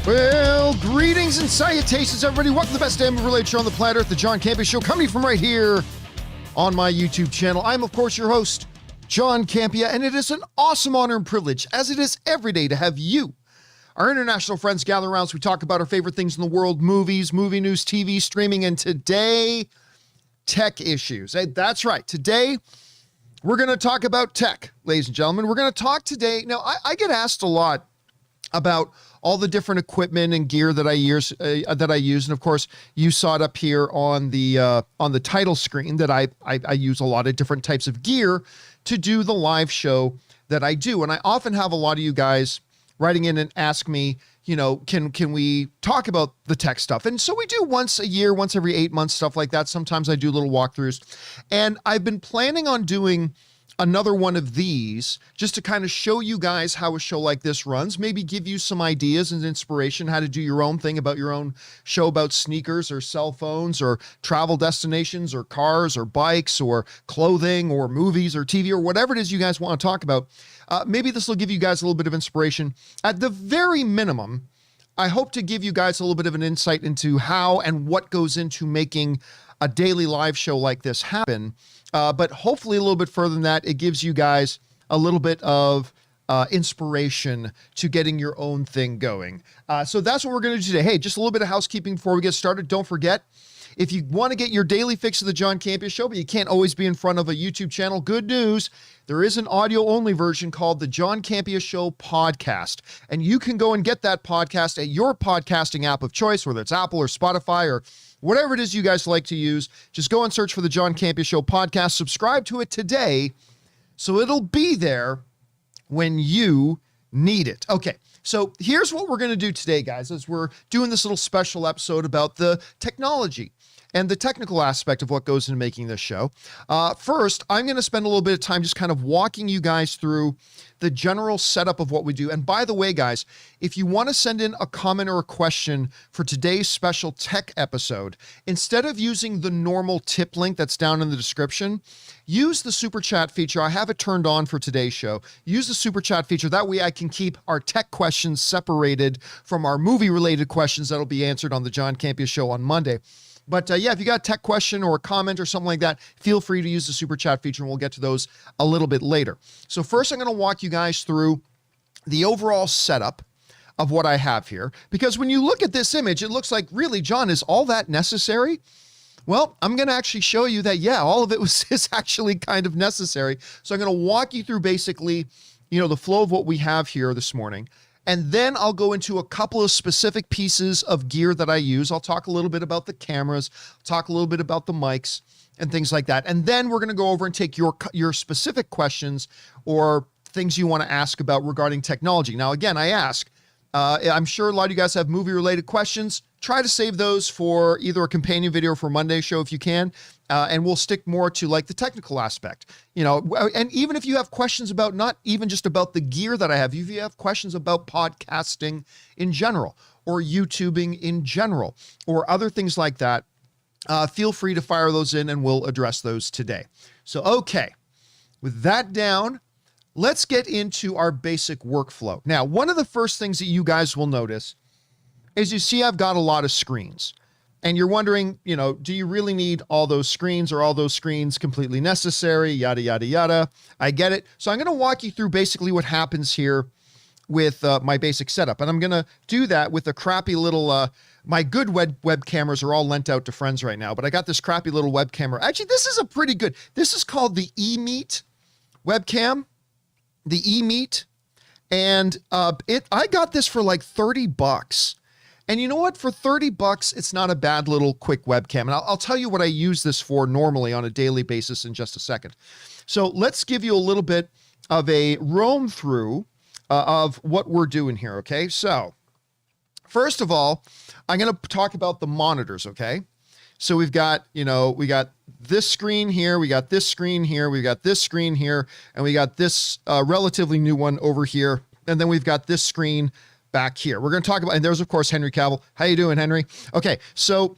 Well, greetings and salutations, everybody. Welcome to the best damn-related show on the planet Earth, the John Campea Show, coming from right here on my YouTube channel. I'm, of course, your host, John Campea, and it is an awesome honor and privilege, as it is every day, to have you, our international friends, gather around so we talk about our favorite things in the world, movies, movie news, TV, streaming, and today, tech issues. Hey, that's right. Today, we're going to talk about tech, ladies and gentlemen. We're going to talk today. Now, I get asked a lot about all the different equipment and gear that I use, and of course, you saw it up here on the title screen that I use a lot of different types of gear to do the live show that I do, and I often have a lot of you guys writing in and ask me, you know, can we talk about the tech stuff? And so we do once a year, once every 8 months, stuff like that. Sometimes I do little walkthroughs, and I've been planning on doing another one of these just to kind of show you guys how a show like this runs, maybe give you some ideas and inspiration how to do your own thing about your own show about sneakers or cell phones or travel destinations or cars or bikes or clothing or movies or TV or whatever it is you guys want to talk about. Maybe this will give you guys a little bit of inspiration. At the very minimum, I hope to give you guys a little bit of an insight into how and what goes into making a daily live show like this happen. But hopefully a little bit further than that, it gives you guys a little bit of inspiration to getting your own thing going. So that's what we're going to do today. Hey, just a little bit of housekeeping before we get started. Don't forget, if you want to get your daily fix of the John Campea Show, but you can't always be in front of a YouTube channel, good news. There is an audio-only version called the John Campea Show podcast, and you can go and get that podcast at your podcasting app of choice, whether it's Apple or Spotify or whatever it is you guys like to use. Just go and search for the John Campea Show podcast. Subscribe to it today so it'll be there when you need it. Okay, so here's what we're going to do today, guys, as we're doing this little special episode about the technology and the technical aspect of what goes into making this show. First, I'm going to spend a little bit of time just kind of walking you guys through the general setup of what we do. And by the way, guys, if you want to send in a comment or a question for today's special tech episode, instead of using the normal tip link that's down in the description, use the super chat feature. I have it turned on for today's show. Use the super chat feature. That way I can keep our tech questions separated from our movie-related questions that'll be answered on the John Campea Show on Monday. But yeah, if you got a tech question or a comment or something like that, feel free to use the super chat feature and we'll get to those a little bit later. So first, I'm going to walk you guys through the overall setup of what I have here, because when you look at this image, it looks like, really, John, is all that necessary? Well, I'm going to actually show you that, yeah, all of it is actually kind of necessary. So I'm going to walk you through basically, you know, the flow of what we have here this morning. And then I'll go into a couple of specific pieces of gear that I use. I'll talk a little bit about the cameras, talk a little bit about the mics and things like that. And then we're going to go over and take your specific questions or things you want to ask about regarding technology. Now, again, I ask, I'm sure a lot of you guys have movie-related questions. Try to save those for either a companion video or for Monday's show if you can. And we'll stick more to like the technical aspect, you know, and even if you have questions about not even just about the gear that I have, if you have questions about podcasting in general or YouTubing in general or other things like that, feel free to fire those in and we'll address those today. So, okay, with that down, let's get into our basic workflow. Now, one of the first things that you guys will notice is you see I've got a lot of screens. And you're wondering, you know, do you really need all those screens? Or all those screens completely necessary? Yada, yada, yada. I get it. So I'm going to walk you through basically what happens here with my basic setup. And I'm going to do that with a crappy little, my good web cameras are all lent out to friends right now, but I got this crappy little web camera. Actually, this is a pretty good, this is called the eMeet webcam, the eMeet. And I got this for like $30. And you know what? For $30, it's not a bad little quick webcam. And I'll tell you what I use this for normally on a daily basis in just a second. So let's give you a little bit of a roam through of what we're doing here, okay? So first of all, I'm going to talk about the monitors, okay? So we've got, you know, we got this screen here, we got this screen here, we got this screen here, and we got this relatively new one over here. And then we've got this screen back here. We're going to talk about, and there's of course Henry Cavill. How you doing, Henry? Okay, so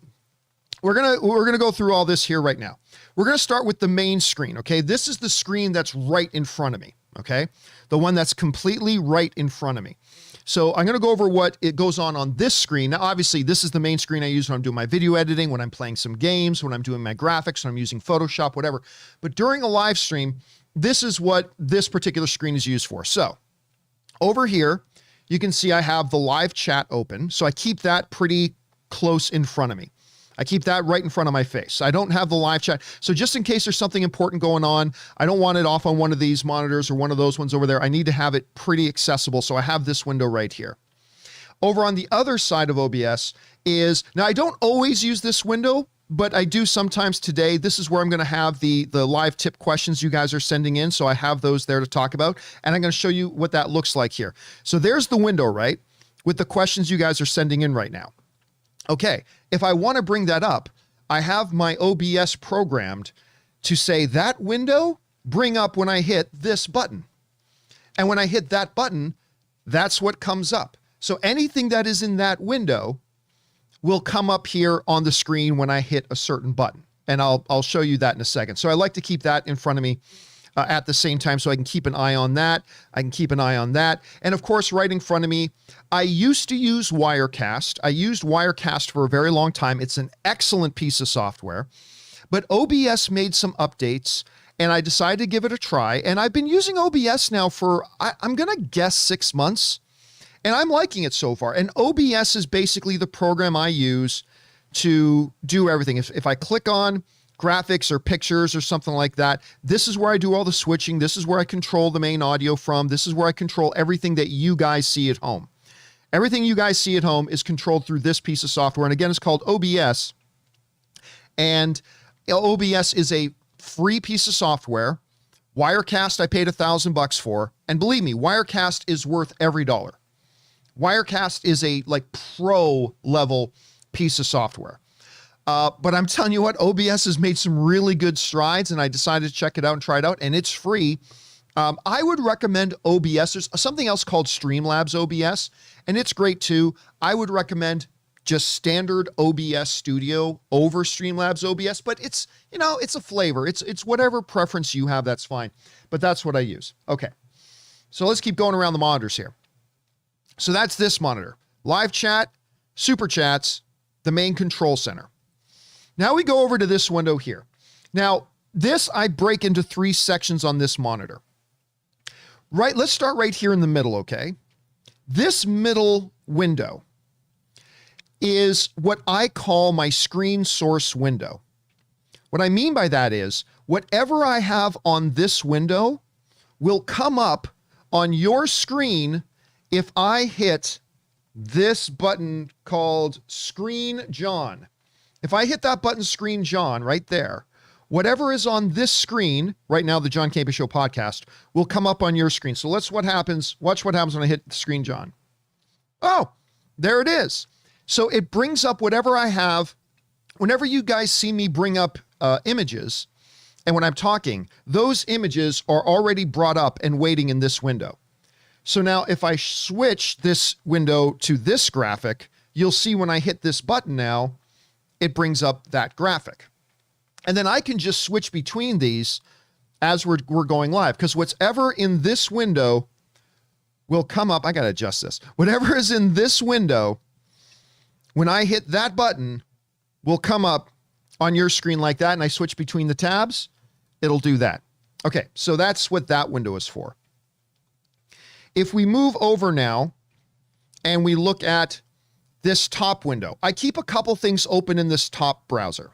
we're gonna go through all this here right now. We're gonna start with the main screen. Okay, this is the screen that's right in front of me. Okay, the one that's completely right in front of me. So I'm going to go over what it goes on this screen. Now, obviously, this is the main screen I use when I'm doing my video editing, when I'm playing some games, when I'm doing my graphics, when I'm using Photoshop, whatever. But during a live stream, this is what this particular screen is used for. So over here, you can see I have the live chat open. So I keep that pretty close in front of me. I keep that right in front of my face. I don't have the live chat. So just in case there's something important going on, I don't want it off on one of these monitors or one of those ones over there. I need to have it pretty accessible. So I have this window right here. Over on the other side of OBS is, now I don't always use this window, but I do sometimes today. This is where I'm going to have the live tip questions you guys are sending in. So I have those there to talk about, and I'm going to show you what that looks like here. So there's the window, right? With the questions you guys are sending in right now. Okay, if I want to bring that up, I have my OBS programmed to say that window, bring up when I hit this button. And when I hit that button, that's what comes up. So anything that is in that window will come up here on the screen when I hit a certain button. And I'll show you that in a second. So I like to keep that in front of me at the same time so I can keep an eye on that. I can keep an eye on that. And of course, right in front of me, I used to use Wirecast. I used Wirecast for a very long time. It's an excellent piece of software, but OBS made some updates and I decided to give it a try. And I've been using OBS now for, I'm going to guess 6 months, and I'm liking it so far. And OBS is basically the program I use to do everything. If I click on graphics or pictures or something like that, this is where I do all the switching. This is where I control the main audio from. This is where I control everything that you guys see at home. Everything you guys see at home is controlled through this piece of software. And again, it's called OBS. And OBS is a free piece of software. Wirecast, I paid $1,000 for. And believe me, Wirecast is worth every dollar. Wirecast is a pro level piece of software. But I'm telling you what, OBS has made some really good strides, and I decided to check it out and try it out, and it's free. I would recommend OBS. There's something else called Streamlabs OBS, and it's great too. I would recommend just standard OBS Studio over Streamlabs OBS, but it's, it's a flavor. It's whatever preference you have, that's fine. But that's what I use. Okay, so let's keep going around the monitors here. So that's this monitor. Live chat, super chats, the main control center. Now we go over to this window here. Now, this I break into 3 sections on this monitor. Right, let's start right here in the middle, okay? This middle window is what I call my screen source window. What I mean by that is, whatever I have on this window will come up on your screen if I hit this button called Screen John. If I hit that button, Screen John, right there, whatever is on this screen, right now, the John Campea Show podcast, will come up on your screen. So watch what happens when I hit Screen John. Oh, there it is. So it brings up whatever I have. Whenever you guys see me bring up images, and when I'm talking, those images are already brought up and waiting in this window. So now if I switch this window to this graphic, you'll see when I hit this button now, it brings up that graphic. And then I can just switch between these as we're going live, because whatever in this window will come up. I got to adjust this. Whatever is in this window, when I hit that button, will come up on your screen like that, and I switch between the tabs, it'll do that. Okay, so that's what that window is for. If we move over now and we look at this top window, I keep a couple things open in this top browser.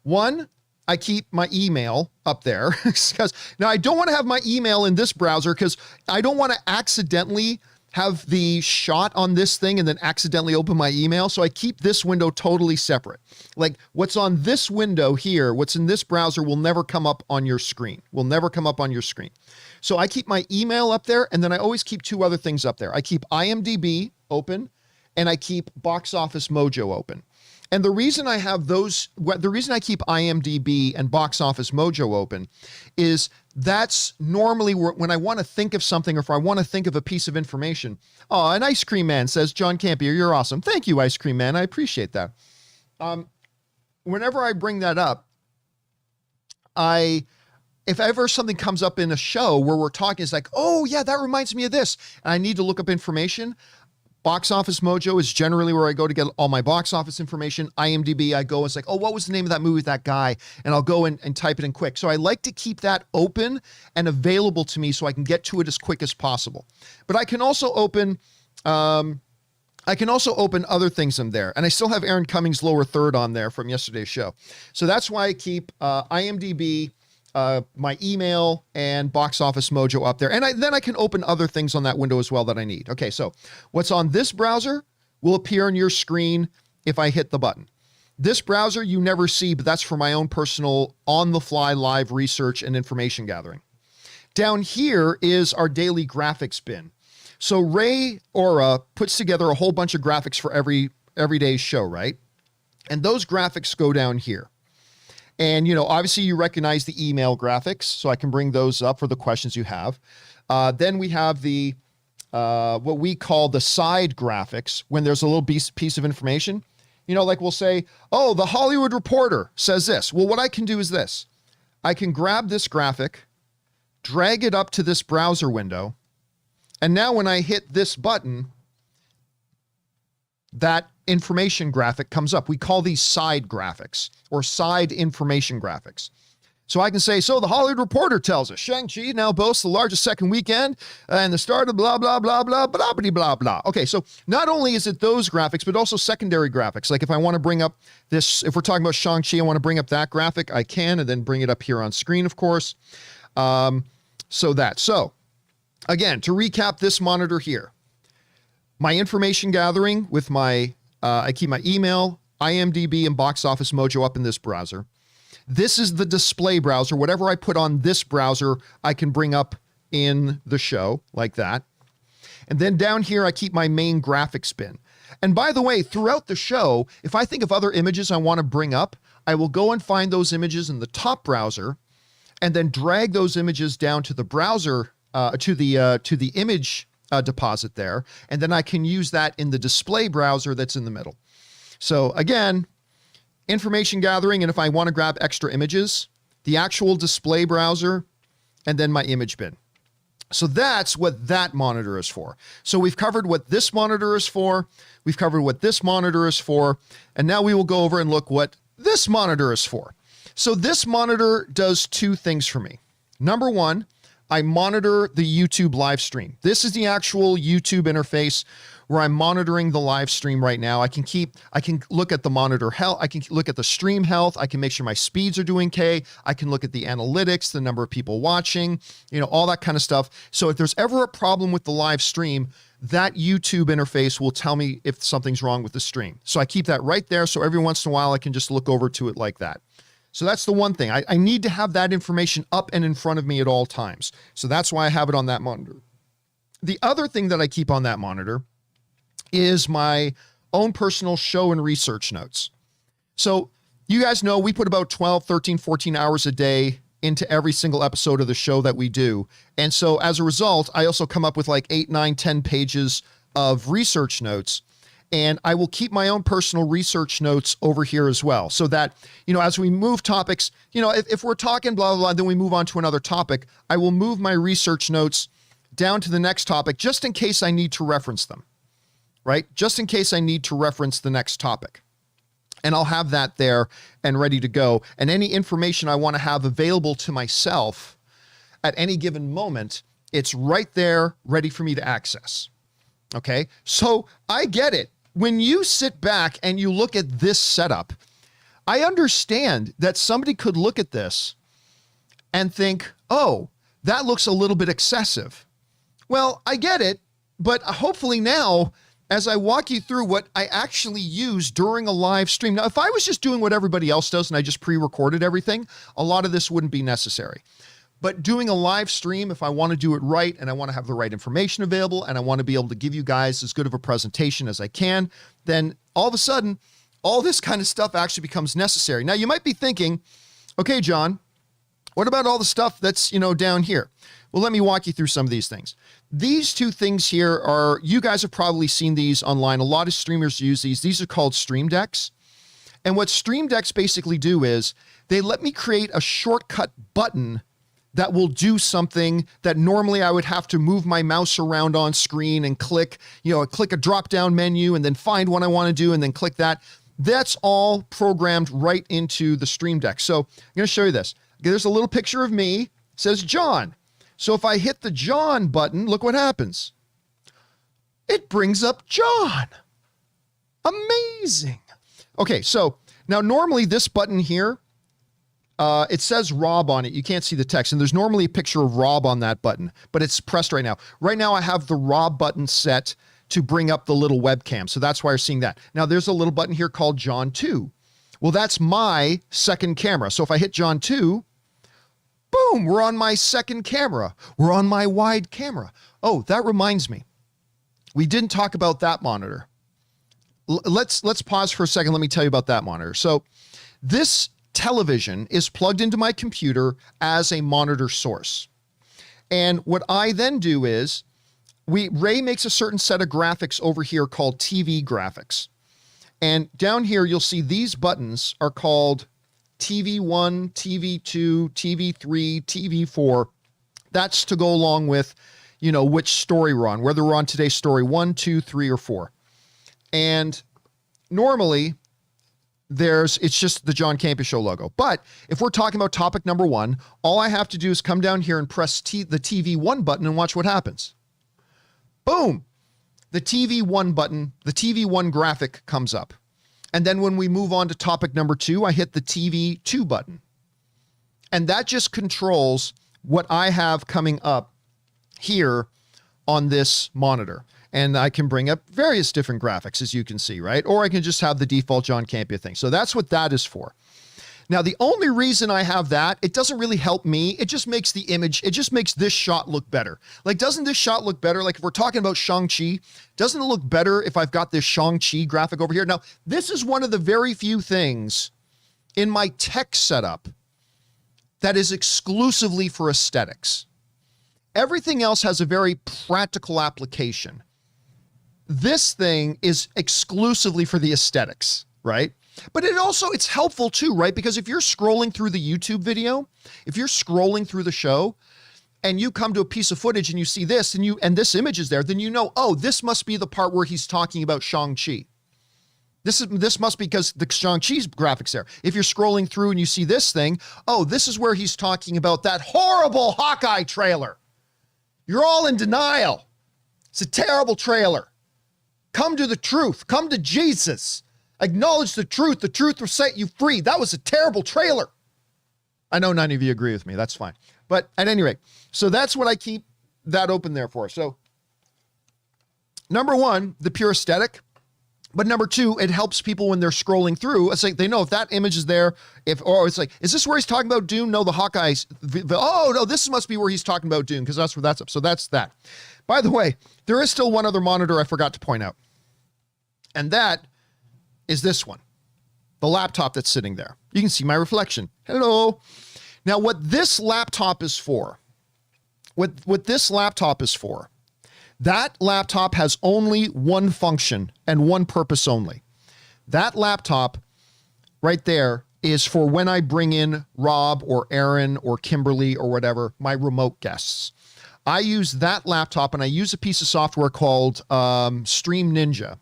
One, I keep my email up there because now I don't want to have my email in this browser because I don't want to accidentally have the shot on this thing and then accidentally open my email. So I keep this window totally separate. Like what's on this window here, what's in this browser will never come up on your screen. Will never come up on your screen. So I keep my email up there, and then I always keep 2 other things up there. I keep IMDb open, and I keep Box Office Mojo open. And the reason I have those, the reason I keep IMDb and Box Office Mojo open is that's normally when I want to think of something, or if I want to think of a piece of information. Oh, an Ice Cream Man says, John Campea, you're awesome. Thank you, Ice Cream Man. I appreciate that. Whenever I bring that up, I if ever something comes up in a show where we're talking, it's like, oh yeah, that reminds me of this, and I need to look up information, Box Office Mojo is generally where I go to get all my box office information. IMDb, I go, it's like, oh, what was the name of that movie with that guy? And I'll go and type it in quick. So I like to keep that open and available to me so I can get to it as quick as possible. But I can also open other things in there. And I still have Aaron Cummings' lower third on there from yesterday's show. So that's why I keep IMDb, my email, and Box Office Mojo up there. And then I can open other things on that window as well that I need. Okay, so what's on this browser will appear on your screen if I hit the button. This browser you never see, but that's for my own personal on-the-fly live research and information gathering. Down here is our daily graphics bin. So Ray Aura puts together a whole bunch of graphics for every day's show, right? And those graphics go down here. And, obviously you recognize the email graphics, so I can bring those up for the questions you have. Then we have the, what we call the side graphics when there's a little piece of information. Like we'll say, oh, the Hollywood Reporter says this. Well, what I can do is this. I can grab this graphic, drag it up to this browser window, and now when I hit this button, that information graphic comes up. We call these side graphics or side information graphics. So I can say, so the Hollywood Reporter tells us Shang-Chi now boasts the largest second weekend and the start of blah, blah, blah, blah, blah, blah, blah, blah. Okay, so not only is it those graphics, but also secondary graphics. Like if I want to bring up this, if we're talking about Shang-Chi, I want to bring up that graphic, I can, and then bring it up here on screen, of course. So again, to recap this monitor here, my information gathering with I keep my email, IMDb, and Box Office Mojo up in this browser. This is the display browser. Whatever I put on this browser, I can bring up in the show like that. And then down here, I keep my main graphics bin. And by the way, throughout the show, if I think of other images I want to bring up, I will go and find those images in the top browser and then drag those images down to the browser, to the image deposit there, and then I can use that in the display browser that's in the middle. So again, information gathering, and if I want to grab extra images, the actual display browser, and then my image bin. So that's what that monitor is for. So we've covered what this monitor is for, we've covered what this monitor is for, and now we will go over and look what this monitor is for. So this monitor does two things for me. Number one, I monitor the YouTube live stream. This is the actual YouTube interface where I'm monitoring the live stream right now. I can look at the monitor health. I can look at the stream health. I can make sure my speeds are doing okay. I can look at the analytics, the number of people watching, all that kind of stuff. So if there's ever a problem with the live stream, that YouTube interface will tell me if something's wrong with the stream. So I keep that right there. So every once in a while, I can just look over to it like that. So that's the one thing. I need to have that information up and in front of me at all times. So that's why I have it on that monitor. The other thing that I keep on that monitor is my own personal show and research notes. So you guys know we put about 12, 13, 14 hours a day into every single episode of the show that we do. And so as a result, I also come up with like 8, 9, 10 pages of research notes. And I will keep my own personal research notes over here as well. So that, as we move topics, if we're talking blah, blah, blah, then we move on to another topic, I will move my research notes down to the next topic just in case I need to reference them, right? Just in case I need to reference the next topic. And I'll have that there and ready to go. And any information I want to have available to myself at any given moment, it's right there ready for me to access. Okay, so I get it. When you sit back and you look at this setup, I understand that somebody could look at this and think, oh, that looks a little bit excessive. Well, I get it, but hopefully now, as I walk you through what I actually use during a live stream. Now, if I was just doing what everybody else does and I just pre-recorded everything, a lot of this wouldn't be necessary. But doing a live stream, if I want to do it right and I want to have the right information available and I want to be able to give you guys as good of a presentation as I can, then all of a sudden, all this kind of stuff actually becomes necessary. Now, you might be thinking, okay, John, what about all the stuff that's, down here? Well, let me walk you through some of these things. These two things here are, you guys have probably seen these online. A lot of streamers use these. These are called Stream Decks. And what Stream Decks basically do is they let me create a shortcut button that will do something that normally I would have to move my mouse around on screen and click a drop down menu and then find what I want to do and then click that. That's all programmed right into the Stream Deck. So I'm going to show you this. Okay, there's a little picture of me. It says John. So if I hit the John button, look what happens. It brings up John. Amazing. Okay, so now normally this button here, it says Rob on it. You can't see the text, and there's normally a picture of Rob on that button, but it's pressed right now. Right now I have the Rob button set to bring up the little webcam, so that's why you're seeing that. Now there's a little button here called John 2. Well, that's my second camera. So if I hit John 2, boom, we're on my second camera. We're on my wide camera. Oh, that reminds me. We didn't talk about that monitor. Let's pause for a second. Let me tell you about that monitor. So this television is plugged into my computer as a monitor source. And what I then do is Ray makes a certain set of graphics over here called TV graphics. And down here, you'll see these buttons are called TV1, TV2, TV3, TV4. That's to go along with, which story we're on, whether we're on today's story 1, 2, 3, or 4. And normally it's just the John Campea Show logo. But if we're talking about topic number 1, all I have to do is come down here and press the TV1 button and watch what happens. Boom. The TV1 button, the TV1 graphic comes up. And then when we move on to topic number 2, I hit the TV2 button. And that just controls what I have coming up here on this monitor. And I can bring up various different graphics, as you can see, right? Or I can just have the default John Campea thing. So that's what that is for. Now, the only reason I have that, it doesn't really help me. It just makes the image, it just makes this shot look better. Like, doesn't this shot look better? Like, if we're talking about Shang-Chi, doesn't it look better if I've got this Shang-Chi graphic over here? Now, this is one of the very few things in my tech setup that is exclusively for aesthetics. Everything else has a very practical application. This thing is exclusively for the aesthetics, right? But it's helpful too, right? Because if you're scrolling through the YouTube video, if you're scrolling through the show and you come to a piece of footage and you see this and this image is there, then oh, this must be the part where he's talking about Shang-Chi. This must be because the Shang-Chi's graphics there. If you're scrolling through and you see this thing, oh, this is where he's talking about that horrible Hawkeye trailer. You're all in denial. It's a terrible trailer. Come to the truth. Come to Jesus. Acknowledge the truth. The truth will set you free. That was a terrible trailer. I know none of you agree with me. That's fine. But at any rate, so that's what I keep that open there for. So number 1, the pure aesthetic. But number 2, it helps people when they're scrolling through. It's like they know if that image is there, or it's like, is this where he's talking about Dune? No, the Hawkeyes. Oh, no, this must be where he's talking about Dune because that's where that's up. So that's that. By the way, there is still one other monitor I forgot to point out. And that is this one, the laptop that's sitting there. You can see my reflection. Hello. Now, what this laptop is for, that laptop has only one function and one purpose only. That laptop right there is for when I bring in Rob or Aaron or Kimberly or whatever, my remote guests. I use that laptop and I use a piece of software called Stream Ninja.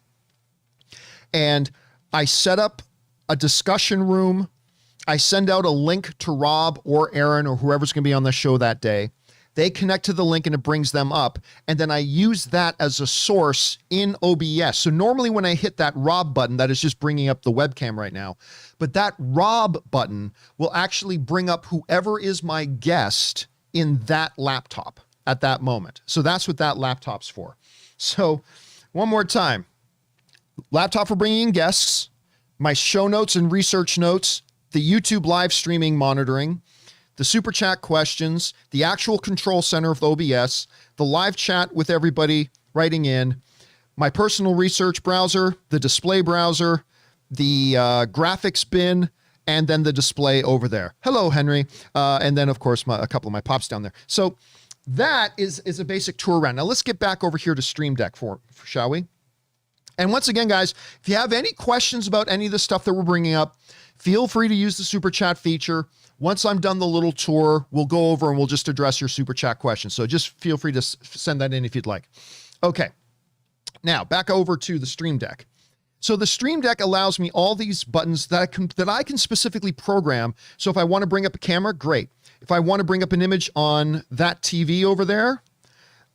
And I set up a discussion room. I send out a link to Rob or Aaron or whoever's going to be on the show that day. They connect to the link and it brings them up. And then I use that as a source in OBS. So normally when I hit that Rob button, that is just bringing up the webcam right now. But that Rob button will actually bring up whoever is my guest in that laptop at that moment. So that's what that laptop's for. So one more time. Laptop for bringing in guests, my show notes and research notes, the YouTube live streaming monitoring, the super chat questions, the actual control center of the OBS, the live chat with everybody writing in, my personal research browser, the display browser, the graphics bin, and then the display over there. Hello, Henry. And then, of course, a couple of my pops down there. So that is a basic tour around. Now, let's get back over here to Stream Deck, shall we? And once again, guys, if you have any questions about any of the stuff that we're bringing up, feel free to use the super chat feature. Once I'm done the little tour, we'll go over and we'll just address your super chat questions. So just feel free to send that in if you'd like. Okay. Now back over to the Stream Deck. So the Stream Deck allows me all these buttons that I can specifically program. So if I want to bring up a camera, great. If I want to bring up an image on that TV over there,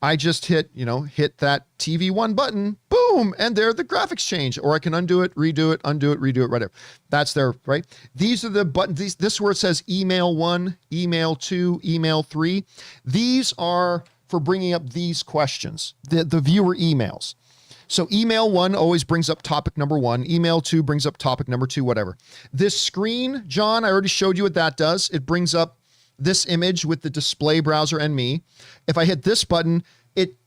I just hit that TV one button, boom, and there the graphics change. Or I can undo it, redo it, whatever. That's there, right? These are the buttons. This is where it says email 1, email 2, email 3. These are for bringing up these questions, the viewer emails. So email 1 always brings up topic number 1. Email 2 brings up topic number 2, whatever. This screen, John, I already showed you what that does. It brings up this image with the display browser and me. If I hit this button,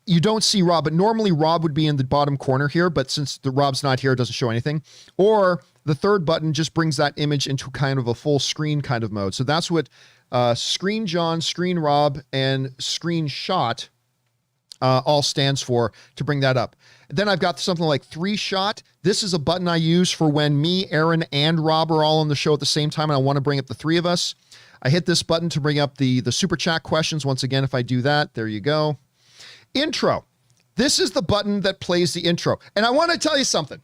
you don't see Rob, but normally Rob would be in the bottom corner here, but since the Rob's not here, it doesn't show anything. Or the third button just brings that image into kind of a full screen kind of mode. So that's what Screen John, Screen Rob, and Screenshot all stands for to bring that up. Then I've got something like 3-shot. This is a button I use for when me, Aaron, and Rob are all on the show at the same time and I want to bring up the 3 of us. I hit this button to bring up the super chat questions. Once again, if I do that, there you go. Intro. This is the button that plays the intro. And I want to tell you something.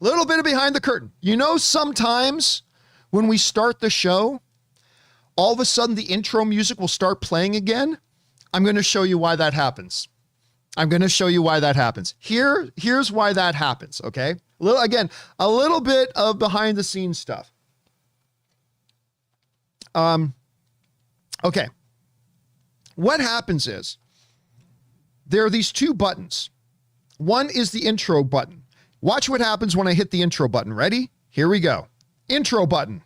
A little bit of behind the curtain. You know, sometimes when we start the show, all of a sudden the intro music will start playing again. I'm going to show you why that happens. Here's why that happens, okay? A little bit of behind the scenes stuff. Okay. What happens is there are these 2 buttons. One is the intro button. Watch what happens when I hit the intro button. Ready? Here we go. Intro button.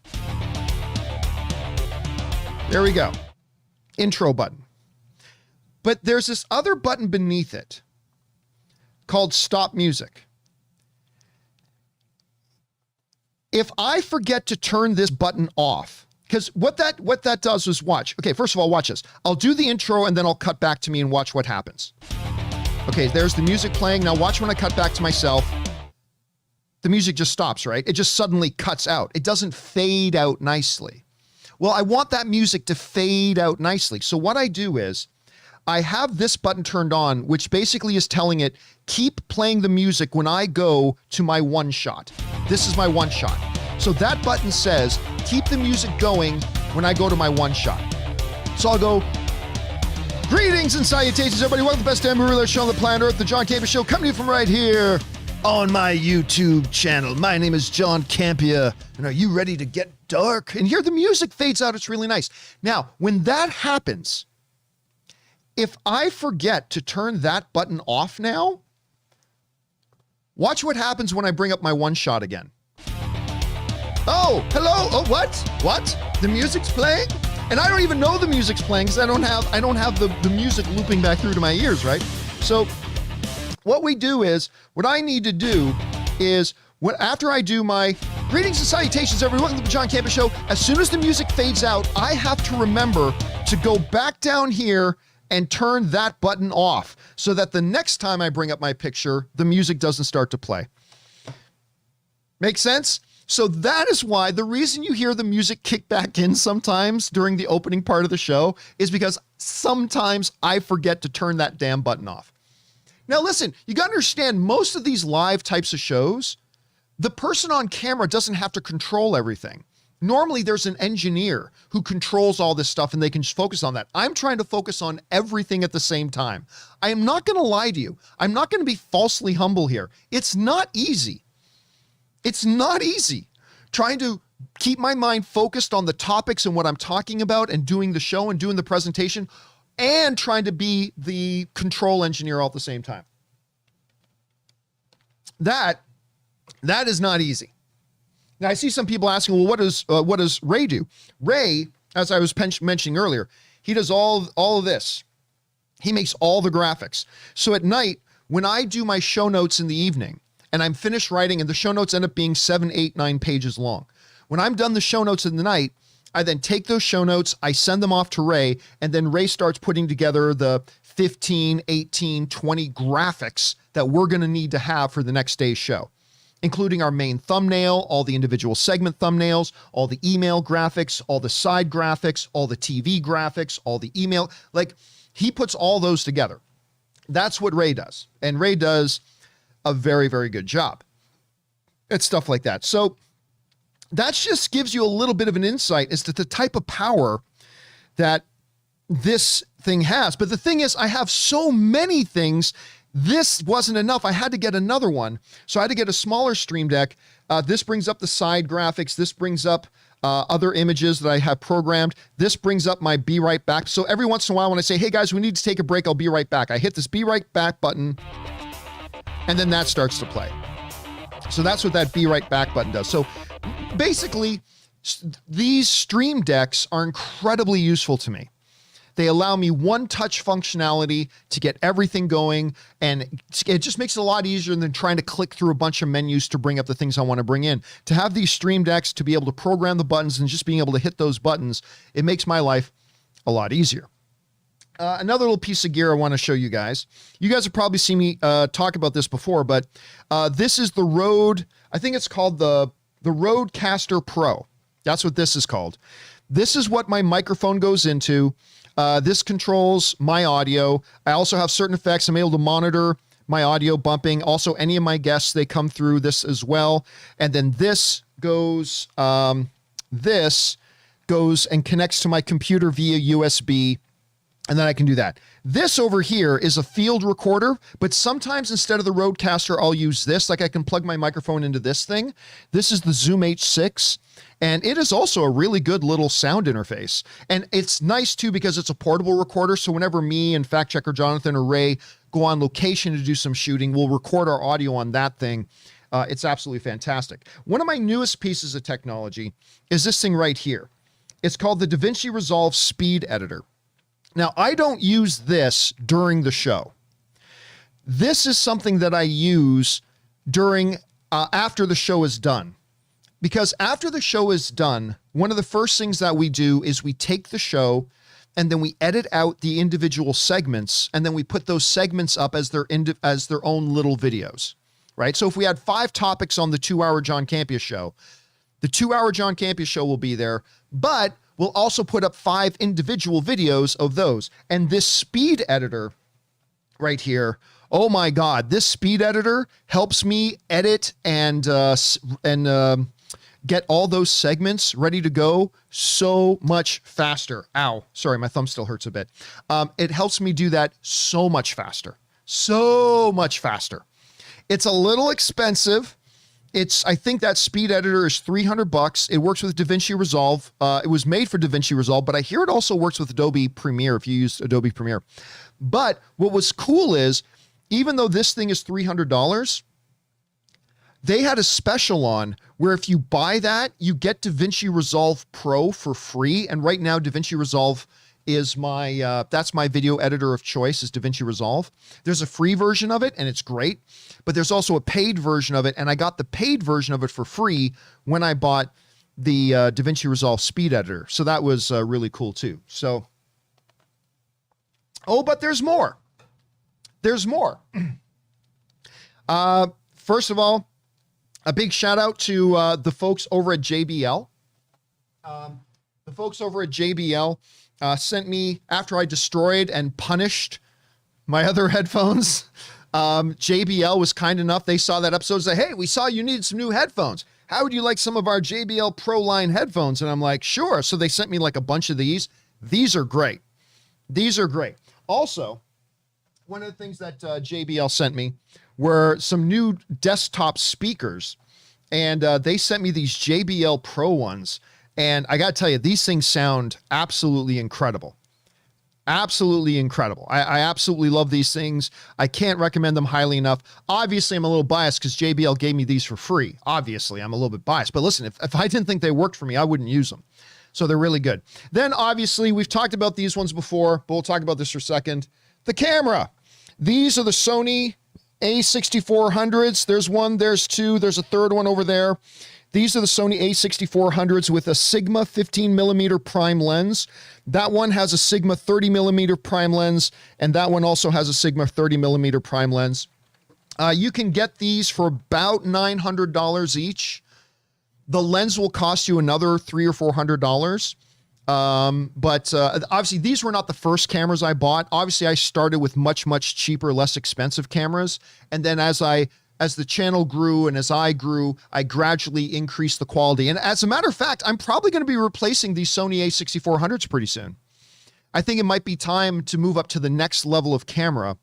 There we go. Intro button. But there's this other button beneath it called stop music. If I forget to turn this button off, because what that does is watch. Okay, first of all, watch this. I'll do the intro and then I'll cut back to me and watch what happens. Okay, there's the music playing. Now watch when I cut back to myself. The music just stops, right? It just suddenly cuts out. It doesn't fade out nicely. Well, I want that music to fade out nicely. So what I do is I have this button turned on, which basically is telling it, keep playing the music when I go to my 1 shot. This is my 1 shot. So that button says, keep the music going when I go to my 1 shot. So I'll go, greetings and salutations, everybody. Welcome to the best amateur show on the planet Earth, the John Campea Show, coming to you from right here on my YouTube channel. My name is John Campea, and are you ready to get dark? And here the music fades out. It's really nice. Now, when that happens, if I forget to turn that button off now, watch what happens when I bring up my 1 shot again. Oh, hello. Oh, what? The music's playing? And I don't even know the music's playing because I don't have the music looping back through to my ears, right? So what I need to do is after I do my greetings and salutations, everyone, welcome to the John Campea Show, as soon as the music fades out, I have to remember to go back down here and turn that button off so that the next time I bring up my picture, the music doesn't start to play. Make sense? So that is why the reason you hear the music kick back in sometimes during the opening part of the show is because sometimes I forget to turn that damn button off. Now listen, you got to understand, most of these live types of shows, the person on camera doesn't have to control everything. Normally there's an engineer who controls all this stuff and they can just focus on that. I'm trying to focus on everything at the same time. I am not going to lie to you. I'm not going to be falsely humble here. It's not easy. It's not easy trying to keep my mind focused on the topics and what I'm talking about and doing the show and doing the presentation and trying to be the control engineer all at the same time. That is not easy. Now I see some people asking, well, what does Ray do? Ray, as I was mentioning earlier, he does all of this. He makes all the graphics. So at night, when I do my show notes in the evening, and I'm finished writing, and the show notes end up being 7, 8, 9 pages long. When I'm done the show notes in the night, I then take those show notes, I send them off to Ray, and then Ray starts putting together the 15, 18, 20 graphics that we're going to need to have for the next day's show. including our main thumbnail, all the individual segment thumbnails, all the email graphics, all the side graphics, all the TV graphics, all the email. Like, he puts all those together. That's what Ray does. And Ray does a very, very good job at stuff like that. So that just gives you a little bit of an insight as to the type of power that this thing has. But the thing is, I have so many things. This wasn't enough. I had to get another one. So I had to get a smaller Stream Deck. This brings up the side graphics. This brings up other images that I have programmed. This brings up my Be Right Back. So every once in a while when I say, hey guys, we need to take a break, I'll be right back, I hit this Be Right Back button, and then that starts to play. So that's what that Be Right Back button does. So basically, these Stream Decks are incredibly useful to me. They allow me one-touch functionality to get everything going, and it just makes it a lot easier than trying to click through a bunch of menus to bring up the things I want to bring in. To have these Stream Decks, to be able to program the buttons and just being able to hit those buttons, it makes my life a lot easier. Another little piece of gear I want to show you guys. You guys have probably seen me talk about this before, but this is the Rode, I think it's called the Rodecaster Pro. That's what this is called. This is what my microphone goes into. This controls my audio. I also have certain effects. I'm able to monitor my audio bumping. Also, any of my guests, they come through this as well. And then this goes and connects to my computer via USB. And then I can do that. This over here is a field recorder, but sometimes instead of the Rodecaster, I'll use this. Like, I can plug my microphone into this thing. This is the Zoom H6, and it is also a really good little sound interface. And it's nice too because it's a portable recorder. So whenever me and fact checker Jonathan or Ray go on location to do some shooting, we'll record our audio on that thing. It's absolutely fantastic. One of my newest pieces of technology is this thing right here. It's called the Davinci Resolve Speed Editor. Now, I don't use this during the show. This is something that I use during, after the show is done. Because after the show is done, one of the first things that we do is we take the show and then we edit out the individual segments, and then we put those segments up as their own little videos, right? So if we had 5 topics on the 2-hour John Campea Show, the 2-hour John Campea Show will be there, but we'll also put up 5 individual videos of those. And this speed editor right here, oh my God, this speed editor helps me edit and get all those segments ready to go so much faster. Ow, sorry, my thumb still hurts a bit. It helps me do that so much faster, so much faster. It's a little expensive. I think that speed editor is $300. It works with Davinci Resolve. It was made for Davinci Resolve, but I hear it also works with Adobe Premiere if you use Adobe Premiere. But what was cool is, even though this thing is $300, they had a special on where if you buy that, you get Davinci Resolve Pro for free. And right now, Davinci Resolve is that's my video editor of choice, is Davinci Resolve. There's a free version of it and it's great, but there's also a paid version of it. And I got the paid version of it for free when I bought the Davinci Resolve Speed Editor. So that was really cool too. So, oh, but there's more. There's more. First of all, a big shout out to the folks over at JBL. The folks over at JBL sent me, after I destroyed and punished my other headphones, JBL was kind enough. They saw that episode and said, hey, we saw you needed some new headphones. How would you like some of our Jbl Proline headphones? And I'm like, sure. So they sent me like a bunch of these. These are great. These are great. Also, one of the things that JBL sent me were some new desktop speakers. And they sent me these JBL Pro ones. And I got to tell you, these things sound absolutely incredible. Absolutely incredible. I absolutely love these things. I can't recommend them highly enough. Obviously, I'm a little biased because JBL gave me these for free. Obviously, I'm a little bit biased. But listen, if I didn't think they worked for me, I wouldn't use them. So they're really good. Then, obviously, we've talked about these ones before, but we'll talk about this for a second. The camera. These are the Sony A6400s. There's one, there's two, there's a third one over there. These are the Sony A6400s with a Sigma 15mm prime lens. That one has a Sigma 30mm prime lens, and that one also has a Sigma 30mm prime lens. You can get these for about $900 each. The lens will cost you another $300 or $400. But obviously these were not the first cameras I bought. Obviously I started with much, much cheaper, less expensive cameras. And then as the channel grew and as I grew, I gradually increased the quality. And as a matter of fact, I'm probably going to be replacing these Sony a6400s pretty soon. I think it might be time to move up to the next level of camera.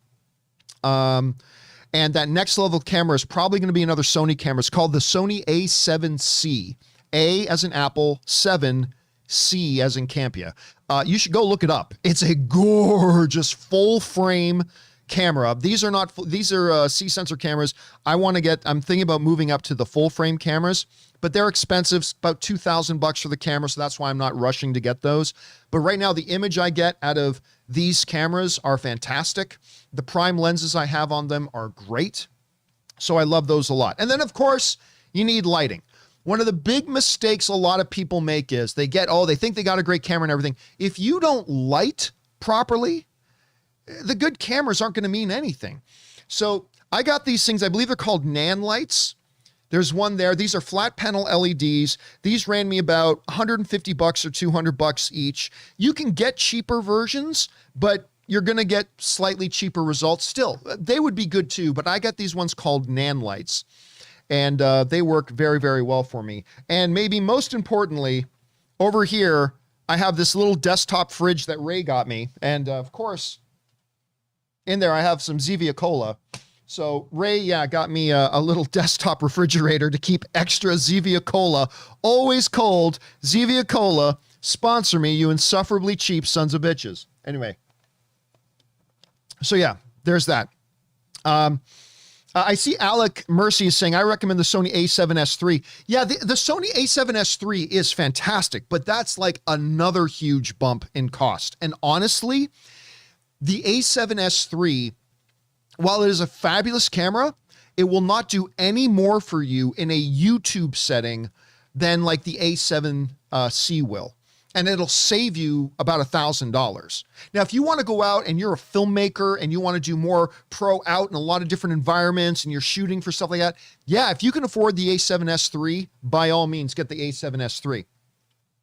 And that next level camera is probably going to be another Sony camera. It's called the Sony A7C. A as in Apple, 7, C as in Campea. You should go look it up. It's a gorgeous full frame camera. These are C sensor cameras. I'm thinking about moving up to the full frame cameras, but they're expensive. It's about $2,000 for the camera. So that's why I'm not rushing to get those. But right now the image I get out of these cameras are fantastic. The prime lenses I have on them are great. So I love those a lot. And then of course you need lighting. One of the big mistakes a lot of people make is they think they got a great camera and everything. If you don't light properly, the good cameras aren't going to mean anything. So I got these things, I believe they're called Nan lights. There's one there. These are flat panel LEDs. These ran me about $150 or $200 each. You can get cheaper versions, but you're going to get slightly cheaper results. Still, they would be good too, but I got these ones called Nan lights. And they work very, very well for me. And maybe most importantly, over here, I have this little desktop fridge that Ray got me. And of course, in there, I have some Zevia Cola. So Ray, got me a little desktop refrigerator to keep extra Zevia Cola, always cold. Zevia Cola, sponsor me, you insufferably cheap sons of bitches. Anyway. So yeah, there's that. I see Alec Mercy is saying, I recommend the Sony a7S III. Yeah, the Sony a7S III is fantastic, but that's like another huge bump in cost. And honestly, the a7S III, while it is a fabulous camera, it will not do any more for you in a YouTube setting than like the a7C will. And it'll save you about $1,000. Now, if you want to go out and you're a filmmaker and you want to do more pro out in a lot of different environments and you're shooting for stuff like that, yeah, if you can afford the a7S III, by all means, get the a7S III.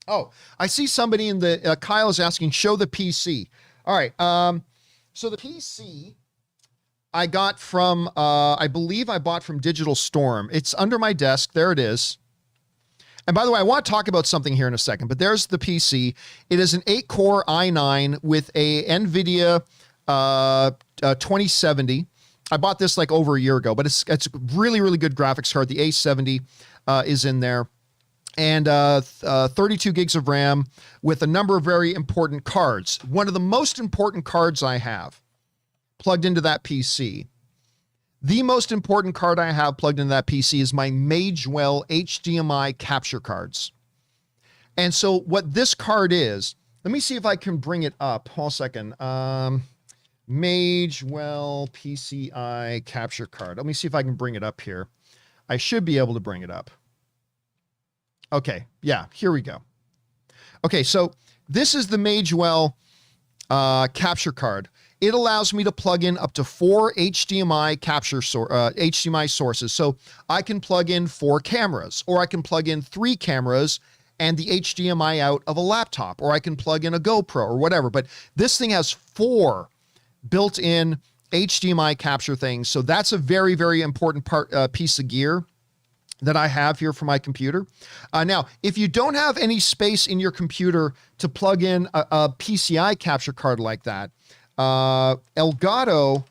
Oh, I see somebody in the, Kyle is asking, show the PC. All right. So the PC I got from, I believe I bought from Digital Storm. It's under my desk. There it is. And by the way, I want to talk about something here in a second, but there's the PC. It is an 8-core i9 with a NVIDIA 2070. I bought this like over a year ago, but it's really, really good graphics card. The A70 is in there. And 32 gigs of RAM with a number of very important cards. One of the most important cards I have plugged into that PC. The most important card I have plugged into that PC is my Magewell HDMI capture cards. And so what this card is, let me see if I can bring it up. Hold on a second. Magewell PCI capture card. Let me see if I can bring it up here. I should be able to bring it up. Okay, yeah, here we go. Okay, so this is the Magewell capture card. It allows me to plug in up to 4 HDMI HDMI sources. So I can plug in 4 cameras, or I can plug in 3 cameras and the HDMI out of a laptop, or I can plug in a GoPro or whatever. But this thing has 4 built-in HDMI capture things. So that's a very, very important piece of gear that I have here for my computer. Now, if you don't have any space in your computer to plug in a PCI capture card like that, Elgato,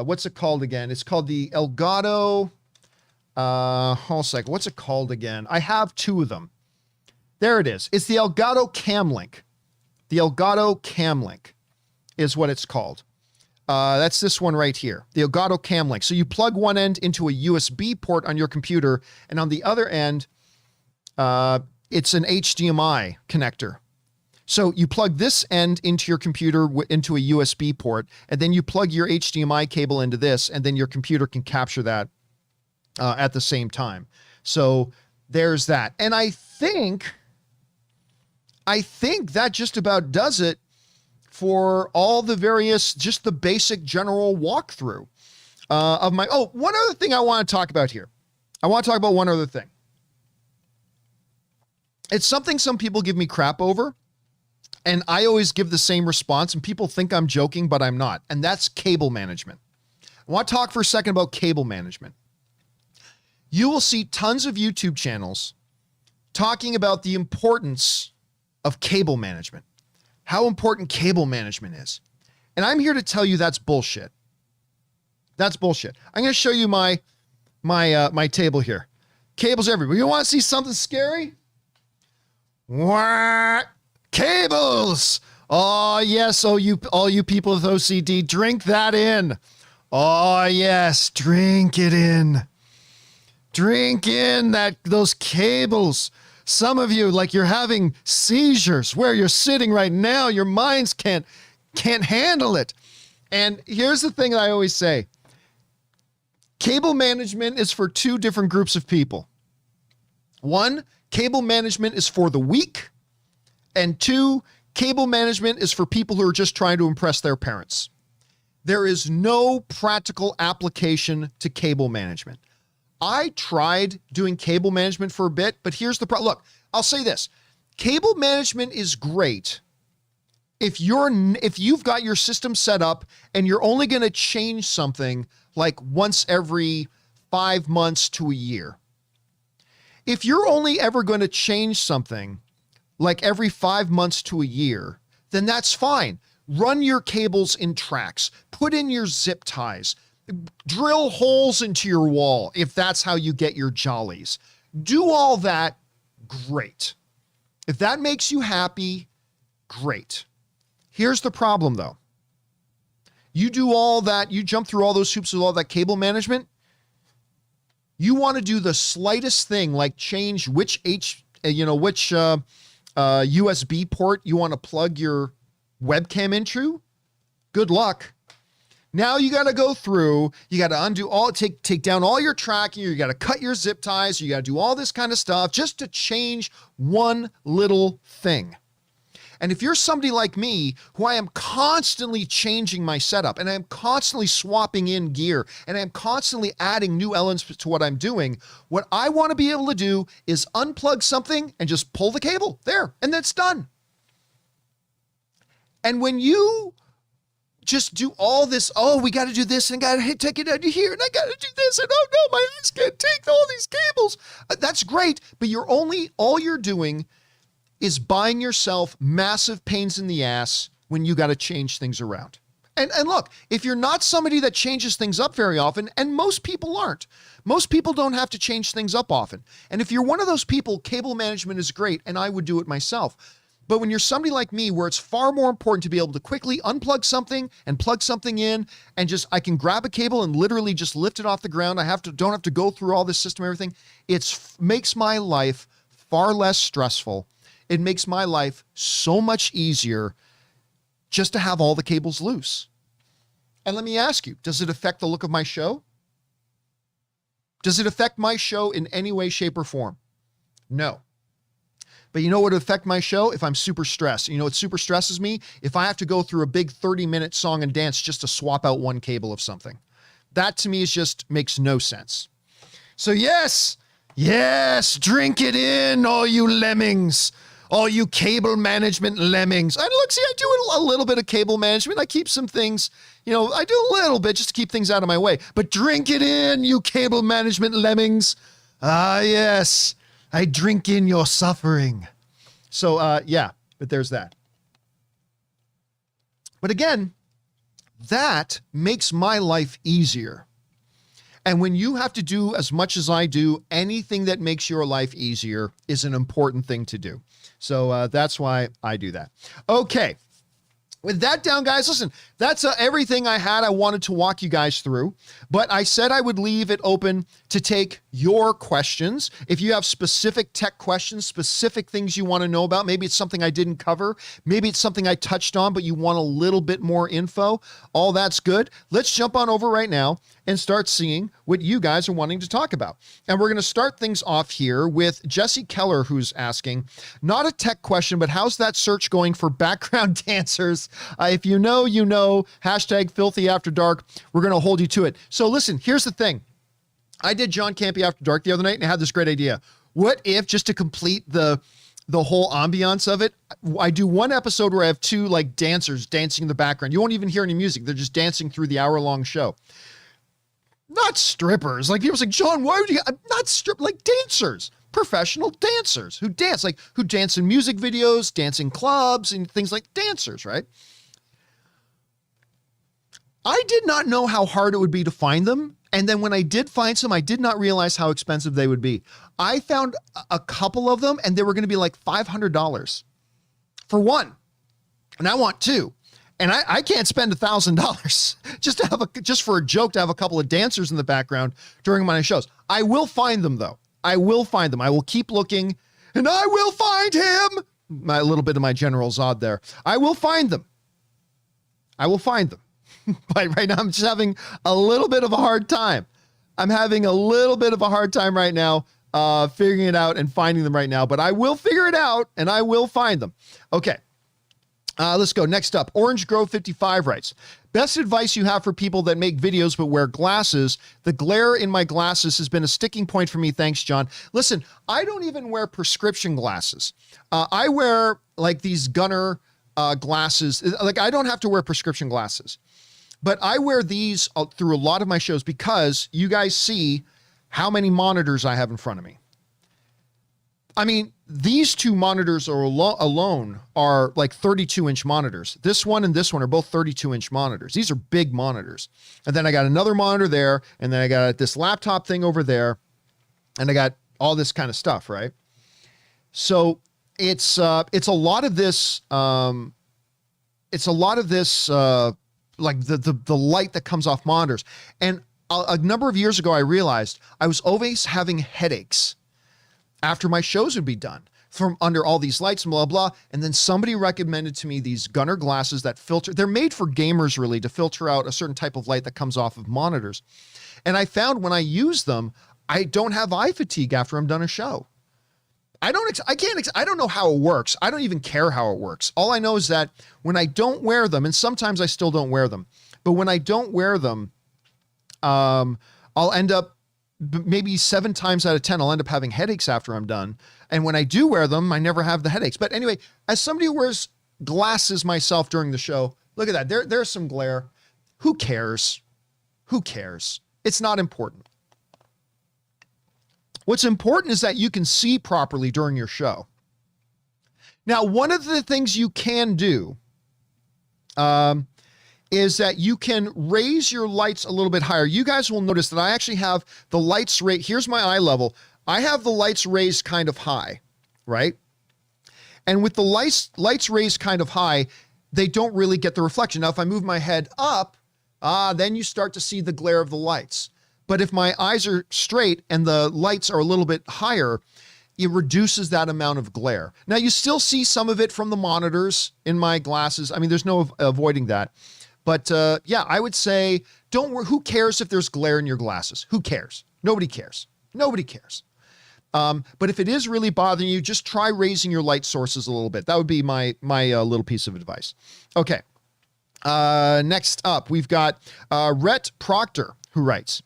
what's it called again? It's called the Elgato, hold on a second. What's it called again? I have 2 of them. There it is. It's the Elgato Camlink. The Elgato Camlink is what it's called. That's this one right here, the Elgato Camlink. So you plug one end into a USB port on your computer, and on the other end, it's an HDMI connector. So you plug this end into your computer into a USB port, and then you plug your HDMI cable into this, and then your computer can capture that at the same time. So there's that. And I think that just about does it for all the various, just the basic general walkthrough of my, one other thing I want to talk about here. I want to talk about one other thing. It's something some people give me crap over, and I always give the same response, and people think I'm joking, but I'm not. And that's cable management. I want to talk for a second about cable management. You will see tons of YouTube channels talking about the importance of cable management, how important cable management is. And I'm here to tell you that's bullshit. That's bullshit. I'm going to show you my table here. Cables everywhere. You want to see something scary? What? Cables. Oh yes. All you people with OCD, drink that in. Oh yes. Drink it in. Drink in those cables. Some of you, like, you're having seizures where you're sitting right now. Your minds can't handle it. And here's the thing that I always say. Cable management is for two different groups of people. One, cable management is for the weak. And two, cable management is for people who are just trying to impress their parents. There is no practical application to cable management. I tried doing cable management for a bit, but here's the problem. Look, I'll say this. Cable management is great if you've got your system set up and you're only going to change something like once every 5 months to a year. If you're only ever going to change something like every 5 months to a year, then that's fine. Run your cables in tracks, put in your zip ties, drill holes into your wall if that's how you get your jollies. Do all that, great. If that makes you happy, great. Here's the problem though. You do all that, you jump through all those hoops with all that cable management. You want to do the slightest thing, like change which USB port you want to plug your webcam into. Good luck. Now you got to go through, you got to undo take down all your tracking, you got to cut your zip ties, you got to do all this kind of stuff just to change one little thing. And if you're somebody like me, who I am constantly changing my setup and I'm constantly swapping in gear and I'm constantly adding new elements to what I'm doing, what I want to be able to do is unplug something and just pull the cable there, and that's done. And when you just do all this, we got to do this and got to take it out of here and I got to do this and oh no, my hands can't take all these cables. That's great, but all you're doing is buying yourself massive pains in the ass when you got to change things around. And look, if you're not somebody that changes things up very often, and most people aren't, most people don't have to change things up often. And if you're one of those people, cable management is great and I would do it myself. But when you're somebody like me, where it's far more important to be able to quickly unplug something and plug something in, and I can grab a cable and literally just lift it off the ground. Don't have to go through all this system, everything. It makes my life far less stressful. It makes my life so much easier just to have all the cables loose. And let me ask you, does it affect the look of my show? Does it affect my show in any way, shape, or form? No. But you know what would affect my show? If I'm super stressed. You know what super stresses me? If I have to go through a big 30-minute song and dance just to swap out one cable of something. That to me makes no sense. So yes, drink it in, all you lemmings. All you cable management lemmings. And look, see, I do a little bit of cable management. I keep some things, I do a little bit just to keep things out of my way. But drink it in, you cable management lemmings. Ah, yes. I drink in your suffering. So, but there's that. But again, that makes my life easier. And when you have to do as much as I do, anything that makes your life easier is an important thing to do. So that's why I do that. Okay. With that down, guys, listen, that's everything I wanted to walk you guys through. But I said I would leave it open to take your questions. If you have specific tech questions, specific things you want to know about, maybe it's something I didn't cover, maybe it's something I touched on, but you want a little bit more info, all that's good. Let's jump on over right now and start seeing what you guys are wanting to talk about. And we're going to start things off here with Jesse Keller, who's asking, not a tech question, but how's that search going for background dancers? If you know, you know, hashtag filthy after dark. We're going to hold you to it. So listen, here's the thing. I did John Campea After Dark the other night and I had this great idea. What if, just to complete the whole ambiance of it, I do one episode where I have two like dancers dancing in the background. You won't even hear any music. They're just dancing through the hour-long show. Not strippers. Like people say, John, why would you? Not strip, like dancers, professional dancers who dance, like who dance in music videos, dancing clubs and things like dancers, right? I did not know how hard it would be to find them. And then when I did find some, I did not realize how expensive they would be. I found a couple of them and they were going to be like $500 for one. And I want two. And I can't spend $1,000 just for a joke to have a couple of dancers in the background during my shows. I will find them though. I will find them. I will keep looking and I will find him. A little bit of my General Zod there. I will find them. I will find them. But right now, I'm just having a little bit of a hard time. I'm having a little bit of a hard time right now figuring it out and finding them right now. But I will figure it out and I will find them. Okay, let's go. Next up, Orange Grove 55 writes, best advice you have for people that make videos but wear glasses. The glare in my glasses has been a sticking point for me. Thanks, John. Listen, I don't even wear prescription glasses. I wear like these Gunner glasses. Like I don't have to wear prescription glasses. But I wear these through a lot of my shows because you guys see how many monitors I have in front of me. I mean, these two monitors are alone are like 32-inch monitors. This one and this one are both 32-inch monitors. These are big monitors. And then I got another monitor there, and then I got this laptop thing over there, and I got all this kind of stuff, right? So it's a lot of this. Like the light that comes off monitors. And a number of years ago, I realized I was always having headaches after my shows would be done from under all these lights and blah, blah. And then somebody recommended to me these Gunner glasses that filter. They're made for gamers really to filter out a certain type of light that comes off of monitors. And I found when I use them, I don't have eye fatigue after I'm done a show. I don't know how it works. I don't even care how it works. All I know is that when I don't wear them, and sometimes I still don't wear them, but when I don't wear them, I'll end up maybe 7 times out of 10, I'll end up having headaches after I'm done. And when I do wear them, I never have the headaches. But anyway, as somebody who wears glasses myself during the show, look at that. There's some glare. Who cares? Who cares? It's not important. What's important is that you can see properly during your show. Now, one of the things you can do is that you can raise your lights a little bit higher. You guys will notice that I actually have the lights raised. Here's my eye level. I have the lights raised kind of high, right? And with the lights raised kind of high, they don't really get the reflection. Now, if I move my head up, then you start to see the glare of the lights. But if my eyes are straight and the lights are a little bit higher, it reduces that amount of glare. Now you still see some of it from the monitors in my glasses. I mean, there's no avoiding that. But yeah, I would say, who cares if there's glare in your glasses? Who cares? Nobody cares. Nobody cares. But if it is really bothering you, just try raising your light sources a little bit. That would be my little piece of advice. Okay. Next up, we've got Rhett Proctor, who writes,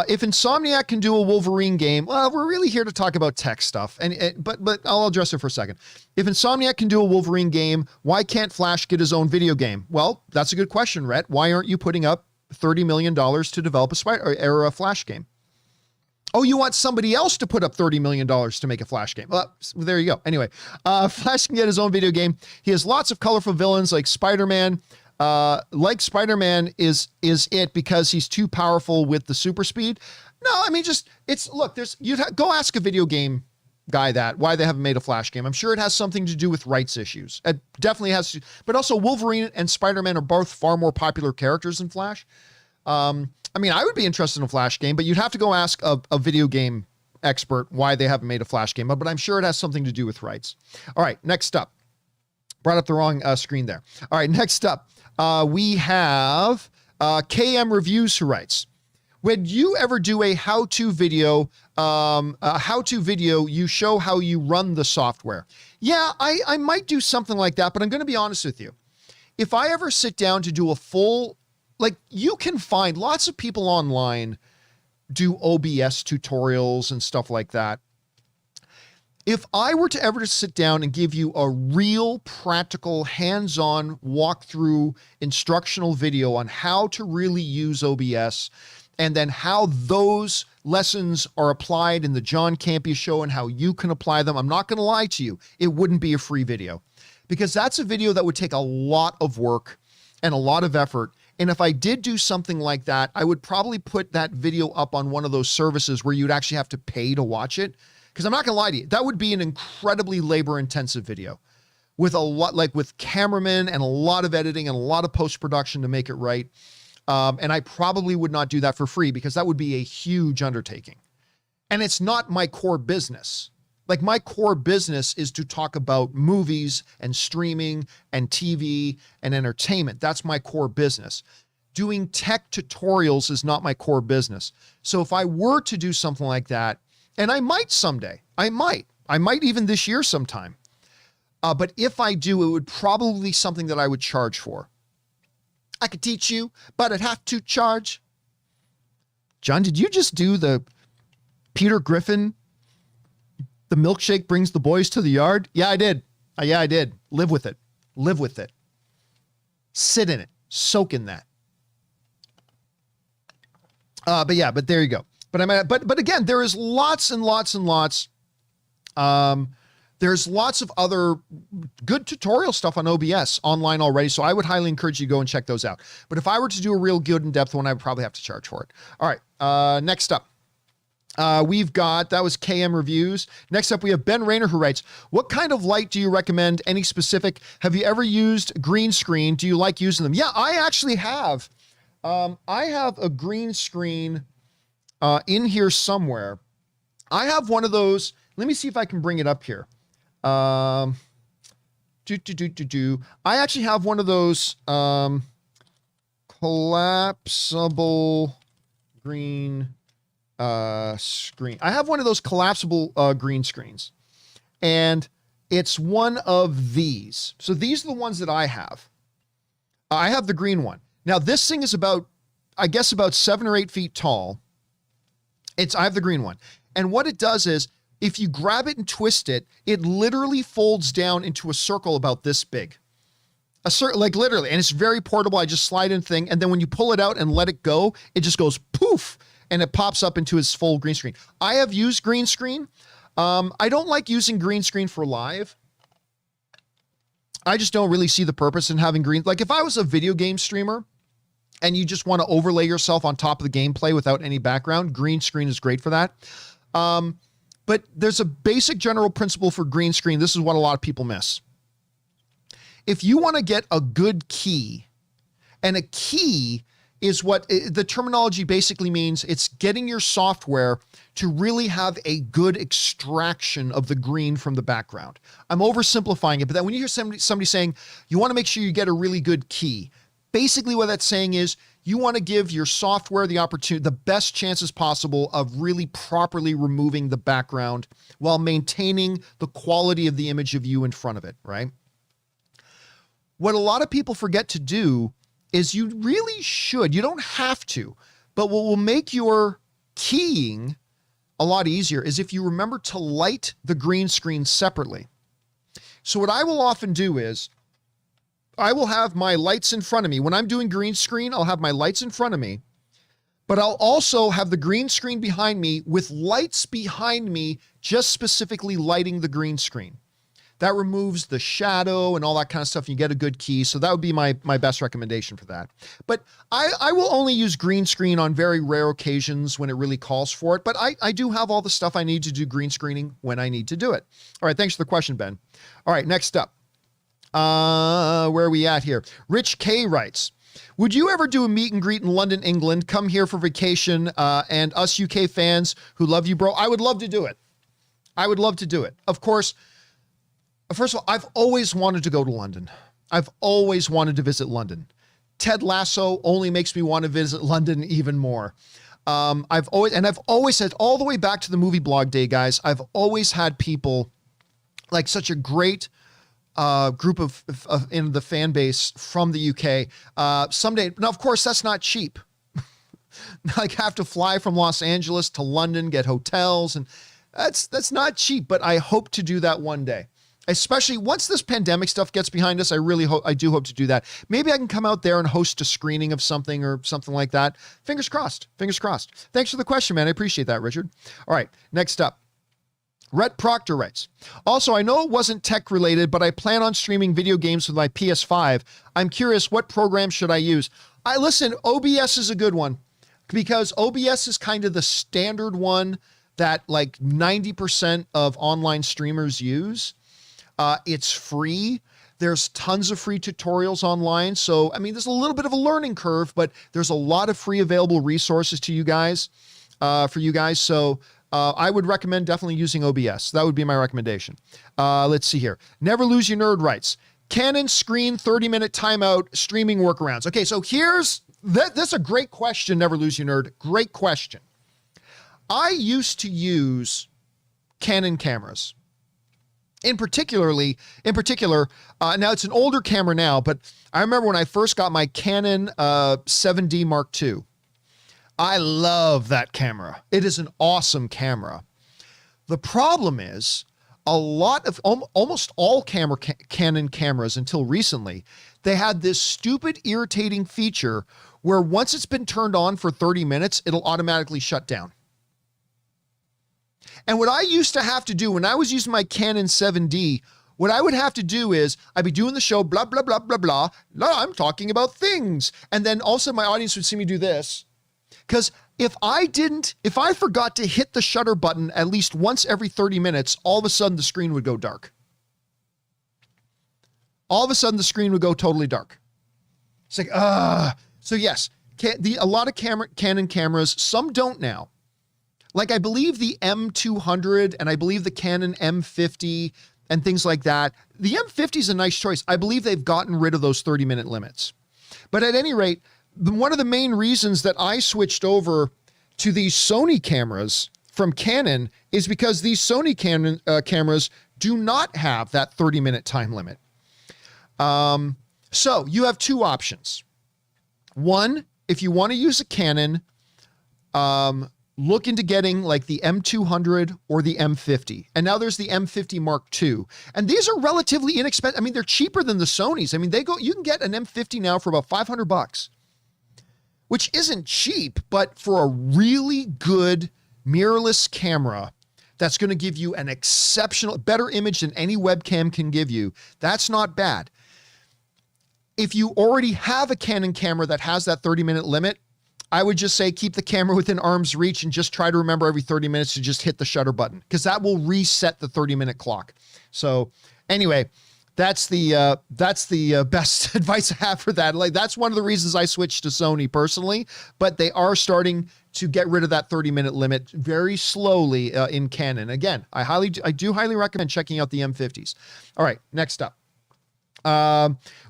if Insomniac can do a Wolverine game, well, we're really here to talk about tech stuff, but I'll address it for a second. If Insomniac can do a Wolverine game, why can't Flash get his own video game? Well, that's a good question, Rhett. Why aren't you putting up $30 million to develop a Flash game? Oh, you want somebody else to put up $30 million to make a Flash game? Well, there you go. Anyway, Flash can get his own video game. He has lots of colorful villains like Spider-Man. Like Spider-Man is it because he's too powerful with the super speed? No, I mean, go ask a video game guy why they haven't made a Flash game. I'm sure it has something to do with rights issues. It definitely has, but also Wolverine and Spider-Man are both far more popular characters than Flash. I mean, I would be interested in a Flash game, but you'd have to go ask a video game expert why they haven't made a Flash game, but I'm sure it has something to do with rights. All right, next up. Brought up the wrong screen there. All right, next up, we have KM Reviews who writes, would you ever do a how-to video, you show how you run the software? Yeah, I might do something like that, but I'm going to be honest with you. If I ever sit down to do a full, like, you can find lots of people online do OBS tutorials and stuff like that. If I were to ever sit down and give you a real practical hands-on walkthrough instructional video on how to really use OBS and then how those lessons are applied in the John Campea Show and how you can apply them, I'm not going to lie to you, it wouldn't be a free video, because that's a video that would take a lot of work and a lot of effort. And if I did do something like that, I would probably put that video up on one of those services where you'd actually have to pay to watch it. Because I'm not going to lie to you, that would be an incredibly labor-intensive video with a lot, like with cameramen and a lot of editing and a lot of post-production to make it right. And I probably would not do that for free because that would be a huge undertaking. And it's not my core business. Like, my core business is to talk about movies and streaming and TV and entertainment. That's my core business. Doing tech tutorials is not my core business. So if I were to do something like that, and I might someday, I might even this year sometime. But if I do, it would probably be something that I would charge for. I could teach you, but I'd have to charge. John, did you just do the Peter Griffin, the milkshake brings the boys to the yard? Yeah, I did. Yeah, I did. Live with it. Live with it. Sit in it. Soak in that. But yeah, but there you go. But again, there is lots and lots and lots. There's lots of other good tutorial stuff on OBS online already. So I would highly encourage you to go and check those out. But if I were to do a real good in-depth one, I would probably have to charge for it. All right. Next up, we've got, that was KM Reviews. Next up, we have Ben Rayner who writes, what kind of light do you recommend? Any specific? Have you ever used green screen? Do you like using them? Yeah, I actually have. I have a green screen in here somewhere. I have one of those. Let me see if I can bring it up here. I actually have one of those collapsible green screen. I have one of those collapsible green screens, and it's one of these. So these are the ones that I have. I have the green one. Now this thing is about, I guess, about 7 or 8 feet tall. I have the green one. And what it does is, if you grab it and twist it, it literally folds down into a circle about this big. A circle, like literally, and it's very portable. I just slide in thing, and then when you pull it out and let it go, it just goes poof, and it pops up into its full green screen. I have used green screen. I don't like using green screen for live. I just don't really see the purpose in having green. Like, if I was a video game streamer and you just want to overlay yourself on top of the gameplay without any background, green screen is great for that. But there's a basic general principle for green screen. This is what a lot of people miss. If you want to get a good key, and a key is what the terminology basically means, it's getting your software to really have a good extraction of the green from the background. I'm oversimplifying it, but then when you hear somebody saying, you want to make sure you get a really good key, basically what that's saying is you want to give your software the opportunity, the best chances possible of really properly removing the background while maintaining the quality of the image of you in front of it, right? What a lot of people forget to do is you really should, you don't have to, but what will make your keying a lot easier is if you remember to light the green screen separately. So what I will often do is I will have my lights in front of me. When I'm doing green screen, I'll have my lights in front of me, but I'll also have the green screen behind me with lights behind me, just specifically lighting the green screen. That removes the shadow and all that kind of stuff. And you get a good key. So that would be my best recommendation for that. But I will only use green screen on very rare occasions when it really calls for it. But I do have all the stuff I need to do green screening when I need to do it. All right. Thanks for the question, Ben. All right. Next up. Where are we at here? Rich K writes, Would you ever do a meet and greet in London, England? Come here for vacation, and us UK fans who love you, bro. I would love to do it. I would love to do it. Of course, first of all, I've always wanted to go to London. I've always wanted to visit London. Ted Lasso only makes me want to visit London even more. I've always said, all the way back to the movie blog day, guys, I've always had people like such a great group of in the fan base from the UK. Someday, now of course that's not cheap. Like have to fly from Los Angeles to London, get hotels, and that's not cheap, but I hope to do that one day. Especially once this pandemic stuff gets behind us, I do hope to do that. Maybe I can come out there and host a screening of something or something like that. Fingers crossed, fingers crossed. Thanks for the question, man. I appreciate that, Richard. All right, next up. Rhett Proctor writes, also, I know it wasn't tech related, but I plan on streaming video games with my PS5. I'm curious, what program should I use? Listen, OBS is a good one because OBS is kind of the standard one that like 90% of online streamers use. It's free. There's tons of free tutorials online. So, I mean, there's a little bit of a learning curve, but there's a lot of free available resources to you guys, for you guys. So, I would recommend definitely using OBS. That would be my recommendation. Let's see here. Never Lose Your Nerd writes, Canon screen 30-minute timeout streaming workarounds. Okay, so that's a great question, Never Lose Your Nerd. Great question. I used to use Canon cameras. In particular, now it's an older camera now, but I remember when I first got my Canon 7D Mark II. I love that camera. It is an awesome camera. The problem is almost all Canon cameras until recently, they had this stupid, irritating feature where once it's been turned on for 30 minutes, it'll automatically shut down. And what I used to have to do when I was using my Canon 7D, what I would have to do is I'd be doing the show, blah, blah, blah, blah, blah. No, I'm talking about things. And then also my audience would see me do this. Because if I forgot to hit the shutter button at least once every 30 minutes, all of a sudden the screen would go dark. All of a sudden the screen would go totally dark. It's like, So yes, a lot of Canon cameras, some don't now. Like I believe the M200 and I believe the Canon M50 and things like that. The M50 is a nice choice. I believe they've gotten rid of those 30-minute limits. But at any rate, one of the main reasons that I switched over to these Sony cameras from Canon is because these Sony cameras do not have that 30-minute time limit. So you have two options. One, if you want to use a Canon, look into getting like the M200 or the M50. And now there's the M50 Mark II. And these are relatively inexpensive. I mean, they're cheaper than the Sonys. I mean, you can get an M50 now for about $500, which isn't cheap, but for a really good mirrorless camera that's going to give you an exceptional, better image than any webcam can give you, that's not bad. If you already have a Canon camera that has that 30-minute limit, I would just say keep the camera within arm's reach and just try to remember every 30 minutes to just hit the shutter button because that will reset the 30-minute clock. So anyway, that's the best advice I have for that. Like that's one of the reasons I switched to Sony personally, but they are starting to get rid of that 30-minute limit very slowly in Canon. Again, I do highly recommend checking out the M50s. All right, next up.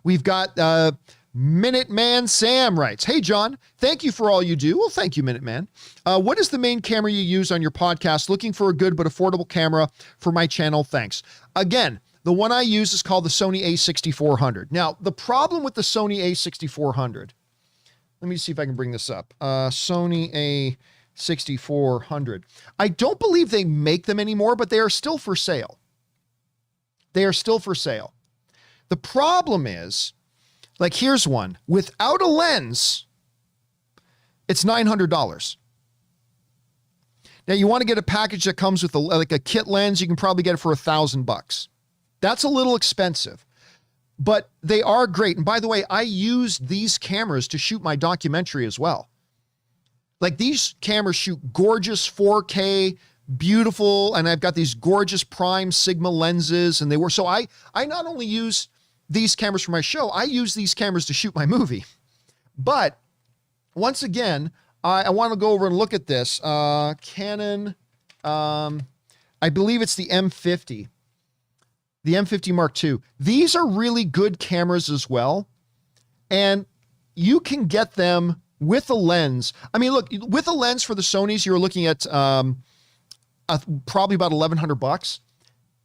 We've got Minuteman Sam writes, hey, John, thank you for all you do. Well, thank you, Minuteman. What is the main camera you use on your podcast? Looking for a good but affordable camera for my channel. Thanks. Again, the one I use is called the Sony a6400. Now, the problem with the Sony a6400, let me see if I can bring this up. Sony a6400. I don't believe they make them anymore, but they are still for sale. They are still for sale. The problem is, like, here's one. Without a lens, it's $900. Now, you want to get a package that comes with a kit lens, you can probably get it for $1,000. That's a little expensive, but they are great. And by the way, I used these cameras to shoot my documentary as well. Like, these cameras shoot gorgeous 4K, beautiful, and I've got these gorgeous prime Sigma lenses, and so I not only use these cameras for my show, I use these cameras to shoot my movie. But once again, I want to go over and look at this. Canon, I believe it's the M50. The M50 Mark II. These are really good cameras as well. And you can get them with a lens. I mean, look, with a lens for the Sonys, you're looking at probably about $1,100.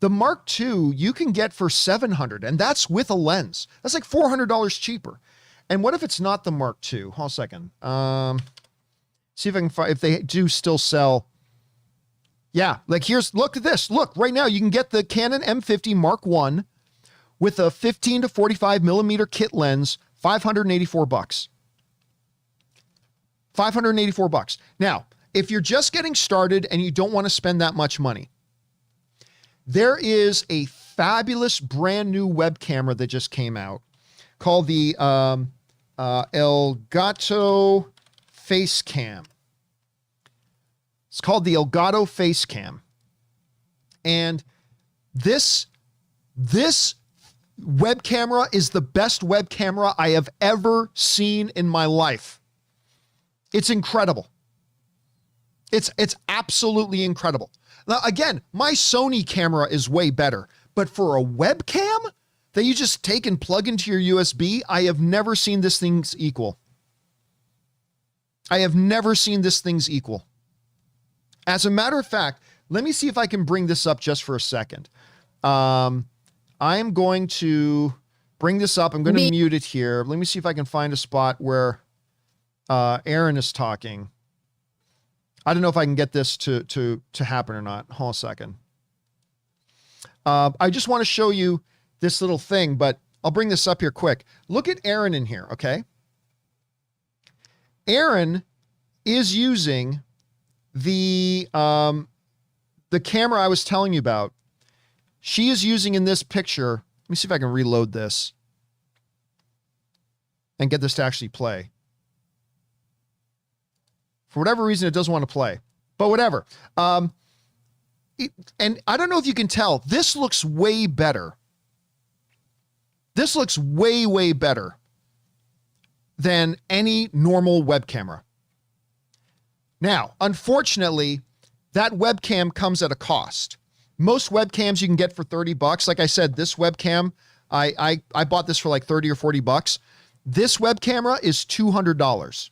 The Mark II you can get for $700, and that's with a lens. That's like $400 cheaper. And what if it's not the Mark II? Hold on a second. See if I can find, if they do still sell. Yeah, like look at this. Look, right now you can get the Canon M50 Mark I with a 15 to 45 millimeter kit lens, $584. $584. Now, if you're just getting started and you don't want to spend that much money, there is a fabulous brand new web camera that just came out called the Elgato Face Cam. It's called the Elgato Face Cam. And this web camera is the best web camera I have ever seen in my life. It's incredible. It's absolutely incredible. Now, again, my Sony camera is way better, but for a webcam that you just take and plug into your USB, I have never seen this thing's equal. I have never seen this thing's equal. As a matter of fact, let me see if I can bring this up just for a second. I am going to bring this up. I'm going to mute it here. Let me see if I can find a spot where Aaron is talking. I don't know if I can get this to happen or not. Hold on a second. I just want to show you this little thing, but I'll bring this up here quick. Look at Aaron in here, okay? Aaron is using the camera I was telling you about. She is using in this picture. Let me see if I can reload this and get this to actually play. For whatever reason, it doesn't want to play, but whatever. And I don't know if you can tell, this looks way better. This looks way, way better than any normal web camera. Now, unfortunately, that webcam comes at a cost. Most webcams you can get for $30. Like I said, this webcam, I bought this for like 30 or $40. This web camera is $200.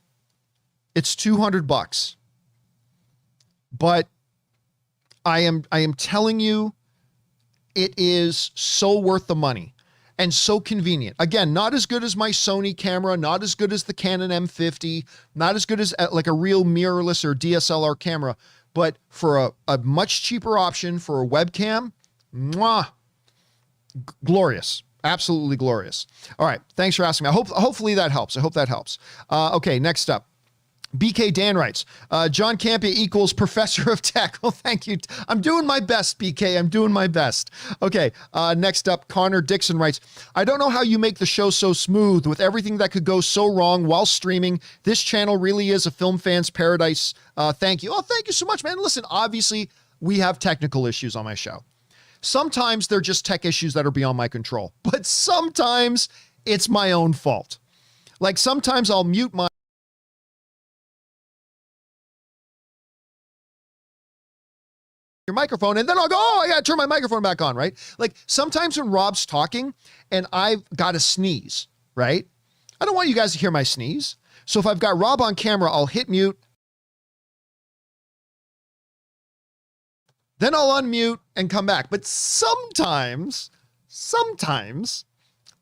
It's $200. But I am telling you, it is so worth the money and so convenient. Again, not as good as my Sony camera, not as good as the Canon M50, not as good as like a real mirrorless or DSLR camera, but for a much cheaper option for a webcam, mwah, glorious. Absolutely glorious. All right. Thanks for asking me. Hopefully that helps. I hope that helps. Okay. Next up. BK Dan writes, John Campea equals professor of tech. Well, thank you. I'm doing my best, BK. I'm doing my best. Okay. Next up, Connor Dixon writes, I don't know how you make the show so smooth with everything that could go so wrong while streaming. This channel really is a film fan's paradise. Thank you. Oh, thank you so much, man. Listen, obviously we have technical issues on my show. Sometimes they're just tech issues that are beyond my control, but sometimes it's my own fault. Like sometimes I'll mute my your microphone and then I'll go, oh, I gotta turn my microphone back on, right? Like sometimes when Rob's talking and I've got to sneeze, right? I don't want you guys to hear my sneeze. So if I've got Rob on camera, I'll hit mute. Then I'll unmute and come back. But sometimes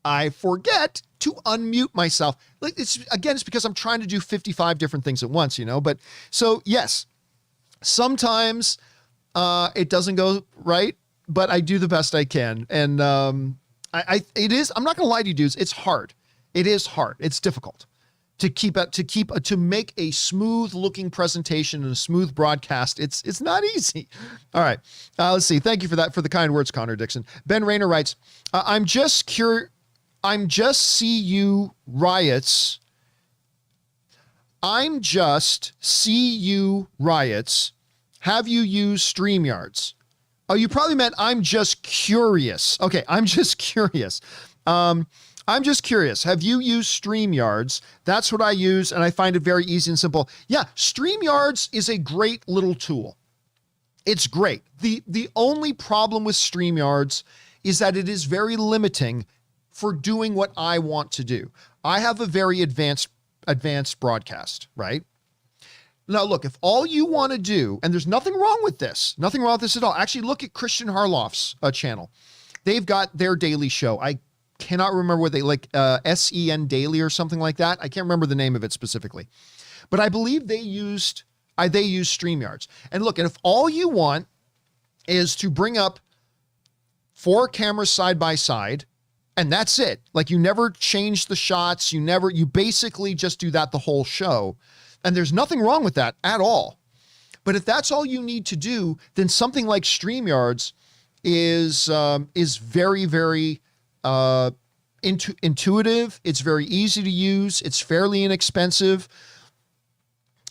I forget to unmute myself. Like it's because I'm trying to do 55 different things at once, you know? But so yes, sometimes it doesn't go right, but I do the best I can. And I'm not gonna lie to you dudes, it's hard. It is hard. It's difficult to make a smooth looking presentation and a smooth broadcast. It's not easy. All right. Let's see. Thank you for that, for the kind words, Connor Dixon. Ben Rayner writes, I'm just CU riots. I'm just CU riots. Have you used StreamYards? Oh, you probably meant I'm just curious. Okay, I'm just curious. I'm just curious. Have you used StreamYards? That's what I use, and I find it very easy and simple. Yeah, StreamYards is a great little tool. It's great. The only problem with StreamYards is that it is very limiting for doing what I want to do. I have a very advanced broadcast, right? Now, look, if all you want to do, and there's nothing wrong with this, nothing wrong with this at all. Actually, look at Christian Harloff's channel. They've got their daily show. I cannot remember what they like, SEN Daily or something like that. I can't remember the name of it specifically, but I believe they use StreamYards. And look, and if all you want is to bring up 4 cameras side by side, and that's it. Like, you never change the shots. You basically just do that the whole show. And there's nothing wrong with that at all. But if that's all you need to do, then something like StreamYards is very, very intuitive. It's very easy to use. It's fairly inexpensive.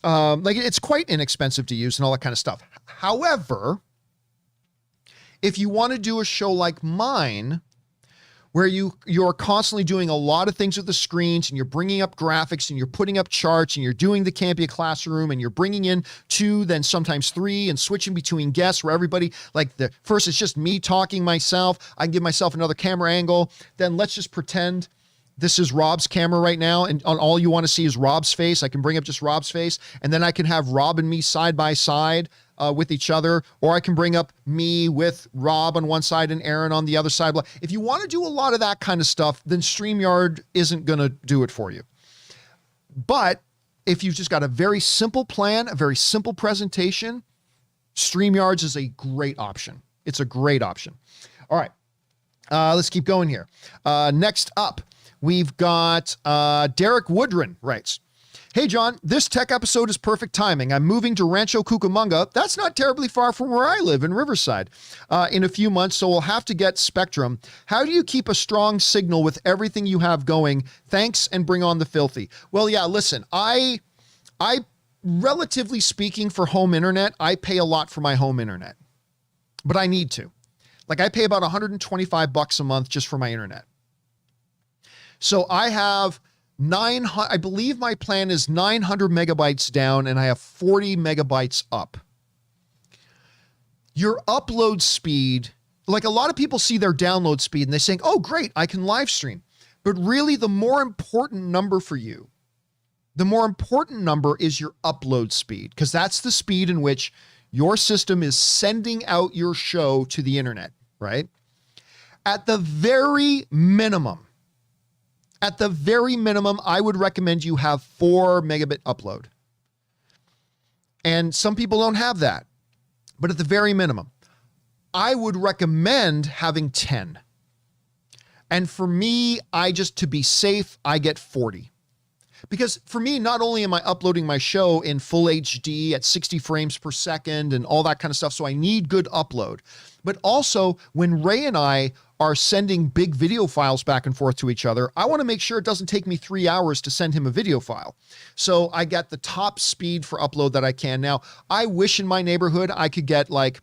Like, it's quite inexpensive to use and all that kind of stuff. However, if you want to do a show like mine, where you're constantly doing a lot of things with the screens, and you're bringing up graphics, and you're putting up charts, and you're doing the Campea classroom, and you're bringing in 2, then sometimes 3, and switching between guests where everybody, like, the first it's just me talking myself. I can give myself another camera angle. Then let's just pretend this is Rob's camera right now, and all you want to see is Rob's face. I can bring up just Rob's face, and then I can have Rob and me side by side with each other, or I can bring up me with Rob on one side and Aaron on the other side. If you want to do a lot of that kind of stuff, then StreamYard isn't going to do it for you. But if you've just got a very simple plan, a very simple presentation, StreamYards is a great option. It's a great option. All right, let's keep going here. Next up, we've got Derek Woodron writes, "Hey, John, this tech episode is perfect timing. I'm moving to Rancho Cucamonga. That's not terribly far from where I live in Riverside in a few months, so we'll have to get Spectrum. How do you keep a strong signal with everything you have going? Thanks, and bring on the filthy." Well, yeah, listen, I relatively speaking, for home internet, I pay a lot for my home internet, but I need to. Like, I pay about $125 a month just for my internet. So I have 900, I believe my plan is 900 megabytes down, and I have 40 megabytes up. Your upload speed, like, a lot of people see their download speed and they think, oh, great, I can live stream. But really, the more important number for you, the more important number is your upload speed, because that's the speed in which your system is sending out your show to the internet, right? At the very minimum, I would recommend you have 4 megabit upload. And some people don't have that. But at the very minimum, I would recommend having 10. And for me, to be safe, I get 40. Because for me, not only am I uploading my show in full HD at 60 frames per second and all that kind of stuff, so I need good upload, but also when Ray and I are sending big video files back and forth to each other, I want to make sure it doesn't take me 3 hours to send him a video file. So I get the top speed for upload that I can. Now, I wish in my neighborhood I could get like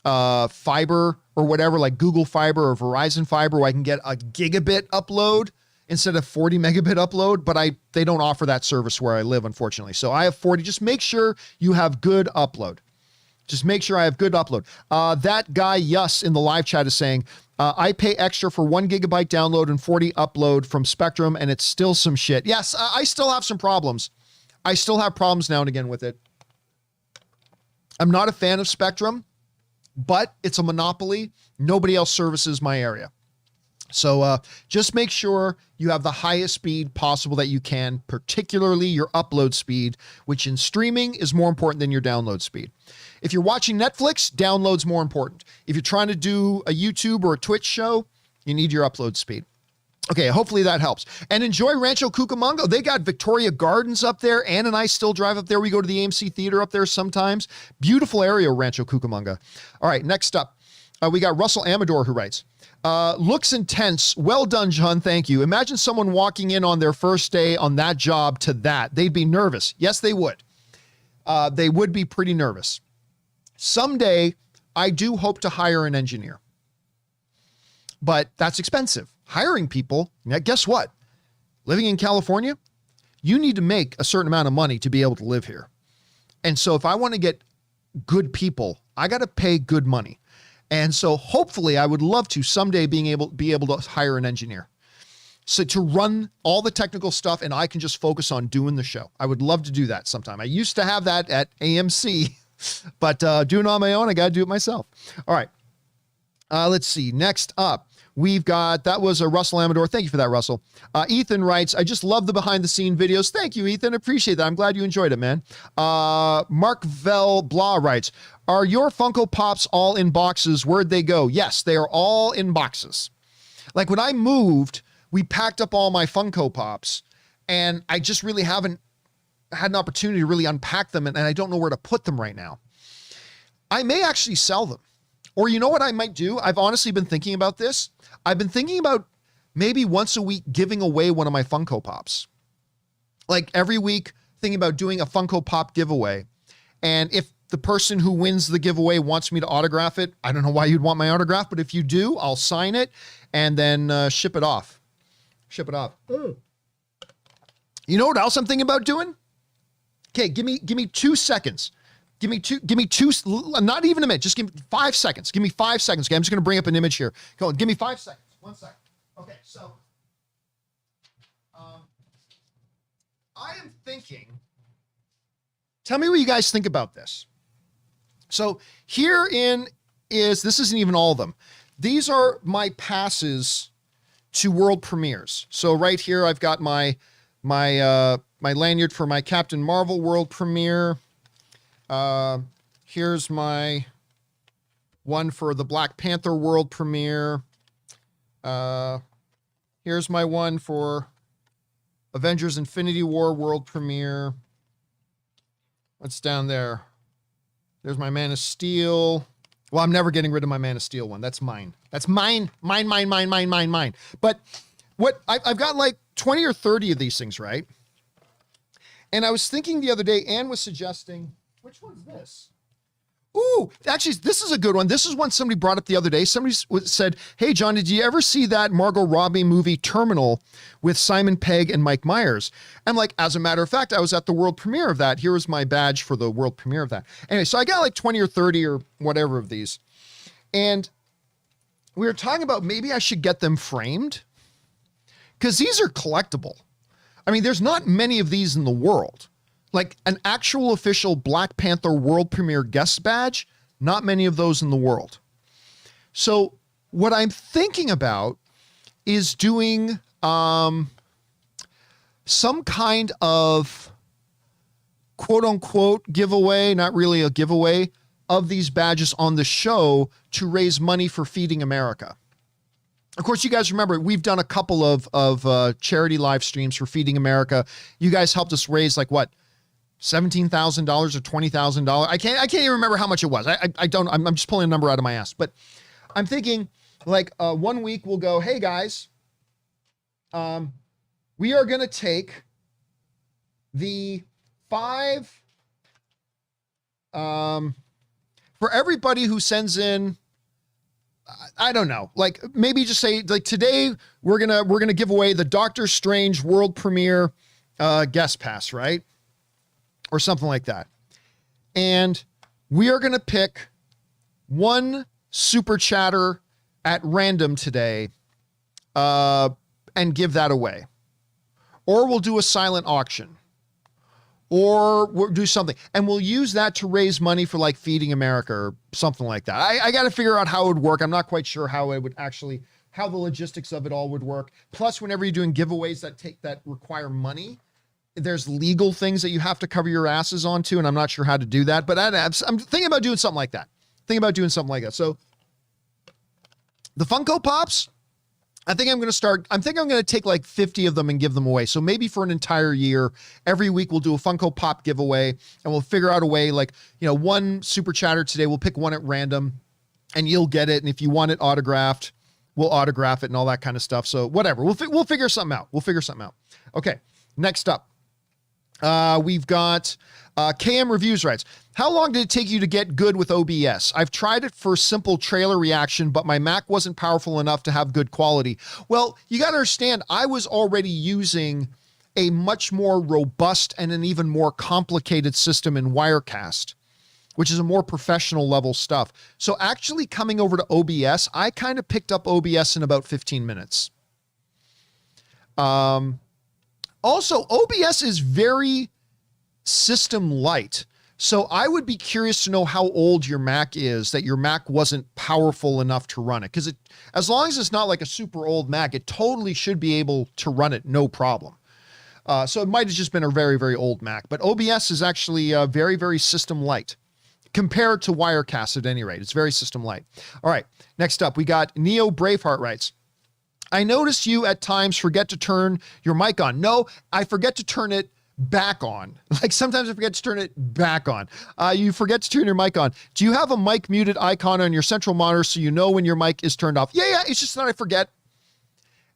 fiber or whatever, like Google Fiber or Verizon Fiber, where I can get a gigabit upload instead of 40 megabit upload, but they don't offer that service where I live, unfortunately. So I have 40. Just make sure you have good upload. Just make sure I have good upload. That guy, Yus, in the live chat is saying, I pay extra for 1 gigabyte download and 40 upload from Spectrum, and it's still some shit. Yes, I still have some problems. I still have problems now and again with it. I'm not a fan of Spectrum, but it's a monopoly. Nobody else services my area. So just make sure you have the highest speed possible that you can, particularly your upload speed, which in streaming is more important than your download speed. If you're watching Netflix, download's more important. If you're trying to do a YouTube or a Twitch show, you need your upload speed. Okay, hopefully that helps. And enjoy Rancho Cucamonga. They got Victoria Gardens up there. Ann and I still drive up there. We go to the AMC Theater up there sometimes. Beautiful area, Rancho Cucamonga. All right, next up, we got Russell Amador who writes, looks intense. Well done, John. Thank you. Imagine someone walking in on their first day on that job to that. They'd be nervous. Yes, they would. They would be pretty nervous. Someday, I do hope to hire an engineer, but that's expensive. hiring people. Now, guess what? Living in California, you need to make a certain amount of money to be able to live here. And so if I want to get good people, I got to pay good money. And so hopefully I would love to someday be able to hire an engineer. So to run all the technical stuff and I can just focus on doing the show. I would love to do that sometime. I used to have that at AMC, but doing it on my own, I got to do it myself. All right. Let's see. Next up, we've got, that was a Russell Amador. Thank you for that, Russell. Ethan writes, I just love the behind the scene videos. Thank you, Ethan. Appreciate that. I'm glad you enjoyed it, man. Mark Vel Blah writes, are your Funko Pops all in boxes? Where'd they go? Yes, they are all in boxes. Like when I moved, we packed up all my Funko Pops and I just really haven't had an opportunity to really unpack them and I don't know where to put them right now. I may actually sell them. Or you know what I might do? I've honestly been thinking about this. I've been thinking about maybe once a week giving away one of my Funko Pops. Like every week thinking about doing a Funko Pop giveaway. And if the person who wins the giveaway wants me to autograph it, I don't know why you'd want my autograph, but if you do, I'll sign it and then ship it off. Ship it off. You know what else I'm thinking about doing? Okay, give me 2 seconds. Give me two, not even a minute. Just give me 5 seconds. Give me 5 seconds. Okay, I'm just going to bring up an image here. Go on, give me 5 seconds. 1 second. Okay, so I am thinking, tell me what you guys think about this. So this isn't even all of them. These are my passes to world premieres. So right here, I've got my lanyard for my Captain Marvel world premiere. Here's my one for the Black Panther world premiere. Here's my one for Avengers Infinity War world premiere. What's down there? There's my Man of Steel. Well, I'm never getting rid of my Man of Steel one. That's mine. That's mine. Mine. But what I've got like 20 or 30 of these things, right? And I was thinking the other day, Ann was suggesting, which one's this? Ooh, actually, this is a good one. This is one somebody brought up the other day. Somebody said, hey, John, did you ever see that Margot Robbie movie Terminal with Simon Pegg and Mike Myers? I'm like, as a matter of fact, I was at the world premiere of that. Here was my badge for the world premiere of that. Anyway, so I got like 20 or 30 or whatever of these. And we were talking about maybe I should get them framed because these are collectible. I mean, there's not many of these in the world. Like an actual official Black Panther world premiere guest badge, not many of those in the world. So what I'm thinking about is doing some kind of quote unquote giveaway, not really a giveaway, of these badges on the show to raise money for Feeding America. Of course, you guys remember, we've done a couple of charity live streams for Feeding America. You guys helped us raise like what? $17,000 or $20,000. I can't even remember how much it was. I'm just pulling a number out of my ass, but I'm thinking like 1 week we'll go, hey guys, we are going to take the 5, for everybody who sends in, I don't know, like maybe just say like today we're going to give away the Doctor Strange world premiere guest pass, right? Or something like that. And we are going to pick one super chatter at random today and give that away. Or we'll do a silent auction. Or we'll do something. And we'll use that to raise money for like Feeding America or something like that. I got to figure out how it would work. I'm not quite sure how it would actually, how the logistics of it all would work. Plus, whenever you're doing giveaways that require money, there's legal things that you have to cover your asses onto, and I'm not sure how to do that, but I'm thinking about doing something like that. So the Funko Pops, I think I'm going to take like 50 of them and give them away. So maybe for an entire year, every week we'll do a Funko Pop giveaway and we'll figure out a way like, one super chatter today, we'll pick one at random and you'll get it. And if you want it autographed, we'll autograph it and all that kind of stuff. So whatever, we'll figure something out. Okay. Next up. We've got KM Reviews writes, how long did it take you to get good with OBS? I've tried it for simple trailer reaction, but my Mac wasn't powerful enough to have good quality. Well, you got to understand, I was already using a much more robust and an even more complicated system in Wirecast, which is a more professional level stuff. So actually coming over to OBS, I kind of picked up OBS in about 15 minutes. Also, OBS is very system light. So I would be curious to know how old your Mac is, that your Mac wasn't powerful enough to run it. Because as long as it's not like a super old Mac, it totally should be able to run it no problem. So it might have just been a very, very old Mac. But OBS is actually very, very system light compared to Wirecast at any rate. It's very system light. All right, next up, we got Neo Braveheart writes, I notice you at times forget to turn your mic on. No, I forget to turn it back on. Like sometimes I forget to turn it back on. You forget to turn your mic on. Do you have a mic muted icon on your central monitor so you know when your mic is turned off? Yeah, it's just that I forget.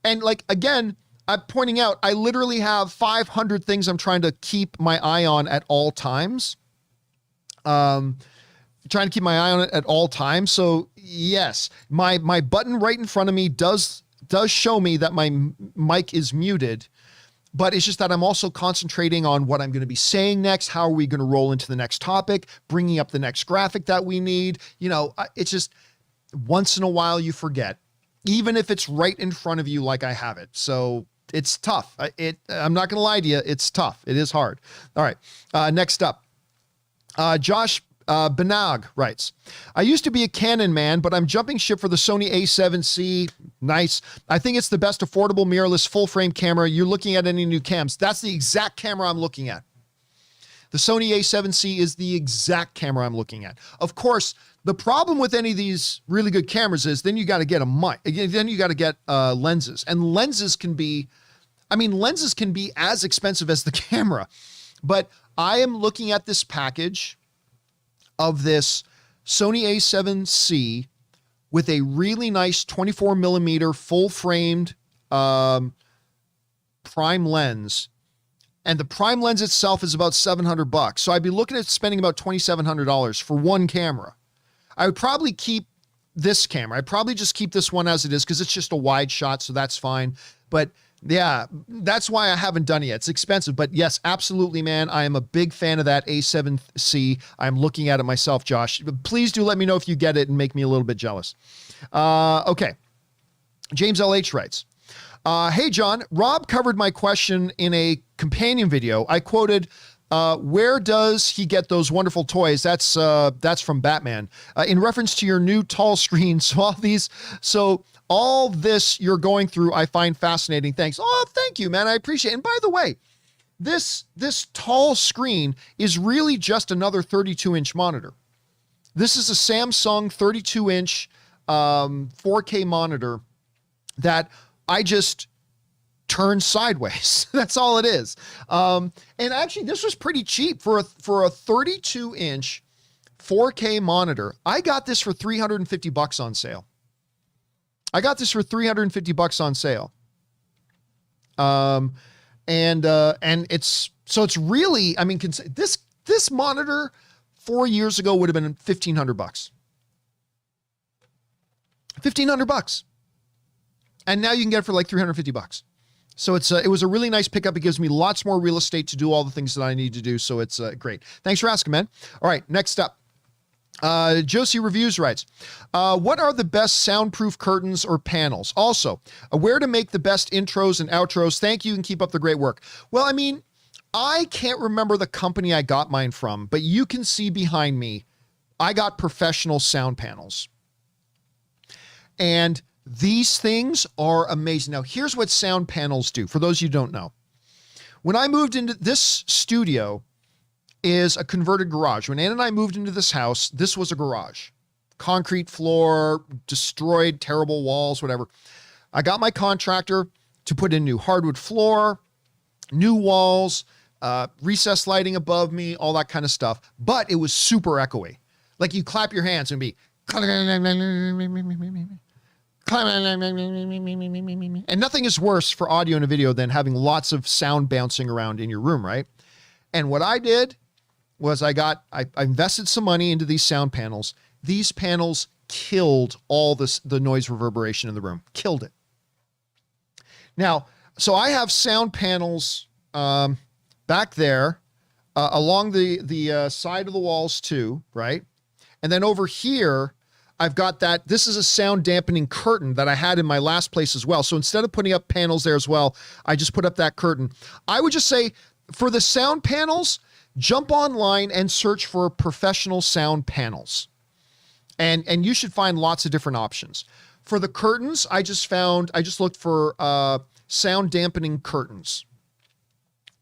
And like, again, I'm pointing out, I literally have 500 things I'm trying to keep my eye on at all times. Trying to keep my eye on it at all times. So yes, my button right in front of me does show me that my mic is muted, but it's just that I'm also concentrating on what I'm going to be saying next. How are we going to roll into the next topic, bringing up the next graphic that we need? You know, it's just once in a while you forget, even if it's right in front of you, like I have it. So it's tough. I'm not going to lie to you. It's tough. It is hard. All right. Next up, Josh Benag writes, I used to be a Canon man, but I'm jumping ship for the Sony A7C. Nice. I think it's the best affordable mirrorless full frame camera. You're looking at any new cams. That's the exact camera I'm looking at. The Sony A7C is the exact camera I'm looking at. Of course, the problem with any of these really good cameras is then you got to get a mic. Then you got to get lenses, and lenses can be as expensive as the camera. But I am looking at this package of this Sony A7C with a really nice 24 millimeter full framed prime lens. And the prime lens itself is about $700. So I'd be looking at spending about $2,700 for one camera. I would probably keep this camera. I'd probably just keep this one as it is because it's just a wide shot. So that's fine. But yeah, that's why I haven't done it yet. It's expensive, but yes, absolutely, man. I am a big fan of that A7C. I'm looking at it myself, Josh. Please do let me know if you get it and make me a little bit jealous. Okay. James LH writes, hey, John, Rob covered my question in a companion video. I quoted, where does he get those wonderful toys? That's from Batman. In reference to your new tall screen. So all this you're going through, I find fascinating. Thanks. Oh, thank you, man. I appreciate it. And by the way, this tall screen is really just another 32-inch monitor. This is a Samsung 32-inch 4K monitor that I just turn sideways. That's all it is. And actually, this was pretty cheap for a 32-inch 4K monitor. I got this for $350 on sale. And it's really, I mean, this monitor 4 years ago would have been $1,500. $1,500. And now you can get it for like $350. So it was a really nice pickup. It gives me lots more real estate to do all the things that I need to do. So it's great. Thanks for asking, man. All right, next up. Josie Reviews writes, what are the best soundproof curtains or panels? Also, where to make the best intros and outros? Thank you and keep up the great work. Well, I mean, I can't remember the company I got mine from, but you can see behind me, I got professional sound panels. And these things are amazing. Now, here's what sound panels do, for those you don't know. When I moved into this studio, is a converted garage. When Ann and I moved into this house, this was a garage. Concrete floor, destroyed, terrible walls, whatever. I got my contractor to put in new hardwood floor, new walls, recessed lighting above me, all that kind of stuff. But it was super echoey. Like you clap your hands and be, and nothing is worse for audio and video than having lots of sound bouncing around in your room, right? And what I did was I invested some money into these sound panels. These panels killed all the noise reverberation in the room. Killed it. Now, so I have sound panels back there along the side of the walls too, right? And then over here, I've got that. This is a sound dampening curtain that I had in my last place as well. So instead of putting up panels there as well, I just put up that curtain. I would just say for the sound panels, jump online and search for professional sound panels. And you should find lots of different options. For the curtains, I just looked for sound dampening curtains,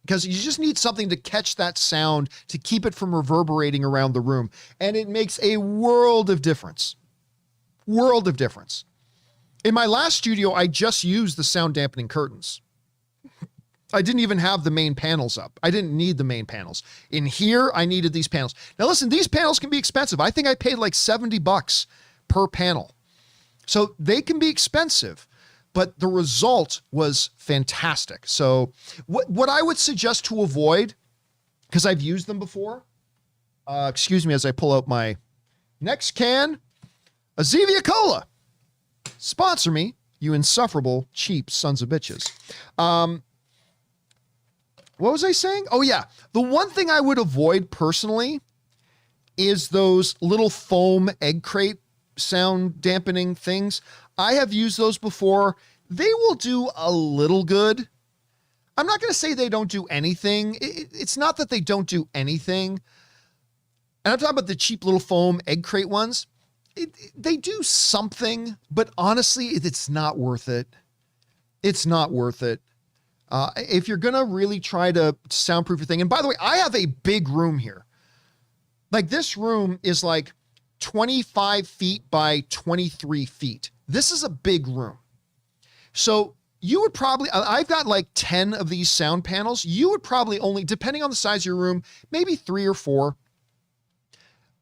because you just need something to catch that sound to keep it from reverberating around the room. And it makes a world of difference. World of difference. In my last studio, I just used the sound dampening curtains. I didn't even have the main panels up. I didn't need the main panels. In here, I needed these panels. Now listen, these panels can be expensive. I think I paid like $70 per panel. So they can be expensive, but the result was fantastic. So what I would suggest to avoid, because I've used them before, excuse me as I pull out my next can, a Zevia Cola. Sponsor me, you insufferable, cheap sons of bitches. What was I saying? Oh yeah. The one thing I would avoid personally is those little foam egg crate sound dampening things. I have used those before. They will do a little good. I'm not going to say they don't do anything. It's not that they don't do anything. And I'm talking about the cheap little foam egg crate ones. They do something, but honestly, it's not worth it. It's not worth it. If you're going to really try to soundproof your thing, and by the way, I have a big room here. Like this room is like 25 feet by 23 feet. This is a big room. So you would probably, I've got like 10 of these sound panels. You would probably only, depending on the size of your room, maybe 3 or 4,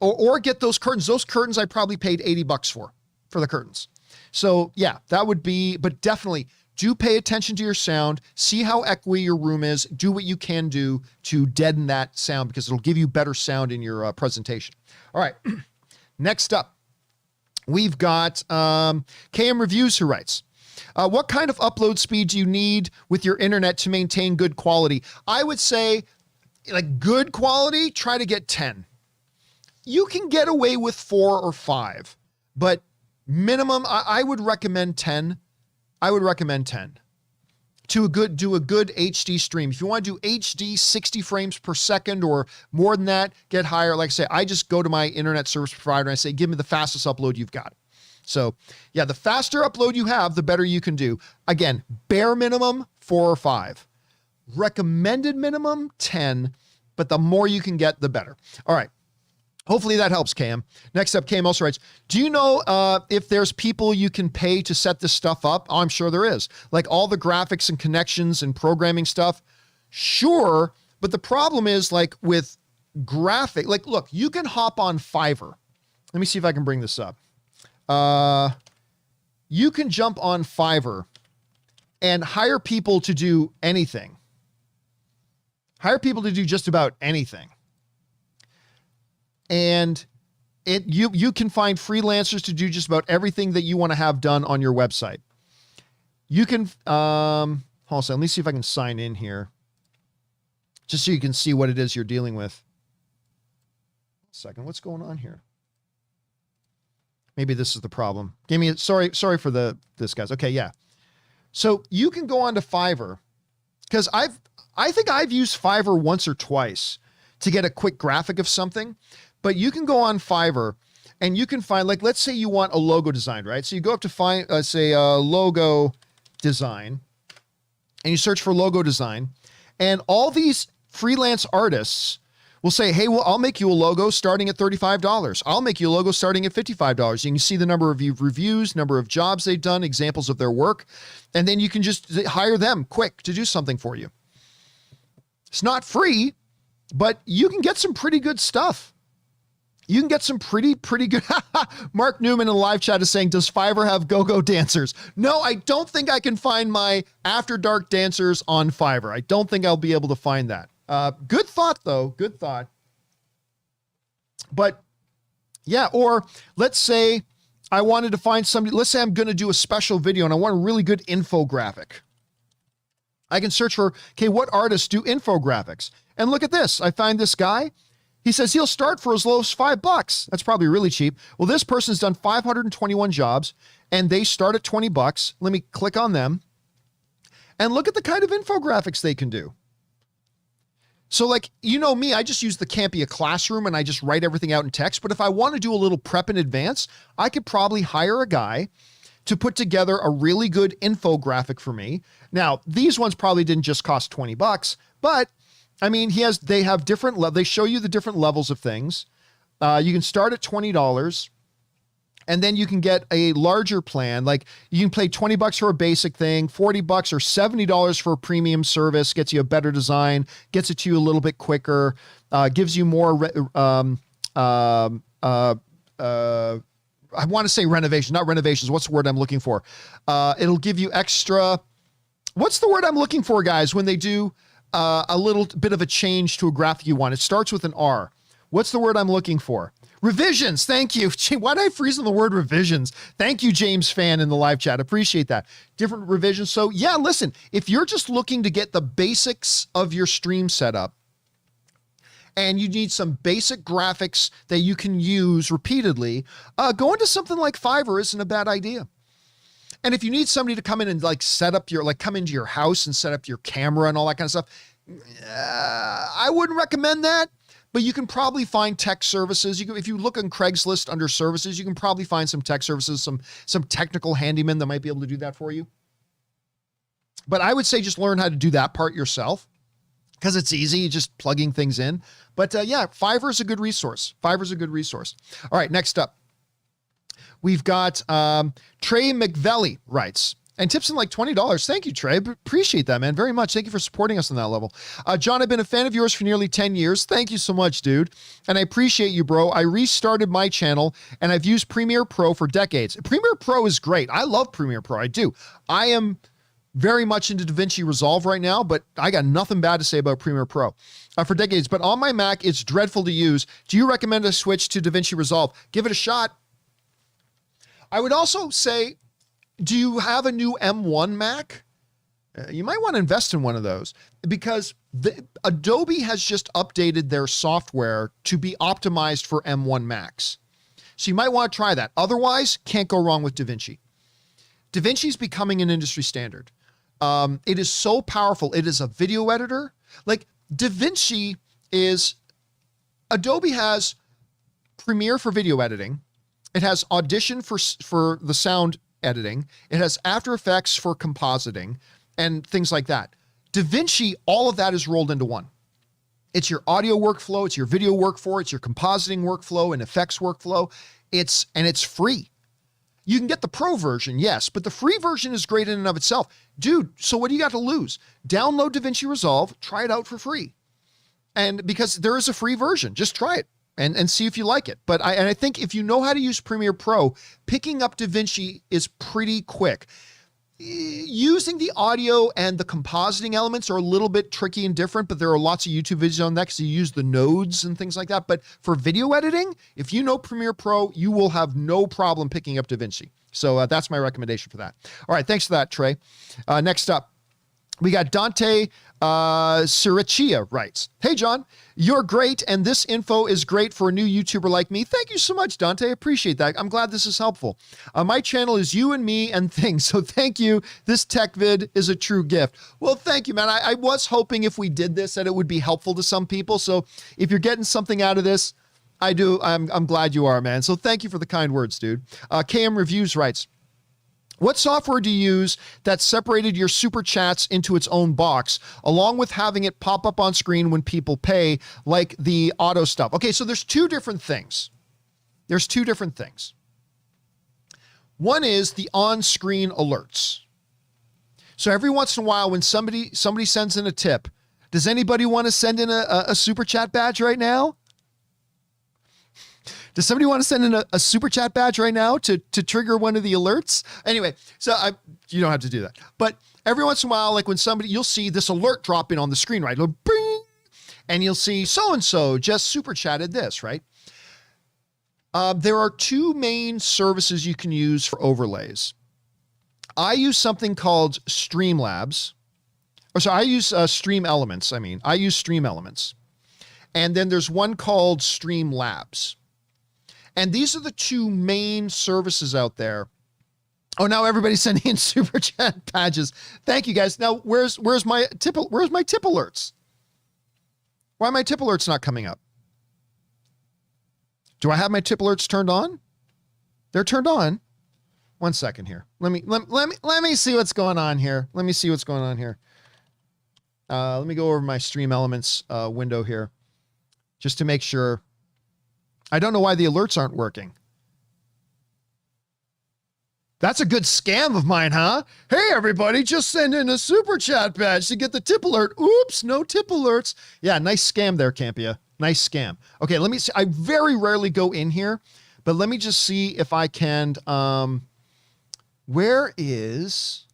or get those curtains. Those curtains I probably paid $80 for the curtains. So yeah, that would be, but definitely do pay attention to your sound, see how echoey your room is, do what you can do to deaden that sound, because it'll give you better sound in your presentation. All right, next up, we've got KM Reviews, who writes, what kind of upload speed do you need with your internet to maintain good quality? I would say, like good quality, try to get 10. You can get away with 4 or 5, but minimum, I would recommend 10. I would recommend 10 to do a good HD stream. If you want to do HD 60 frames per second or more than that, get higher. Like I say, I just go to my internet service provider and I say, give me the fastest upload you've got. So yeah, the faster upload you have, the better you can do. Again, bare minimum 4 or 5, recommended minimum 10, but the more you can get, the better. All right. Hopefully that helps, Cam. Next up, Cam also writes, do you know if there's people you can pay to set this stuff up? Oh, I'm sure there is. Like all the graphics and connections and programming stuff. Sure, but the problem is like with graphic, like look, you can hop on Fiverr. Let me see if I can bring this up. You can jump on Fiverr and hire people to do anything. Hire people to do just about anything. And you can find freelancers to do just about everything that you want to have done on your website. You can, hold on, let me see if I can sign in here, just so you can see what it is you're dealing with. Second, what's going on here? Maybe this is the problem. Sorry for this, guys. Okay, yeah. So you can go on to Fiverr, because I think I've used Fiverr once or twice to get a quick graphic of something. But you can go on Fiverr and you can find, like, let's say you want a logo design, right? So you go up to find, say, a logo design, and you search for logo design, and all these freelance artists will say, hey, well, I'll make you a logo starting at $35. I'll make you a logo starting at $55. You can see the number of reviews, number of jobs they've done, examples of their work, and then you can just hire them quick to do something for you. It's not free, but you can get some pretty good stuff. You can get some pretty good. Mark Newman in the live chat is saying, does Fiverr have go-go dancers? No, I don't think I can find my After Dark dancers on Fiverr. I don't think I'll be able to find that. Good thought, though. Good thought. But yeah, or let's say I wanted to find somebody. Let's say I'm going to do a special video and I want a really good infographic. I can search for, okay, what artists do infographics? And look at this. I find this guy. He says he'll start for as low as $5. That's probably really cheap. Well, this person's done 521 jobs and they start at $20. Let me click on them and look at the kind of infographics they can do. So like, you know me, I just use the Campea Classroom and I just write everything out in text. But if I want to do a little prep in advance, I could probably hire a guy to put together a really good infographic for me. Now, these ones probably didn't just cost $20, but I mean, they have different, they show you the different levels of things. You can start at $20 and then you can get a larger plan. Like you can pay $20 for a basic thing, $40 or $70 for a premium service, gets you a better design, gets it to you a little bit quicker, gives you more, I want to say renovation, not renovations. What's the word I'm looking for? It'll give you extra, what's the word I'm looking for, guys, when they do a little bit of a change to a graphic you want? It starts with an R. What's the word I'm looking for? Revisions. Thank you. Why did I freeze on the word revisions? Thank you, James Fan in the live chat. Appreciate that. Different revisions. So yeah, listen, if you're just looking to get the basics of your stream set up and you need some basic graphics that you can use repeatedly, going to something like Fiverr isn't a bad idea. And if you need somebody to come in and like set up your, like come into your house and set up your camera and all that kind of stuff, I wouldn't recommend that. But you can probably find tech services. If you look on Craigslist under services, you can probably find some tech services, some technical handyman that might be able to do that for you. But I would say just learn how to do that part yourself because it's easy, just plugging things in. But yeah, Fiverr is a good resource. Fiverr's a good resource. All right, next up, we've got Trey McVelly writes, and tips in like $20. Thank you, Trey. Appreciate that, man, very much. Thank you for supporting us on that level. John, I've been a fan of yours for nearly 10 years. Thank you so much, dude. And I appreciate you, bro. I restarted my channel and I've used Premiere Pro for decades. Premiere Pro is great. I love Premiere Pro. I do. I am very much into Davinci Resolve right now, but I got nothing bad to say about Premiere Pro for decades. But on my Mac, it's dreadful to use. Do you recommend a switch to Davinci Resolve? Give it a shot. I would also say, do you have a new M1 Mac? You might want to invest in one of those because Adobe has just updated their software to be optimized for M1 Macs. So you might want to try that. Otherwise, can't go wrong with Davinci. Davinci is becoming an industry standard. It is so powerful. It is a video editor. Like Davinci is, Adobe has Premiere for video editing. It has Audition for the sound editing. It has After Effects for compositing and things like that. Davinci, all of that is rolled into one. It's your audio workflow, it's your video workflow, it's your compositing workflow and effects workflow. It's free. You can get the pro version, yes, but the free version is great in and of itself. Dude, so what do you got to lose? Download Davinci Resolve, try it out for free. And because there is a free version, just try it. And see if you like it. But I think if you know how to use Premiere Pro, picking up Davinci is pretty quick. Using the audio and the compositing elements are a little bit tricky and different, but there are lots of YouTube videos on that because you use the nodes and things like that. But for video editing, if you know Premiere Pro, you will have no problem picking up Davinci. So that's my recommendation for that. All right, thanks for that, Trey. Next up, we got Dante Siriccia writes, hey, John, you're great, and this info is great for a new YouTuber like me. Thank you so much, Dante. I appreciate that. I'm glad this is helpful. My channel is you and me and things, so thank you. This tech vid is a true gift. Well, thank you, man. I was hoping if we did this that it would be helpful to some people, so if you're getting something out of this, I'm glad you are, man. So thank you for the kind words, dude. KM Reviews writes, what software do you use that separated your super chats into its own box, along with having it pop up on screen when people pay, like the auto stuff? Okay, so there's two different things. One is the on-screen alerts. So every once in a while when somebody sends in a tip, does anybody want to send in a super chat badge right now? Does somebody want to send in a super chat badge right now to trigger one of the alerts? Anyway, so you don't have to do that. But every once in a while, like when you'll see this alert dropping on the screen, right? It'll bing, and you'll see so-and-so just super chatted this, right? There are two main services you can use for overlays. I use something called Streamlabs. I use Stream Elements. I use Stream Elements. And then there's one called Streamlabs. And these are the two main services out there. Oh, now everybody's sending in super chat badges. Thank you guys. Now, where's my tip alerts? Why are my tip alerts not coming up? Do I have my tip alerts turned on? They're turned on. 1 second here. Let me see what's going on here. Let me go over my Stream Elements window here just to make sure. I don't know why the alerts aren't working. That's a good scam of mine, huh? Hey, everybody, just send in a super chat badge to get the tip alert. Oops, no tip alerts. Yeah, nice scam there, Campea. Nice scam. Okay, let me see. I very rarely go in here, but let me just see if I can. Where is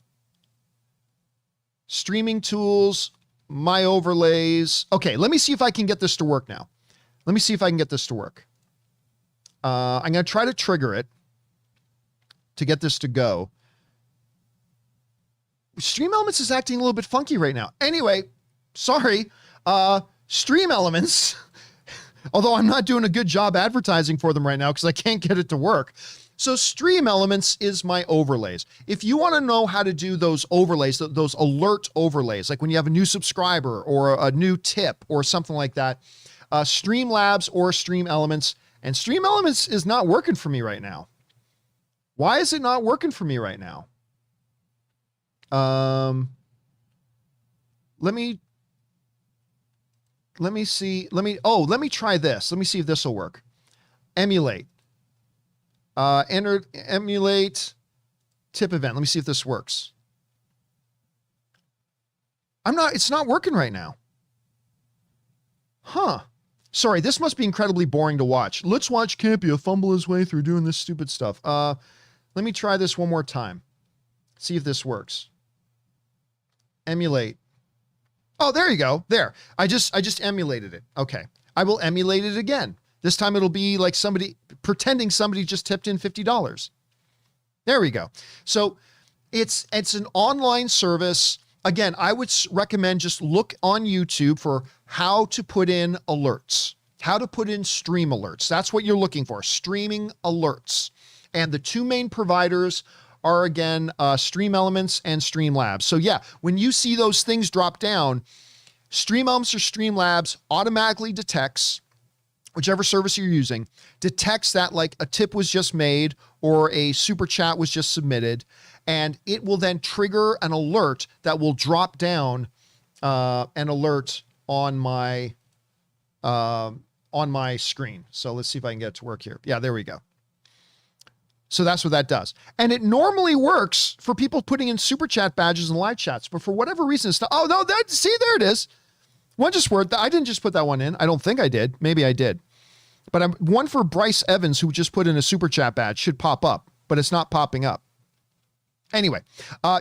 streaming tools, my overlays? Okay, let me see if I can get this to work now. I'm going to try to trigger it to get this to go. Stream Elements is acting a little bit funky right now. Anyway, sorry. Stream Elements, although I'm not doing a good job advertising for them right now because I can't get it to work. So Stream Elements is my overlays. If you want to know how to do those overlays, those alert overlays, like when you have a new subscriber or a new tip or something like that, Streamlabs or Stream Elements. And Stream Elements is not working for me right now. Why is it not working for me right now? Let me see. Let me try this. Let me see if this will work. Emulate. Emulate tip event. Let me see if this works. It's not working right now. Huh. Sorry, this must be incredibly boring to watch. Let's watch Campea fumble his way through doing this stupid stuff. Let me try this one more time. See if this works. Emulate. Oh, there you go. There. I just emulated it. Okay. I will emulate it again. This time it'll be like pretending somebody just tipped in $50. There we go. So it's an online service. Again, I would recommend just look on YouTube for how to put in alerts, how to put in stream alerts. That's what you're looking for, streaming alerts. And the two main providers are, again, Stream Elements and Streamlabs. So yeah, when you see those things drop down, Stream Elements or Streamlabs automatically detects, whichever service you're using, detects that like a tip was just made or a super chat was just submitted, and it will then trigger an alert that will drop down an alert on my screen. So let's see if I can get it to work here. Yeah, there we go. So that's what that does. And it normally works for people putting in super chat badges and live chats, but for whatever reason, it's not. Oh, no, see, there it is. One just word. I didn't just put that one in. I don't think I did. Maybe I did. But one for Bryce Evans, who just put in a super chat badge, should pop up, but it's not popping up. Anyway,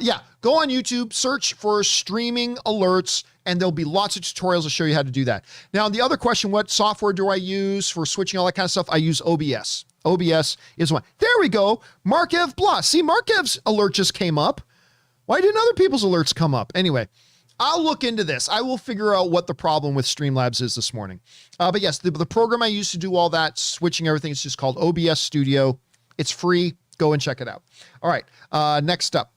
yeah, go on YouTube, search for streaming alerts, and there'll be lots of tutorials to show you how to do that. Now, the other question, what software do I use for switching all that kind of stuff? I use OBS. OBS is one. There we go. Markev Blah. See, Markev's alert just came up. Why didn't other people's alerts come up? Anyway, I'll look into this. I will figure out what the problem with Streamlabs is this morning. But yes, the program I use to do all that, switching everything, is just called OBS Studio. It's free. Go and check it out. All right. Next up.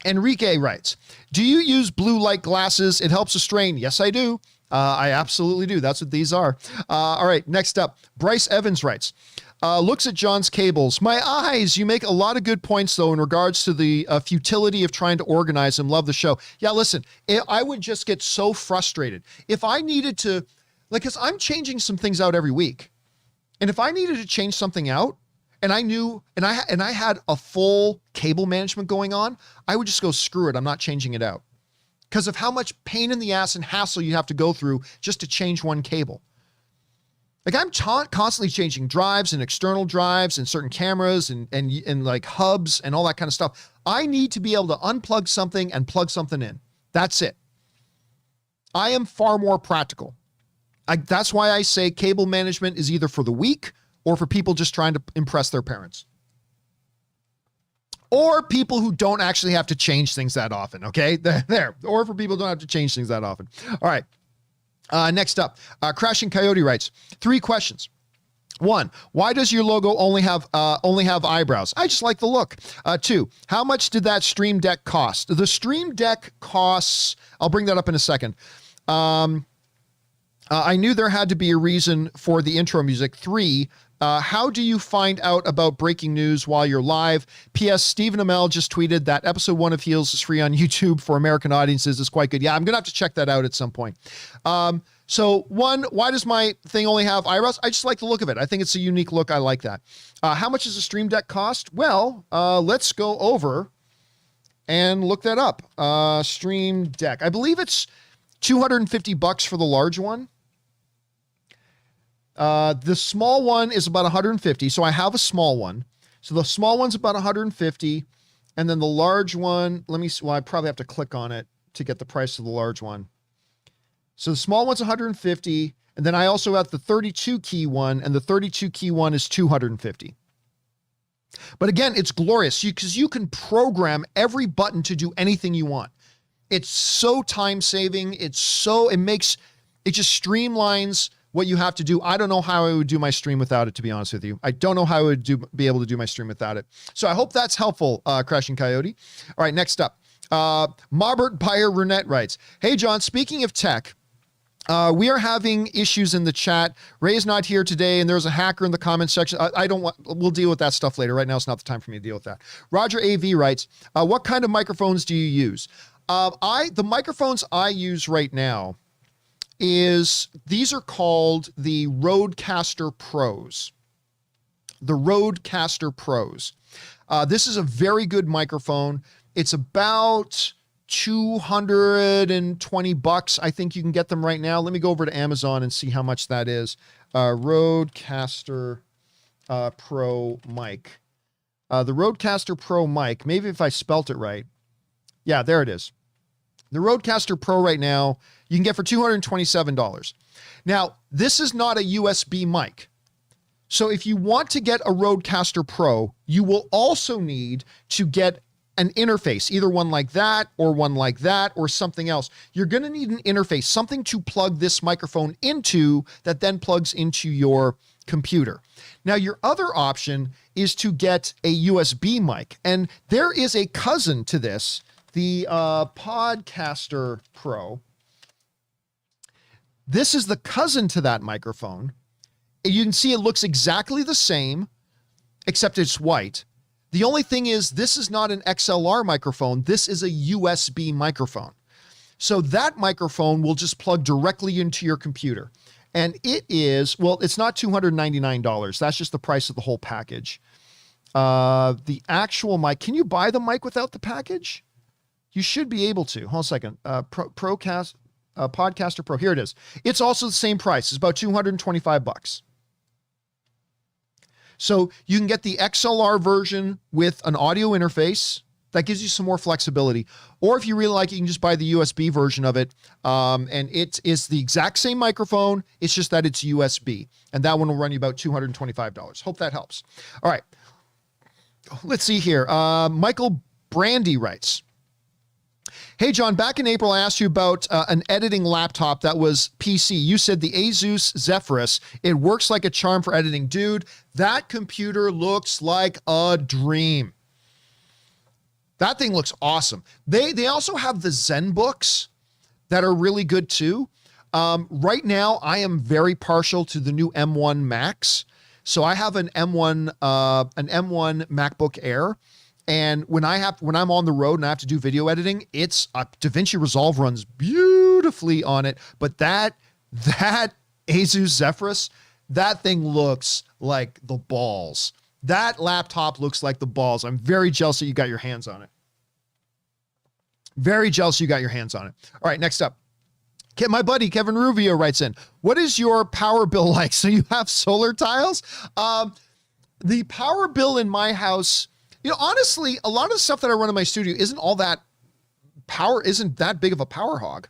Enrique writes, do you use blue light glasses? It helps us strain. Yes, I do. I absolutely do. That's what these are. All right. Next up. Bryce Evans writes, looks at John's cables. My eyes. You make a lot of good points, though, in regards to the futility of trying to organize them. Love the show. Yeah, listen, I would just get so frustrated. If I needed to, because I'm changing some things out every week. And if I needed to change something out, and I knew, and I had a full cable management going on, I would just go, screw it, I'm not changing it out. Because of how much pain in the ass and hassle you have to go through just to change one cable. Like I'm constantly changing drives and external drives and certain cameras and like hubs and all that kind of stuff. I need to be able to unplug something and plug something in. That's it. I am far more practical. That's why I say cable management is either for the weak or for people just trying to impress their parents. Or people who don't actually have to change things that often, okay? There. Or for people who don't have to change things that often. All right. Next up, Crashing Coyote writes, 3 questions. 1, why does your logo only have eyebrows? I just like the look. 2, how much did that Stream Deck cost? The Stream Deck costs, I'll bring that up in a second. I knew there had to be a reason for the intro music. 3, how do you find out about breaking news while you're live? P.S. Stephen Amell just tweeted that episode 1 of Heels is free on YouTube for American audiences. It's quite good. Yeah, I'm going to have to check that out at some point. So 1, why does my thing only have eyebrows? I just like the look of it. I think it's a unique look. I like that. How much does a Stream Deck cost? Well, let's go over and look that up. Stream Deck. I believe it's $250 for the large one. The small one is about 150. So I have a small one. So the small one's about 150. And then the large one, I probably have to click on it to get the price of the large one. So the small one's 150. And then I also have the 32 key one, and the 32 key one is 250. But again, it's glorious because you can program every button to do anything you want. It's so time saving. It just streamlines what you have to do. I don't know how I would do my stream without it, to be honest with you. I don't know how I would be able to do my stream without it. So I hope that's helpful, Crashing Coyote. All right, next up. Marbert Bayer Runette writes, hey, John, speaking of tech, we are having issues in the chat. Ray's not here today, and there's a hacker in the comments section. We'll deal with that stuff later. Right now, it's not the time for me to deal with that. Roger AV writes, what kind of microphones do you use? The microphones I use right now these are called the Rodecaster Pros. The Rodecaster Pros. This is a very good microphone. It's about $220. I think you can get them right now. Let me go over to Amazon and see how much that is. Rodecaster Pro mic. The Rodecaster Pro mic, maybe if I spelt it right. Yeah, there it is. The Rodecaster Pro right now, you can get for $227. Now, this is not a USB mic. So if you want to get a Rodecaster Pro, you will also need to get an interface, either one like that or something else. You're going to need an interface, something to plug this microphone into that then plugs into your computer. Now, your other option is to get a USB mic, and there is a cousin to this, the Podcaster Pro. This is the cousin to that microphone. You can see it looks exactly the same, except it's white. The only thing is, this is not an XLR microphone. This is a USB microphone. So that microphone will just plug directly into your computer. And it is, well, it's not $299. That's just the price of the whole package. The actual mic, can you buy the mic without the package? You should be able to. Hold on a second. Podcaster Pro. Here it is. It's also the same price. It's about $225. So you can get the XLR version with an audio interface that gives you some more flexibility. Or if you really like it, you can just buy the USB version of it. And it is the exact same microphone. It's just that it's USB. And that one will run you about $225. Hope that helps. All right. Let's see here. Michael Brandy writes, hey, John, back in April, I asked you about an editing laptop that was PC. You said the Asus Zephyrus. It works like a charm for editing. Dude, that computer looks like a dream. That thing looks awesome. They also have the ZenBooks that are really good too. Right now, I am very partial to the new M1 Max. So I have an M1 MacBook Air. And when I'm on the road and I have to do video editing, it's DaVinci Resolve runs beautifully on it. But that Asus Zephyrus, that thing looks like the balls. That laptop looks like the balls. I'm very jealous that you got your hands on it. Very jealous you got your hands on it. All right, next up. My buddy Kevin Rubio writes in, what is your power bill like? So you have solar tiles? The power bill in my house, honestly, a lot of the stuff that I run in my studio isn't that big of a power hog.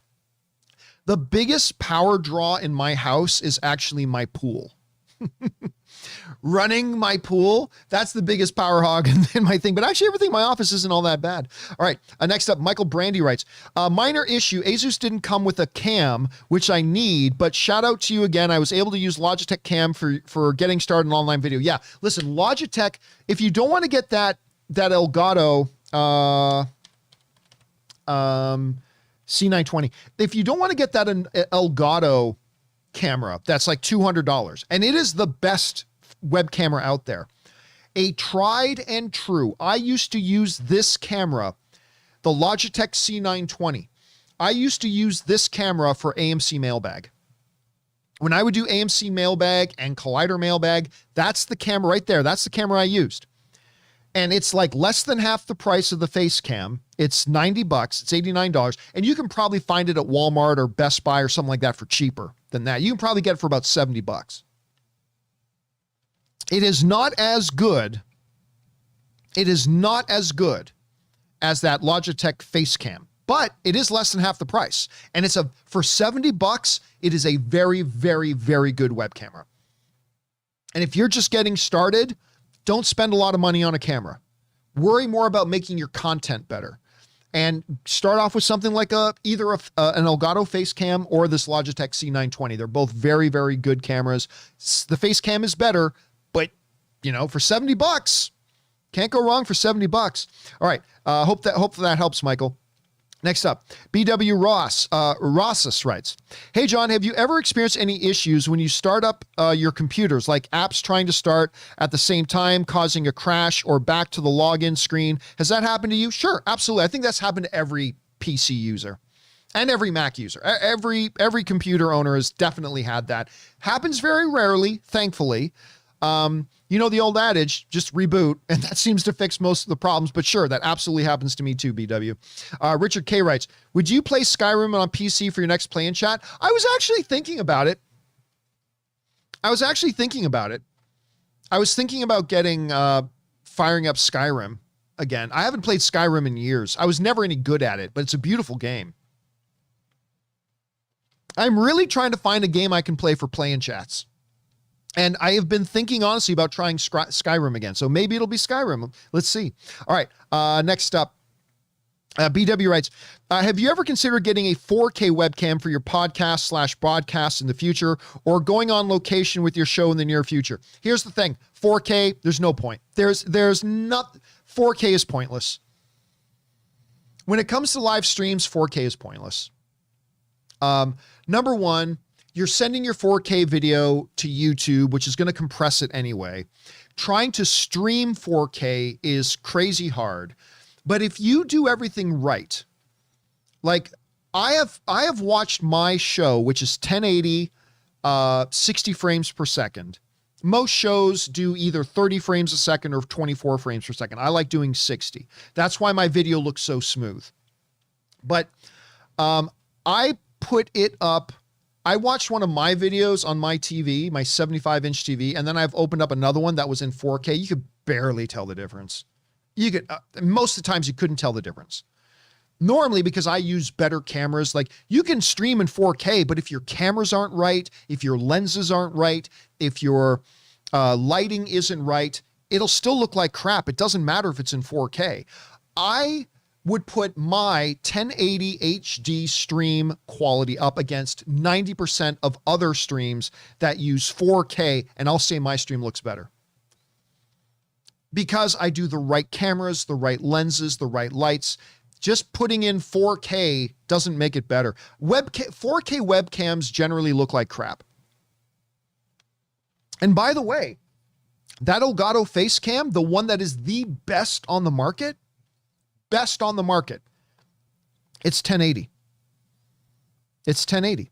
The biggest power draw in my house is actually my pool. Running my pool, that's the biggest power hog in my thing. But actually, everything in my office isn't all that bad. All right, next up, Michael Brandy writes, minor issue, Asus didn't come with a cam, which I need, but shout out to you again. I was able to use Logitech cam for getting started in online video. Yeah, listen, Logitech, if you don't want to get that Elgato C920, if you don't want to get that Elgato camera, that's like $200, and it is the best web camera out there. A tried and true. I used to use this camera, the Logitech C920. I used to use this camera for AMC Mailbag. When I would do AMC Mailbag and Collider Mailbag, that's the camera right there. That's the camera I used. And it's like less than half the price of the face cam. It's $90. It's $89. And you can probably find it at Walmart or Best Buy or something like that for cheaper than that. You can probably get it for about $70. It is not as good. It is not as good as that Logitech face cam, but it is less than half the price. And it's for $70, it is a very, very, very good web camera. And if you're just getting started, don't spend a lot of money on a camera. Worry more about making your content better. And start off with something like either an Elgato face cam or this Logitech C920. They're both very, very good cameras. The face cam is better, but for $70, can't go wrong for $70. All right. Hope that helps, Michael. Next up, BW Ross, Rossus writes, hey, John, have you ever experienced any issues when you start up your computers, like apps trying to start at the same time, causing a crash or back to the login screen? Has that happened to you? Sure, absolutely. I think that's happened to every PC user and every Mac user. Every computer owner has definitely had that. Happens very rarely, thankfully. The old adage, just reboot, and that seems to fix most of the problems, but sure, that absolutely happens to me too, BW. Richard K writes, would you play Skyrim on PC for your next play and chat? I was actually thinking about it. I was thinking about getting, firing up Skyrim again. I haven't played Skyrim in years. I was never any good at it, but it's a beautiful game. I'm really trying to find a game I can play for play and chats. And I have been thinking, honestly, about trying Skyrim again. So maybe it'll be Skyrim. Let's see. All right. Next up, BW writes, have you ever considered getting a 4K webcam for your podcast/broadcast in the future, or going on location with your show in the near future? Here's the thing. 4K, there's no point. 4K is pointless. When it comes to live streams, 4K is pointless. Number one, you're sending your 4K video to YouTube, which is going to compress it anyway. Trying to stream 4K is crazy hard. But if you do everything right, like I have watched my show, which is 1080, 60 frames per second. Most shows do either 30 frames a second or 24 frames per second. I like doing 60. That's why my video looks so smooth. But I put it up. I watched one of my videos on my TV, my 75-inch TV, and then I've opened up another one that was in 4K. You could barely tell the difference. You could, most of the times you couldn't tell the difference. Normally, because I use better cameras, like you can stream in 4K, but if your cameras aren't right, if your lenses aren't right, if your lighting isn't right, it'll still look like crap. It doesn't matter if it's in 4K. I would put my 1080 HD stream quality up against 90% of other streams that use 4K, and I'll say my stream looks better. Because I do the right cameras, the right lenses, the right lights. Just putting in 4K doesn't make it better. 4K webcams generally look like crap. And by the way, that Elgato face cam, the one that is the best on the market, it's 1080. It's 1080.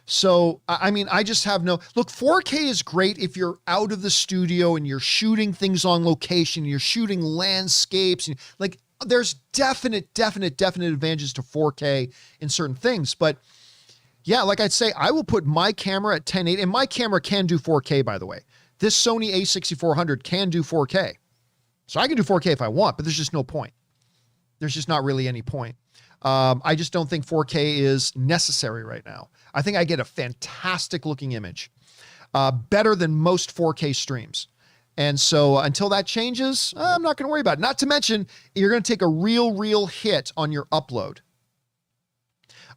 So, I mean, I just have look, 4K is great if you're out of the studio and you're shooting things on location, you're shooting landscapes, and like there's definite advantages to 4K in certain things. But yeah, like I'd say, I will put my camera at 1080, and my camera can do 4K, by the way. This Sony a6400 can do 4K. So I can do 4K if I want, but there's just no point. There's just not really any point. I just don't think 4K is necessary right now. I think I get a fantastic looking image, better than most 4K streams. And so until that changes, I'm not going to worry about it. Not to mention, you're going to take a real hit on your upload.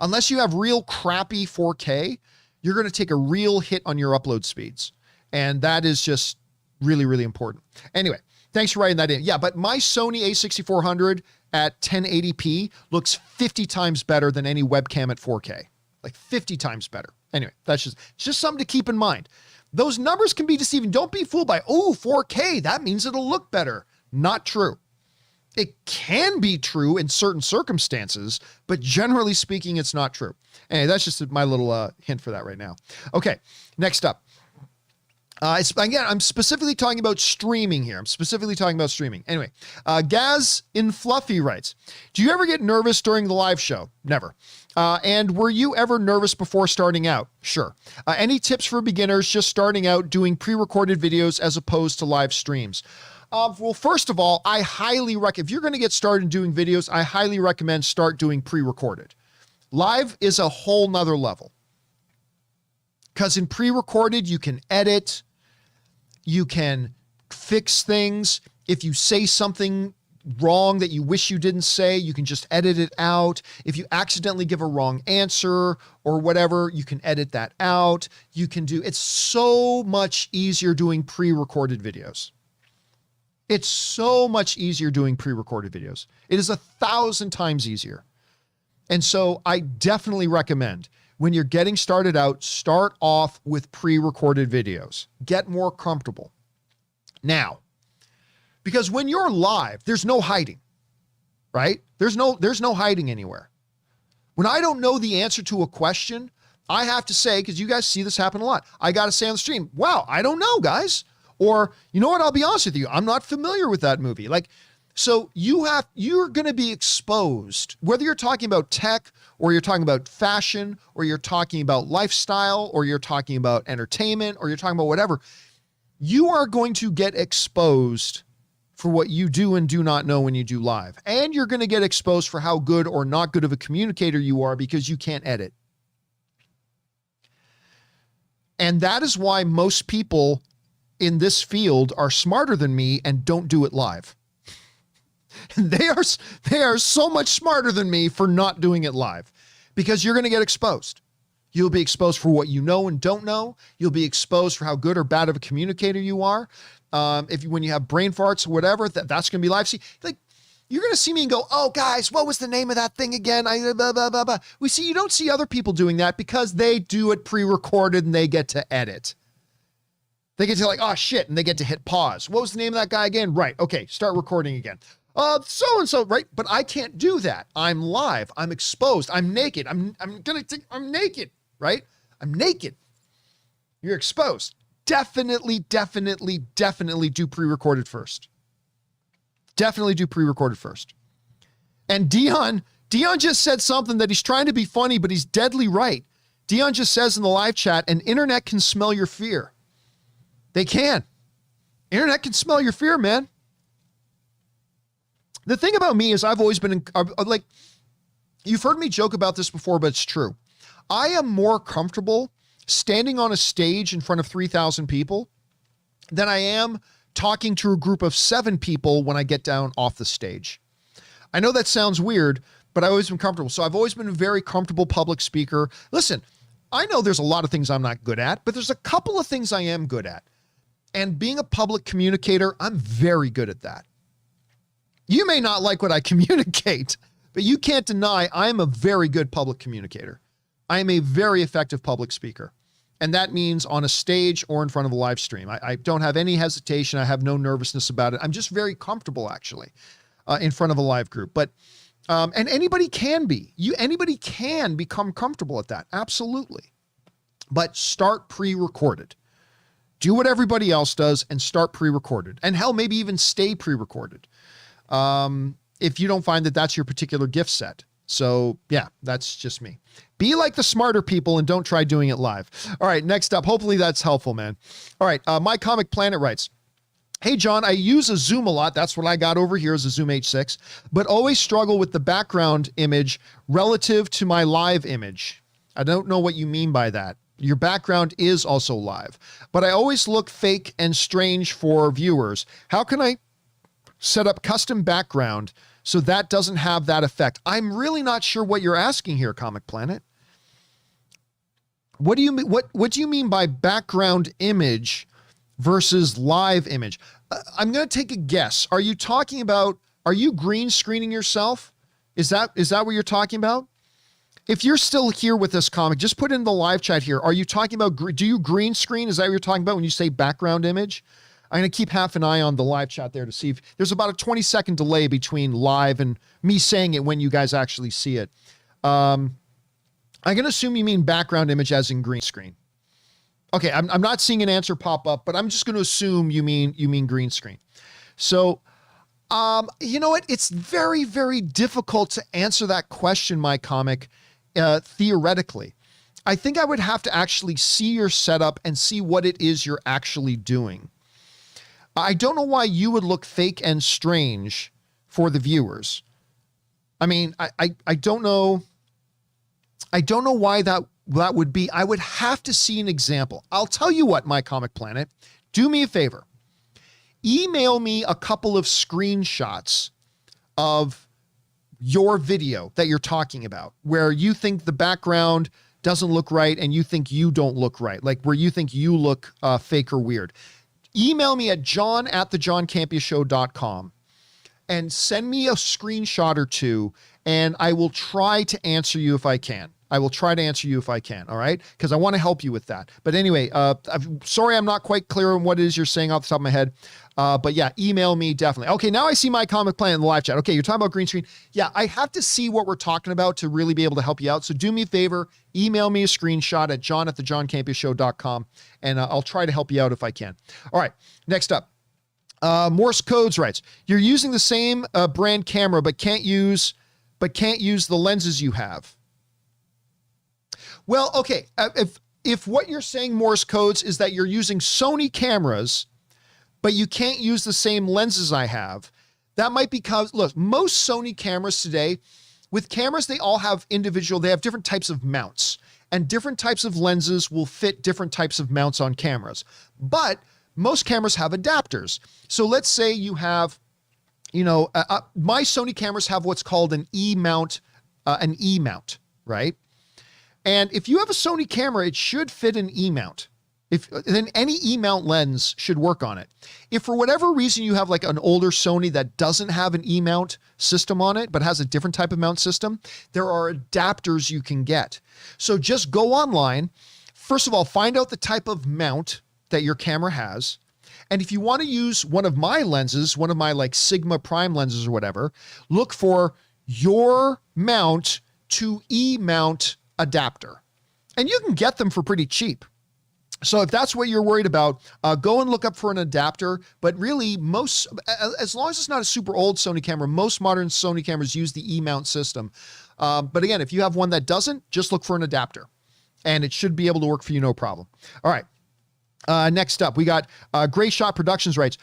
Unless you have real crappy 4K, you're going to take a real hit on your upload speeds. And that is just really important. Anyway, thanks for writing that in. Yeah, but my Sony a6400 at 1080p looks 50 times better than any webcam at 4K. Like 50 times better. Anyway, that's just something to keep in mind. Those numbers can be deceiving. Don't be fooled by, 4K, that means it'll look better. Not true. It can be true in certain circumstances, but generally speaking, it's not true. Anyway, that's just my little hint for that right now. Okay, next up. Again, I'm specifically talking about streaming here. Anyway, Gaz in Fluffy writes, do you ever get nervous during the live show? Never. And were you ever nervous before starting out? Sure. Any tips for beginners just starting out doing pre-recorded videos as opposed to live streams? Well, first of all, I highly recommend, if you're going to get started doing videos, I highly recommend start doing pre-recorded. Live is a whole nother level. Because in pre-recorded, you can edit, you can fix things. If you say something wrong that you wish you didn't say, you can just edit it out. If you accidentally give a wrong answer or whatever, you can edit that out. It's so much easier doing pre-recorded videos. It's so much easier doing pre-recorded videos. It is 1,000 times easier. And so I definitely recommend, when you're getting started out, start off with pre-recorded videos. Get more comfortable. Now, because when you're live, there's no hiding, right? There's no hiding anywhere. When I don't know the answer to a question, I have to say, because you guys see this happen a lot, I got to say on the stream, wow, I don't know, guys. Or, you know what, I'll be honest with you, I'm not familiar with that movie. So you're going to be exposed, whether you're talking about tech or you're talking about fashion or you're talking about lifestyle or you're talking about entertainment or you're talking about whatever, you are going to get exposed for what you do and do not know when you do live. And you're going to get exposed for how good or not good of a communicator you are because you can't edit. And that is why most people in this field are smarter than me and don't do it live. They are so much smarter than me for not doing it live, because you're going to get exposed. You'll be exposed for what you know and don't know. You'll be exposed for how good or bad of a communicator you are. When you have brain farts or whatever, that's going to be live. See, you're going to see me and go, oh guys, what was the name of that thing again? Blah, blah, blah, blah. You don't see other people doing that because they do it pre-recorded and they get to edit. They get to oh shit, and they get to hit pause. What was the name of that guy again? Right. Okay. Start recording again. So-and-so, right? But I can't do that. I'm live. I'm exposed. I'm naked. I'm naked, right? I'm naked. You're exposed. Definitely do pre-recorded first. Definitely do pre-recorded first. And Dion just said something that he's trying to be funny, but he's deadly right. Dion just says in the live chat, an internet can smell your fear. They can. Internet can smell your fear, man. The thing about me is I've always been, you've heard me joke about this before, but it's true. I am more comfortable standing on a stage in front of 3,000 people than I am talking to a group of 7 people when I get down off the stage. I know that sounds weird, but I've always been comfortable. So I've always been a very comfortable public speaker. Listen, I know there's a lot of things I'm not good at, but there's a couple of things I am good at. And being a public communicator, I'm very good at that. You may not like what I communicate, but you can't deny I am a very good public communicator. I am a very effective public speaker. And that means on a stage or in front of a live stream. I don't have any hesitation. I have no nervousness about it. I'm just very comfortable, actually, in front of a live group. But and anybody can be. Anybody can become comfortable at that. Absolutely. But start pre-recorded. Do what everybody else does and start pre-recorded. And hell, maybe even stay pre-recorded. If you don't find that that's your particular gift set. So yeah, that's just me. Be like the smarter people and don't try doing it live. All right, next up. Hopefully that's helpful, man. All right. My Comic Planet writes, Hey, John, I use a Zoom a lot. That's what I got over here is a Zoom H6, but always struggle with the background image relative to my live image. I don't know what you mean by that. Your background is also live, but I always look fake and strange for viewers. How can I set up custom background so that doesn't have that effect? I'm really not sure what you're asking here, Comic Planet. What do you mean? What do you mean by background image versus live image? I'm going to take a guess. Are you talking about, are you green screening yourself? Is that what you're talking about? If you're still here with this comic, just put in the live chat here. Are you talking about, do you green screen? Is that what you're talking about when you say background image? I'm going to keep half an eye on the live chat there to see if there's about a 20-second delay between live and me saying it when you guys actually see it. I'm going to assume you mean background image as in green screen. Okay, I'm not seeing an answer pop up, but I'm just going to assume you mean green screen. So, you know what? It's very, very difficult to answer that question, my comic, theoretically. I think I would have to actually see your setup and see what it is you're actually doing. I don't know why you would look fake and strange for the viewers. I mean, I don't know. I don't know why that would be. I would have to see an example. I'll tell you what, my Comic Planet, do me a favor. Email me a couple of screenshots of your video that you're talking about, where you think the background doesn't look right and you think you don't look right, like where you think you look fake or weird. Email me at john@thejohncampeashow.com and send me a screenshot or two, and I will try to answer you if I can. I will try to answer you if I can, all right? Because I want to help you with that. But anyway, I'm sorry I'm not quite clear on what it is you're saying off the top of my head. But yeah, email me definitely. Okay, now I see my Comic Planet in the live chat. Okay, you're talking about green screen. Yeah, I have to see what we're talking about to really be able to help you out. So do me a favor, email me a screenshot at john@thejohncampeashow.com, and I'll try to help you out if I can. All right, next up. Morse Codes writes, you're using the same brand camera, but can't use the lenses you have. Well, okay, if what you're saying, Morse Codes, is that you're using Sony cameras, but you can't use the same lenses I have, that might be because, look, most Sony cameras today, with cameras, they have different types of mounts, and different types of lenses will fit different types of mounts on cameras. But most cameras have adapters. So let's say you have, my Sony cameras have what's called an E-mount, right? And if you have a Sony camera, it should fit an E-mount. Then any E-mount lens should work on it. If for whatever reason you have like an older Sony that doesn't have an E-mount system on it, but has a different type of mount system, there are adapters you can get. So just go online. First of all, find out the type of mount that your camera has. And if you want to use one of my lenses, one of my like Sigma Prime lenses or whatever, look for your mount to E-mount adapter. And you can get them for pretty cheap. So if that's what you're worried about, go and look up for an adapter. But really, as long as it's not a super old Sony camera, most modern Sony cameras use the E-mount system. But again, if you have one that doesn't, just look for an adapter. And it should be able to work for you, no problem. All right. Next up, we got Gray Shot Productions writes,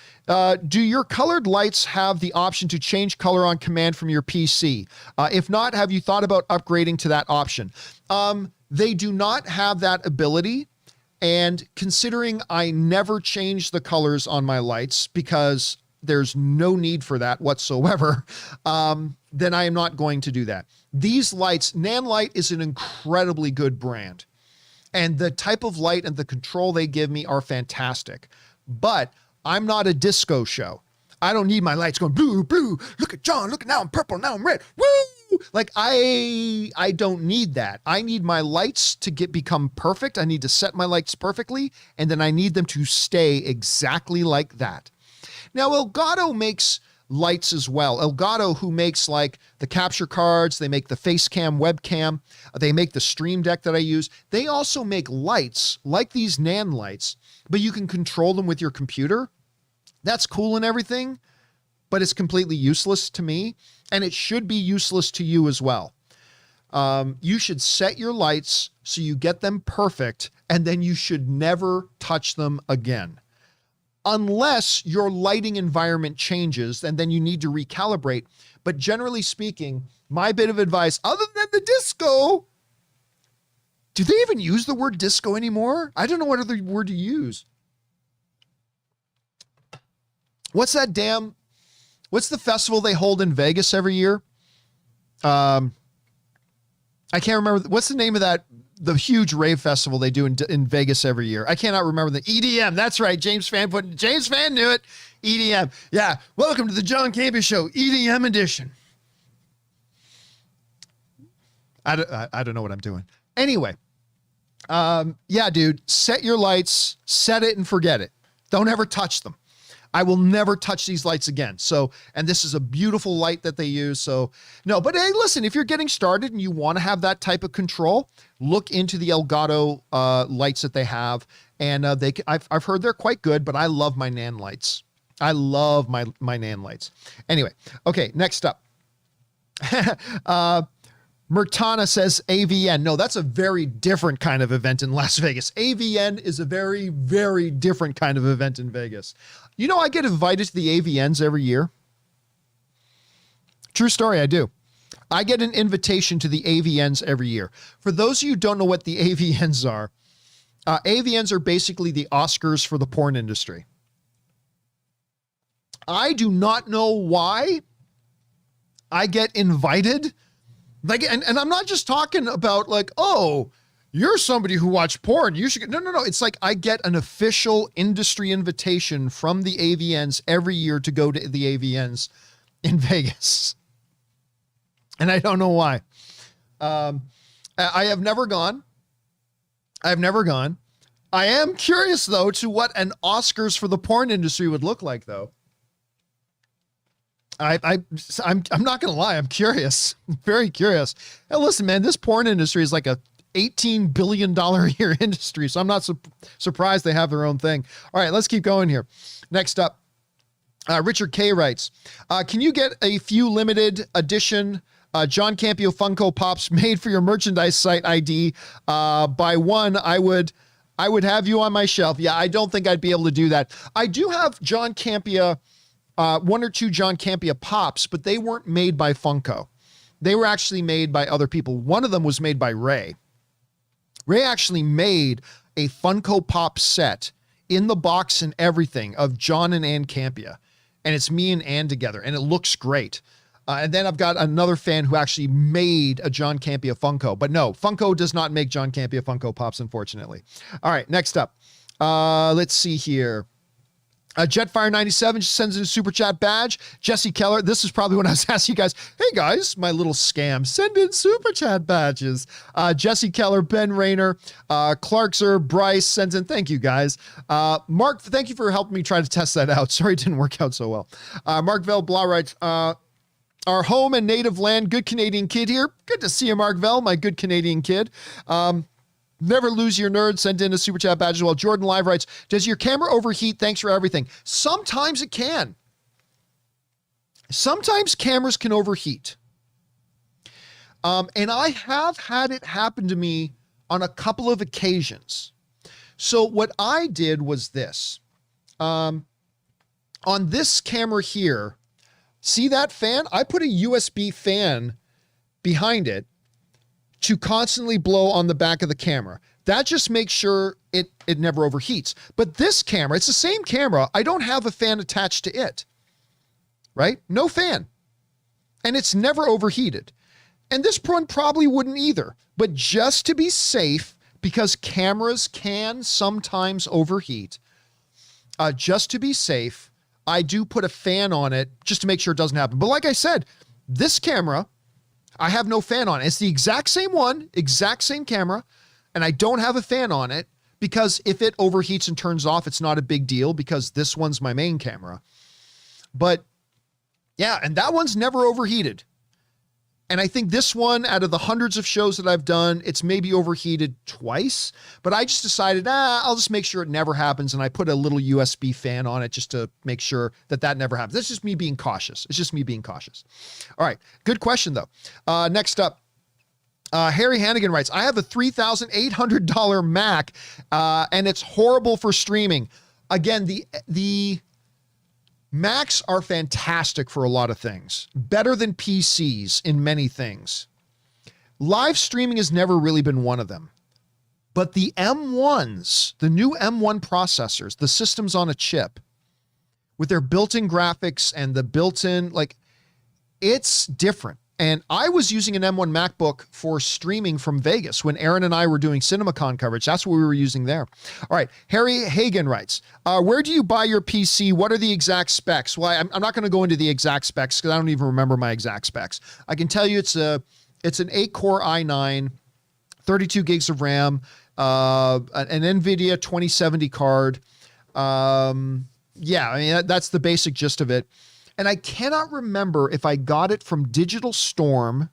do your colored lights have the option to change color on command from your PC? If not, have you thought about upgrading to that option? They do not have that ability. And considering I never change the colors on my lights because there's no need for that whatsoever, then I am not going to do that. These lights, Nanlite is an incredibly good brand. And the type of light and the control they give me are fantastic. But I'm not a disco show. I don't need my lights going blue, blue. Look at John. Look at now I'm purple. Now I'm red. Woo! Like I don't need that. I need my lights to become perfect. I need to set my lights perfectly. And then I need them to stay exactly like that. Now, Elgato makes lights as well. Elgato, who makes like the capture cards, they make the Facecam webcam, they make the Stream Deck that I use. They also make lights like these Nan lights, but you can control them with your computer. That's cool and everything, but it's completely useless to me, and it should be useless to you as well. You should set your lights so you get them perfect, and then you should never touch them again. unless your lighting environment changes, and then you need to recalibrate. But generally speaking, my bit of advice, other than the disco, do they even use the word disco anymore? I don't know what other word to use. What's the festival they hold in Vegas every year? I can't remember. What's the name of that? The huge rave festival they do in Vegas every year. I cannot remember the EDM. That's right. James Fan knew it. EDM. Yeah. Welcome to the John Campea Show, EDM edition. I don't know what I'm doing. Anyway. Yeah, dude, set your lights, set it and forget it. Don't ever touch them. I will never touch these lights again. So, and this is a beautiful light that they use. So no, but hey, listen, if you're getting started and you want to have that type of control, look into the Elgato lights that they have. And I've heard they're quite good, but I love my Nan lights. I love my Nan lights. Anyway, okay, next up. Murtana says AVN. No, that's a very different kind of event in Las Vegas. AVN is a very, very different kind of event in Vegas. You know, I get invited to the AVNs every year. True story, I do. I get an invitation to the AVNs every year. For those of you who don't know what the AVNs are basically the Oscars for the porn industry. I do not know why I get invited. Like, and I'm not just talking about like, oh, you're somebody who watched porn. You should get, no. It's like I get an official industry invitation from the AVNs every year to go to the AVNs in Vegas. And I don't know why. I have never gone. I am curious though to what an Oscars for the porn industry would look like though. I'm not going to lie. I'm curious. Very curious. Hey, listen, man, this porn industry is like a $18 billion a year industry. So I'm not surprised they have their own thing. All right, let's keep going here. Next up, Richard K writes, can you get a few limited edition John Campea Funko Pops made for your merchandise site ID? By one, I would have you on my shelf. Yeah, I don't think I'd be able to do that. I do have John Campea, one or two John Campea Pops, but they weren't made by Funko. They were actually made by other people. One of them was made by Ray. Ray actually made a Funko Pop set in the box and everything of John and Ann Campea. And it's me and Ann together, and it looks great. And then I've got another fan who actually made a John Campea Funko. But no, Funko does not make John Campea Funko Pops, unfortunately. All right, next up. Let's see here. Jetfire97 just sends in a super chat badge. Jesse Keller, this is probably when I was asking you guys, hey guys, my little scam, send in super chat badges. Jesse Keller, Ben Rayner, Clarkser, Bryce sends in, thank you guys. Mark, thank you for helping me try to test that out. Sorry it didn't work out so well. Mark Vell Blah writes, our home and native land, good Canadian kid here. Good to see you, Mark Vell, my good Canadian kid. Never lose your nerd. Send in a super chat badge as well. Jordan Live writes, does your camera overheat? Thanks for everything. Sometimes it can. Sometimes cameras can overheat. And I have had it happen to me on a couple of occasions. So what I did was this. On this camera here, see that fan? I put a USB fan behind it to constantly blow on the back of the camera. That just makes sure it never overheats. But this camera, it's the same camera. I don't have a fan attached to it, right? No fan. And it's never overheated. And this one probably wouldn't either. But just to be safe, because cameras can sometimes overheat, just to be safe, I do put a fan on it just to make sure it doesn't happen. But like I said, this camera, I have no fan on it. It's the exact same one, exact same camera, and I don't have a fan on it because if it overheats and turns off, it's not a big deal because this one's my main camera. But yeah, and that one's never overheated. And I think this one, out of the hundreds of shows that I've done, it's maybe overheated twice, but I just decided, I'll just make sure it never happens. And I put a little USB fan on it just to make sure that never happens. That's just me being cautious. It's just me being cautious. All right. Good question though. Next up, Harry Hannigan writes, I have a $3,800 Mac, and it's horrible for streaming. Again, the Macs are fantastic for a lot of things. Better than PCs in many things. Live streaming has never really been one of them. But the M1s, the new M1 processors, the systems on a chip, with their built-in graphics and the built-in, like, it's different. And I was using an M1 MacBook for streaming from Vegas when Aaron and I were doing CinemaCon coverage. That's what we were using there. All right. Harry Hagen writes, where do you buy your PC? What are the exact specs? Well, I'm not going to go into the exact specs because I don't even remember my exact specs. I can tell you it's an 8-core i9, 32 gigs of RAM, an NVIDIA 2070 card. Yeah, I mean, that's the basic gist of it. And I cannot remember if I got it from Digital Storm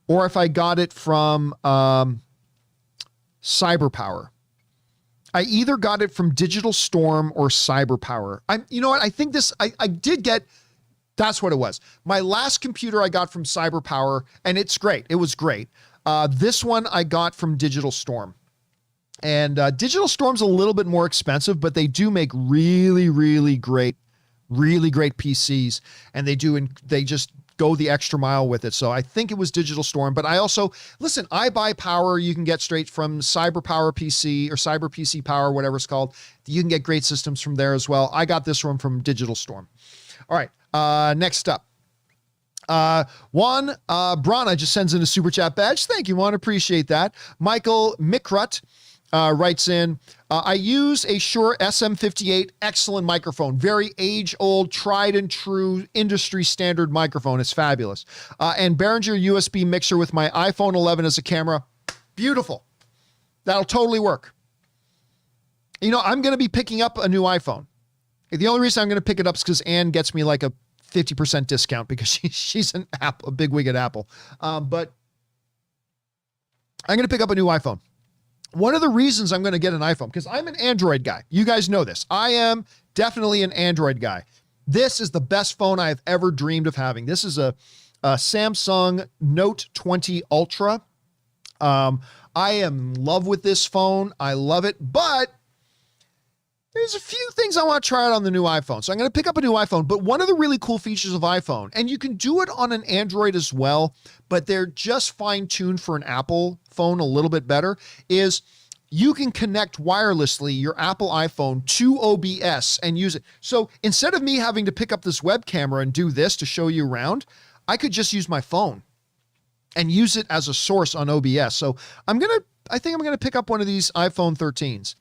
or if I got it from CyberPower. I either got it from Digital Storm or CyberPower. You know what? I think I did get, that's what it was. My last computer I got from CyberPower, and it's great. It was great. This one I got from Digital Storm. And Digital Storm's a little bit more expensive, but they do make really, really great PCs, and they just go the extra mile with it. So I think it was Digital Storm, but I also, listen, iBuyPower, you can get straight from CyberPower PC or Cyber PC Power, whatever it's called. You can get great systems from there as well. I got this one from Digital Storm. All right. Next up. Juan Brana just sends in a super chat badge. Thank you, Juan. Appreciate that. Michael Mikrut writes in, I use a Shure SM58, excellent microphone, very age-old, tried and true industry standard microphone. It's fabulous. And Behringer USB mixer with my iPhone 11 as a camera. Beautiful. That'll totally work. You know, I'm going to be picking up a new iPhone. The only reason I'm going to pick it up is because Ann gets me like a 50% discount because she's a bigwig at Apple. But I'm going to pick up a new iPhone. One of the reasons I'm going to get an iPhone, because I'm an Android guy. You guys know this. I am definitely an Android guy. This is the best phone I've ever dreamed of having. This is a Samsung Note 20 Ultra. I am in love with this phone. I love it, but there's a few things I want to try out on the new iPhone. So I'm going to pick up a new iPhone, but one of the really cool features of iPhone, and you can do it on an Android as well, but they're just fine-tuned for an Apple phone a little bit better, is you can connect wirelessly your Apple iPhone to OBS and use it. So instead of me having to pick up this web camera and do this to show you around, I could just use my phone and use it as a source on OBS. So I think I'm going to pick up one of these iPhone 13s.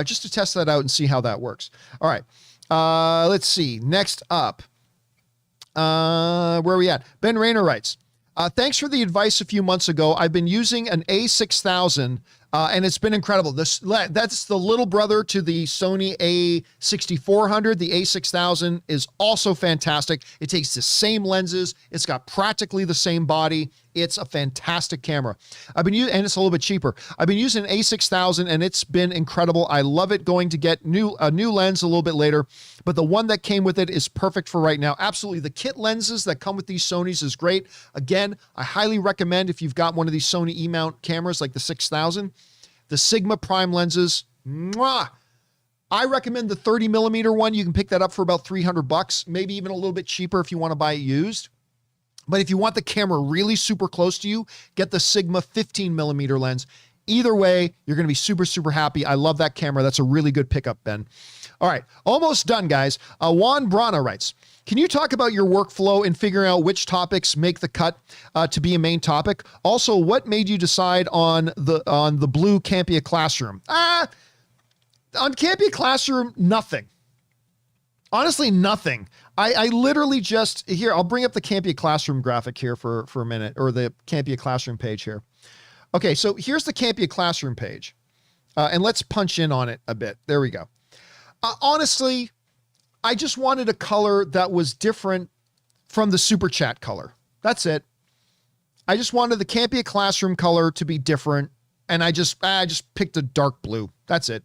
Just to test that out and see how that works. All right. Let's see. Next up. Where are we at? Ben Rayner writes, thanks for the advice a few months ago. I've been using an A6000 and it's been incredible. That's the little brother to the Sony A6400. The A6000 is also fantastic. It takes the same lenses. It's got practically the same body. It's a fantastic camera. I've been using, and it's a little bit cheaper. I've been using an A6000 and it's been incredible. I love it. Going to get a new lens a little bit later, but the one that came with it is perfect for right now. Absolutely. The kit lenses that come with these Sonys is great. Again, I highly recommend if you've got one of these Sony E-mount cameras like the 6000, the Sigma Prime lenses. Mwah! I recommend the 30 millimeter one. You can pick that up for about $300, maybe even a little bit cheaper if you want to buy it used. But if you want the camera really super close to you, get the Sigma 15 millimeter lens. Either way, you're going to be super, super happy. I love that camera. That's a really good pickup, Ben. All right. Almost done, guys. Juan Brana writes, can you talk about your workflow in figuring out which topics make the cut to be a main topic? Also, what made you decide on the blue Campea Classroom? On Campea Classroom, nothing. Honestly, nothing. I literally just, here, I'll bring up the Campea Classroom graphic here for a minute, or the Campea Classroom page here. Okay, so here's the Campea Classroom page. And let's punch in on it a bit. There we go. Honestly, I just wanted a color that was different from the Super Chat color. That's it. I just wanted the Campea Classroom color to be different, and I just picked a dark blue. That's it.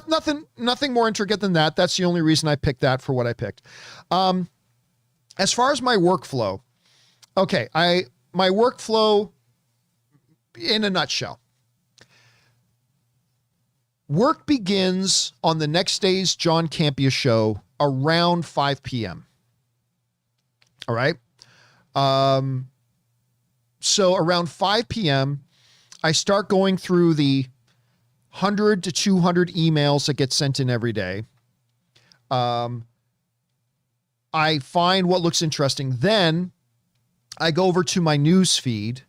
Nothing more intricate than that. That's the only reason I picked that for what I picked. As far as my workflow, okay, my workflow in a nutshell. Work begins on the next day's John Campea show around 5 p.m. All right. So around 5 p.m., I start going through the 100 to 200 emails that get sent in every day. I find what looks interesting. Then I go over to my news feed,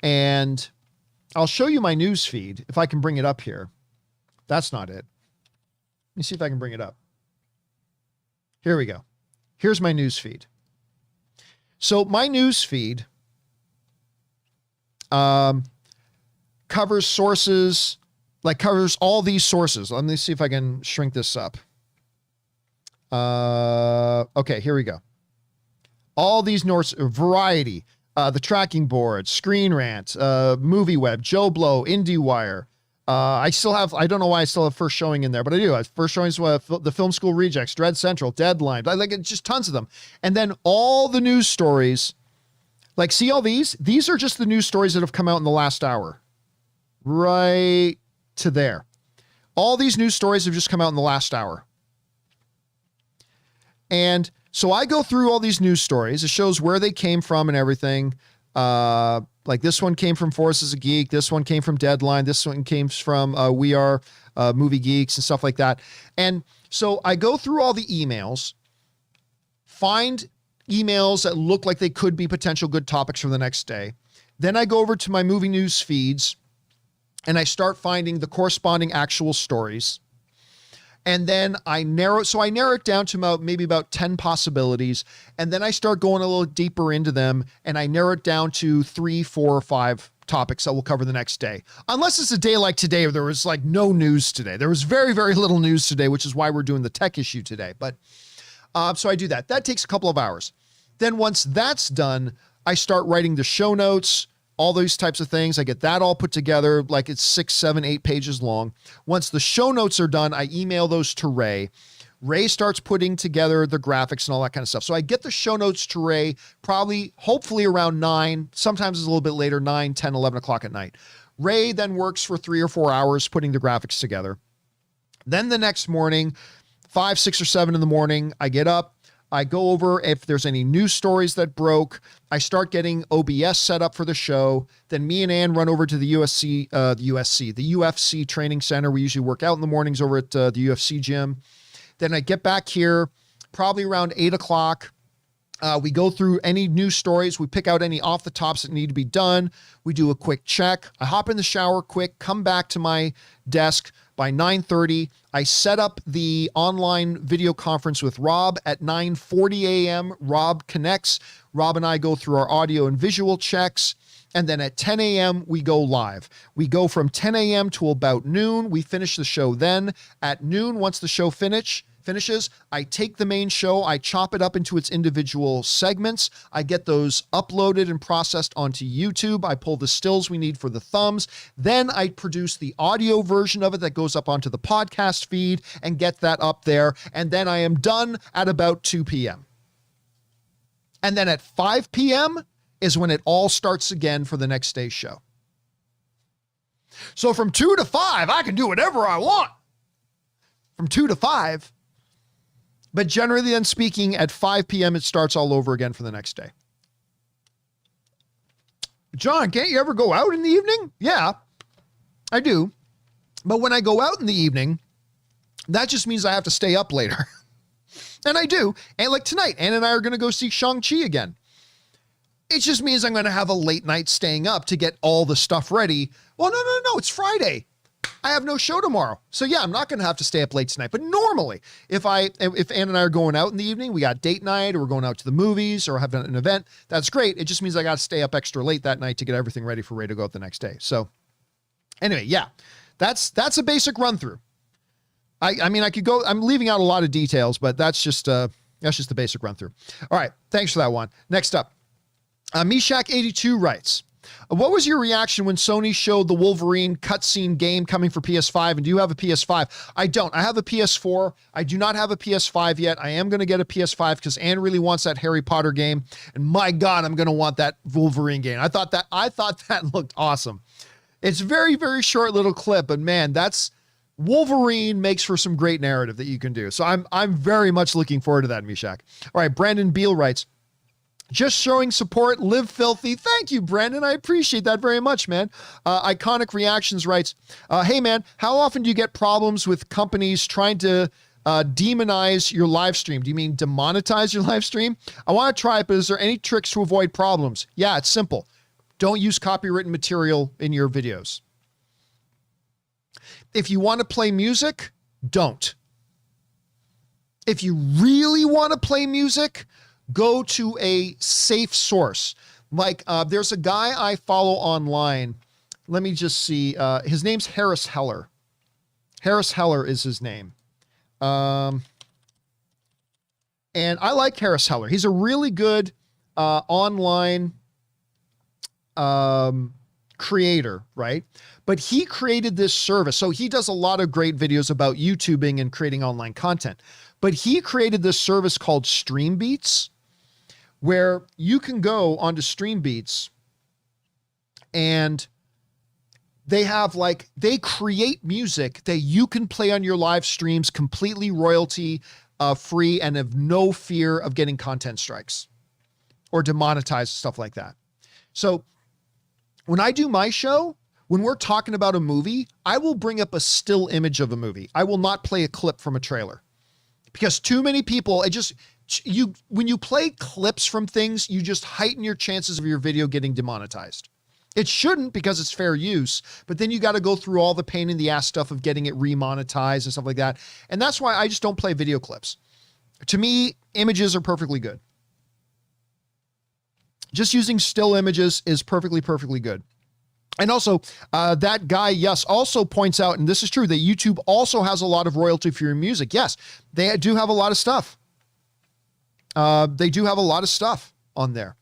and I'll show you my news feed if I can bring it up here. That's not it. Let me see if I can bring it up. Here we go. Here's my news feed. So my news feed covers sources, covers all these sources. Let me see if I can shrink this up. Okay, here we go. All these Variety, the Tracking Board, Screen Rant, Movie Web, Jbl, IndieWire. I don't know why I still have First Showing in there, but I do. First Showings, the Film School Rejects, Dread Central, Deadline. It's just tons of them. And then all the news stories, see all these? These are just the news stories that have come out in the last hour. Right to there. All these news stories have just come out in the last hour. And so I go through all these news stories. It shows where they came from and everything. This one came from Force as a Geek. This one came from Deadline. This one came from We Are Movie Geeks and stuff like that. And so I go through all the emails, find emails that look like they could be potential good topics for the next day. Then I go over to my movie news feeds and I start finding the corresponding actual stories. And then I narrow it down to maybe about 10 possibilities. And then I start going a little deeper into them, and I narrow it down to 3, 4, or 5 topics that we'll cover the next day. Unless it's a day like today where there was no news today. There was very, very little news today, which is why we're doing the tech issue today. But so I do that. That takes a couple of hours. Then once that's done, I start writing the show notes, all those types of things. I get that all put together, it's 6, 7, 8 pages long. Once the show notes are done, I email those to Ray. Ray starts putting together the graphics and all that kind of stuff. So I get the show notes to Ray hopefully around 9, sometimes it's a little bit later, 9, 10, 11 o'clock at night. Ray then works for 3 or 4 hours putting the graphics together. Then the next morning, 5, 6, or 7 in the morning, I get up. I go over if there's any news stories that broke. I start getting OBS set up for the show. Then me and Ann run over to the UFC training center. We usually work out in the mornings over at the UFC gym. Then I get back here probably around 8 o'clock. We go through any news stories. We pick out any off the tops that need to be done. We do a quick check. I hop in the shower quick, come back to my desk. By 9:30, I set up the online video conference with Rob at 9:40 a.m. Rob connects. Rob and I go through our audio and visual checks. And then at 10 a.m., we go live. We go from 10 a.m. to about noon. We finish the show then. At noon, once the show finishes, I take the main show, I chop it up into its individual segments. I get those uploaded and processed onto YouTube. I pull the stills we need for the thumbs. Then I produce the audio version of it that goes up onto the podcast feed and get that up there. And then I am done at about 2 p.m. And then at 5 p.m. is when it all starts again for the next day's show. So from 2 to 5, I can do whatever I want. From 2 to 5. But generally then speaking, at 5 p.m., it starts all over again for the next day. John, can't you ever go out in the evening? Yeah, I do. But when I go out in the evening, that just means I have to stay up later. And I do. And like tonight, Ann and I are going to go see Shang-Chi again. It just means I'm going to have a late night staying up to get all the stuff ready. Well, no, it's Friday. I have no show tomorrow. So yeah, I'm not going to have to stay up late tonight. But normally, if Ann and I are going out in the evening, we got date night or we're going out to the movies or having an event, that's great. It just means I got to stay up extra late that night to get everything ready for Ray to go out the next day. So anyway, yeah, that's a basic run through. I mean, I could go, I'm leaving out a lot of details, but that's just the basic run through. All right. Thanks for that one. Next up, Meshach82 writes, what was your reaction when Sony showed the Wolverine cutscene game coming for PS5? And do you have a PS5? I don't. I have a PS4. I do not have a PS5 yet. I am going to get a PS5 because Anne really wants that Harry Potter game. And my God, I'm going to want that Wolverine game. I thought that looked awesome. It's very, very short little clip, but man, that's Wolverine makes for some great narrative that you can do. So I'm very much looking forward to that, Mishak. All right, Brandon Beal writes, just showing support, live filthy. Thank you, Brandon. I appreciate that very much, man. Iconic Reactions writes, hey, man, how often do you get problems with companies trying to demonize your live stream? Do you mean demonetize your live stream? I want to try it, but is there any tricks to avoid problems? Yeah, it's simple. Don't use copywritten material in your videos. If you want to play music, don't. If you really want to play music, go to a safe source. Like there's a guy I follow online. Let me just see. His name's Harris Heller. Harris Heller is his name. And I like Harris Heller. He's a really good online creator, right? But he created this service. So he does a lot of great videos about YouTubing and creating online content. But he created this service called StreamBeats, where you can go onto StreamBeats and they have they create music that you can play on your live streams completely royalty free and have no fear of getting content strikes or demonetized, stuff like that. So when I do my show, when we're talking about a movie, I will bring up a still image of a movie. I will not play a clip from a trailer because too many people, when you play clips from things, you just heighten your chances of your video getting demonetized. It shouldn't because it's fair use, but then you got to go through all the pain in the ass stuff of getting it remonetized and stuff like that. And that's why I just don't play video clips. To me, images are perfectly good. Just using still images is perfectly good. And also, that guy, yes, also points out, and this is true, that YouTube also has a lot of royalty for your music. Yes, they do have a lot of stuff. They do have a lot of stuff on there.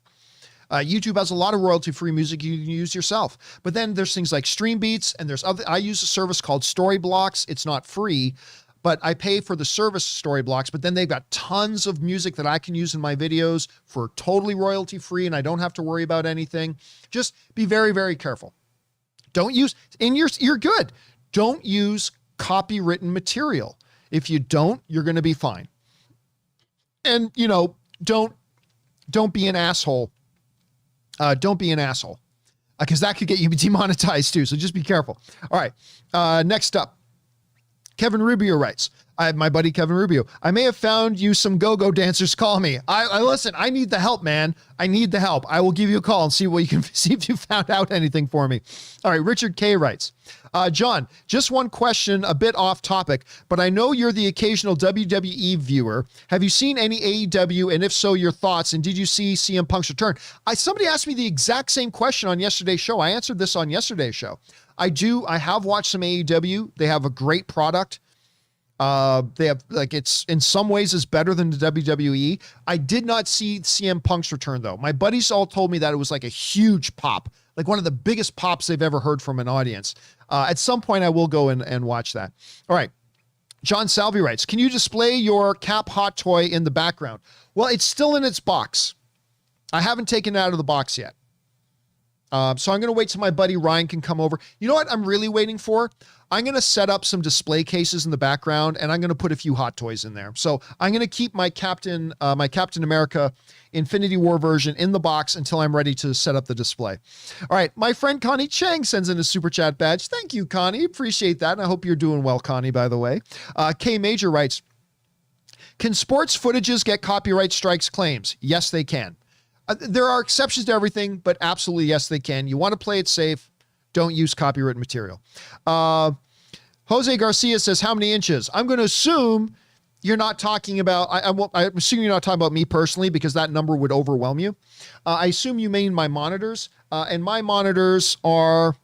YouTube has a lot of royalty-free music you can use yourself. But then there's things like StreamBeats, and I use a service called Storyblocks. It's not free, but I pay for the service Storyblocks. But then they've got tons of music that I can use in my videos for totally royalty-free, and I don't have to worry about anything. Just be very, very careful. Don't use, you're good. Don't use copywritten material. If you don't, you're going to be fine. And, don't be an asshole. Don't be an asshole because that could get you demonetized too. So just be careful. All right. Next up, Kevin Rubio writes, my buddy Kevin Rubio, I may have found you some go-go dancers. Call me. I listen, I need the help, man. I need the help. I will give you a call and see what you can see if you found out anything for me. All right. Richard K writes, John, just one question, a bit off topic, but I know you're the occasional WWE viewer. Have you seen any AEW? And if so, your thoughts? And did you see CM Punk's return? Somebody asked me the exact same question on yesterday's show. I answered this on yesterday's show. I have watched some AEW. They have a great product. They have it's in some ways is better than the WWE. I did not see CM Punk's return though. My buddies all told me that it was like a huge pop, like one of the biggest pops they've ever heard from an audience. At some point I will go and watch that. All right. John Salvi writes, can you display your Cap hot toy in the background? Well, it's still in its box. I haven't taken it out of the box yet. So I'm going to wait till my buddy Ryan can come over. You know what I'm really waiting for? I'm going to set up some display cases in the background and I'm going to put a few hot toys in there. So I'm going to keep my Captain America Infinity War version in the box until I'm ready to set up the display. All right. My friend Connie Chang sends in a super chat badge. Thank you, Connie. Appreciate that. And I hope you're doing well, Connie, by the way. K Major writes, can sports footages get copyright strikes claims? Yes, they can. There are exceptions to everything, but absolutely, yes, they can. You want to play it safe. Don't use copyrighted material. Jose Garcia says, how many inches? I'm going to assume you're not talking about, I'm assuming you're not talking about me personally because that number would overwhelm you. I assume you mean my monitors. And my monitors are,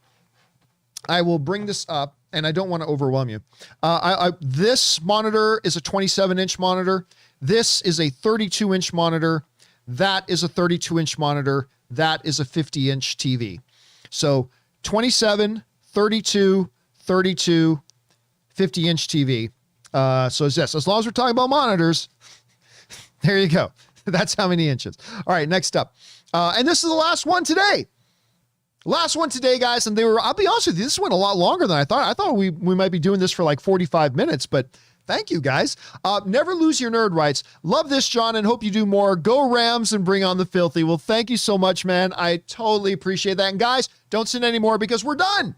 I will bring this up and I don't want to overwhelm you. This monitor is a 27-inch monitor. This is a 32-inch monitor. That is a 32-inch monitor. That is a 50-inch TV. So 27, 32, 32, 50-inch TV. So it's this. As long as we're talking about monitors, there you go. That's how many inches. All right, next up. And this is the last one today. Last one today, guys, and I'll be honest with you, this went a lot longer than I thought. I thought we might be doing this for like 45 minutes, but thank you, guys. Never Lose Your Nerd writes, love this, John, and hope you do more. Go Rams and bring on the filthy. Well, thank you so much, man. I totally appreciate that. And guys, don't send any more because we're done.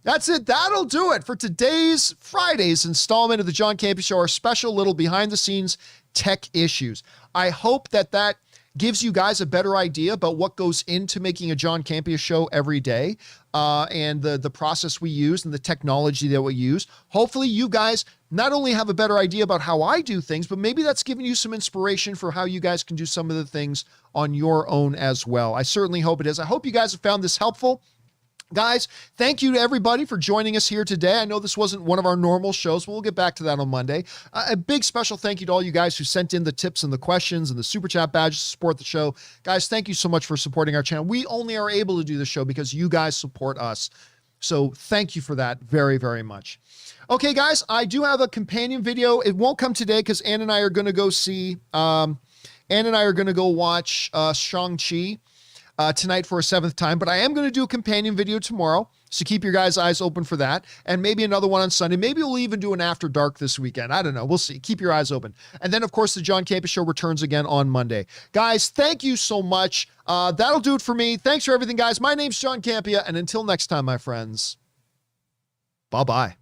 That's it. That'll do it for today's Friday's installment of the John Campea Show, our special little behind-the-scenes tech issues. I hope that gives you guys a better idea about what goes into making a John Campea Show every day, and the process we use and the technology that we use. Hopefully you guys not only have a better idea about how I do things, but maybe that's giving you some inspiration for how you guys can do some of the things on your own as well. I certainly hope it is. I hope you guys have found this helpful. Guys, thank you to everybody for joining us here today. I know this wasn't one of our normal shows, but we'll get back to that on Monday. A big special thank you to all you guys who sent in the tips and the questions and the super chat badges to support the show. Guys, thank you so much for supporting our channel. We only are able to do the show because you guys support us. So thank you for that very, very much. Okay, guys, I do have a companion video. It won't come today because Ann and I are going to go see, Ann and I are going to go watch Shang-Chi tonight for a 7th time, but I am going to do a companion video tomorrow, so keep your guys' eyes open for that, and maybe another one on Sunday. Maybe we'll even do an After Dark this weekend. I don't know. We'll see. Keep your eyes open. And then, of course, the John Campea Show returns again on Monday. Guys, thank you so much. That'll do it for me. Thanks for everything, guys. My name's John Campea, and until next time, my friends, bye-bye.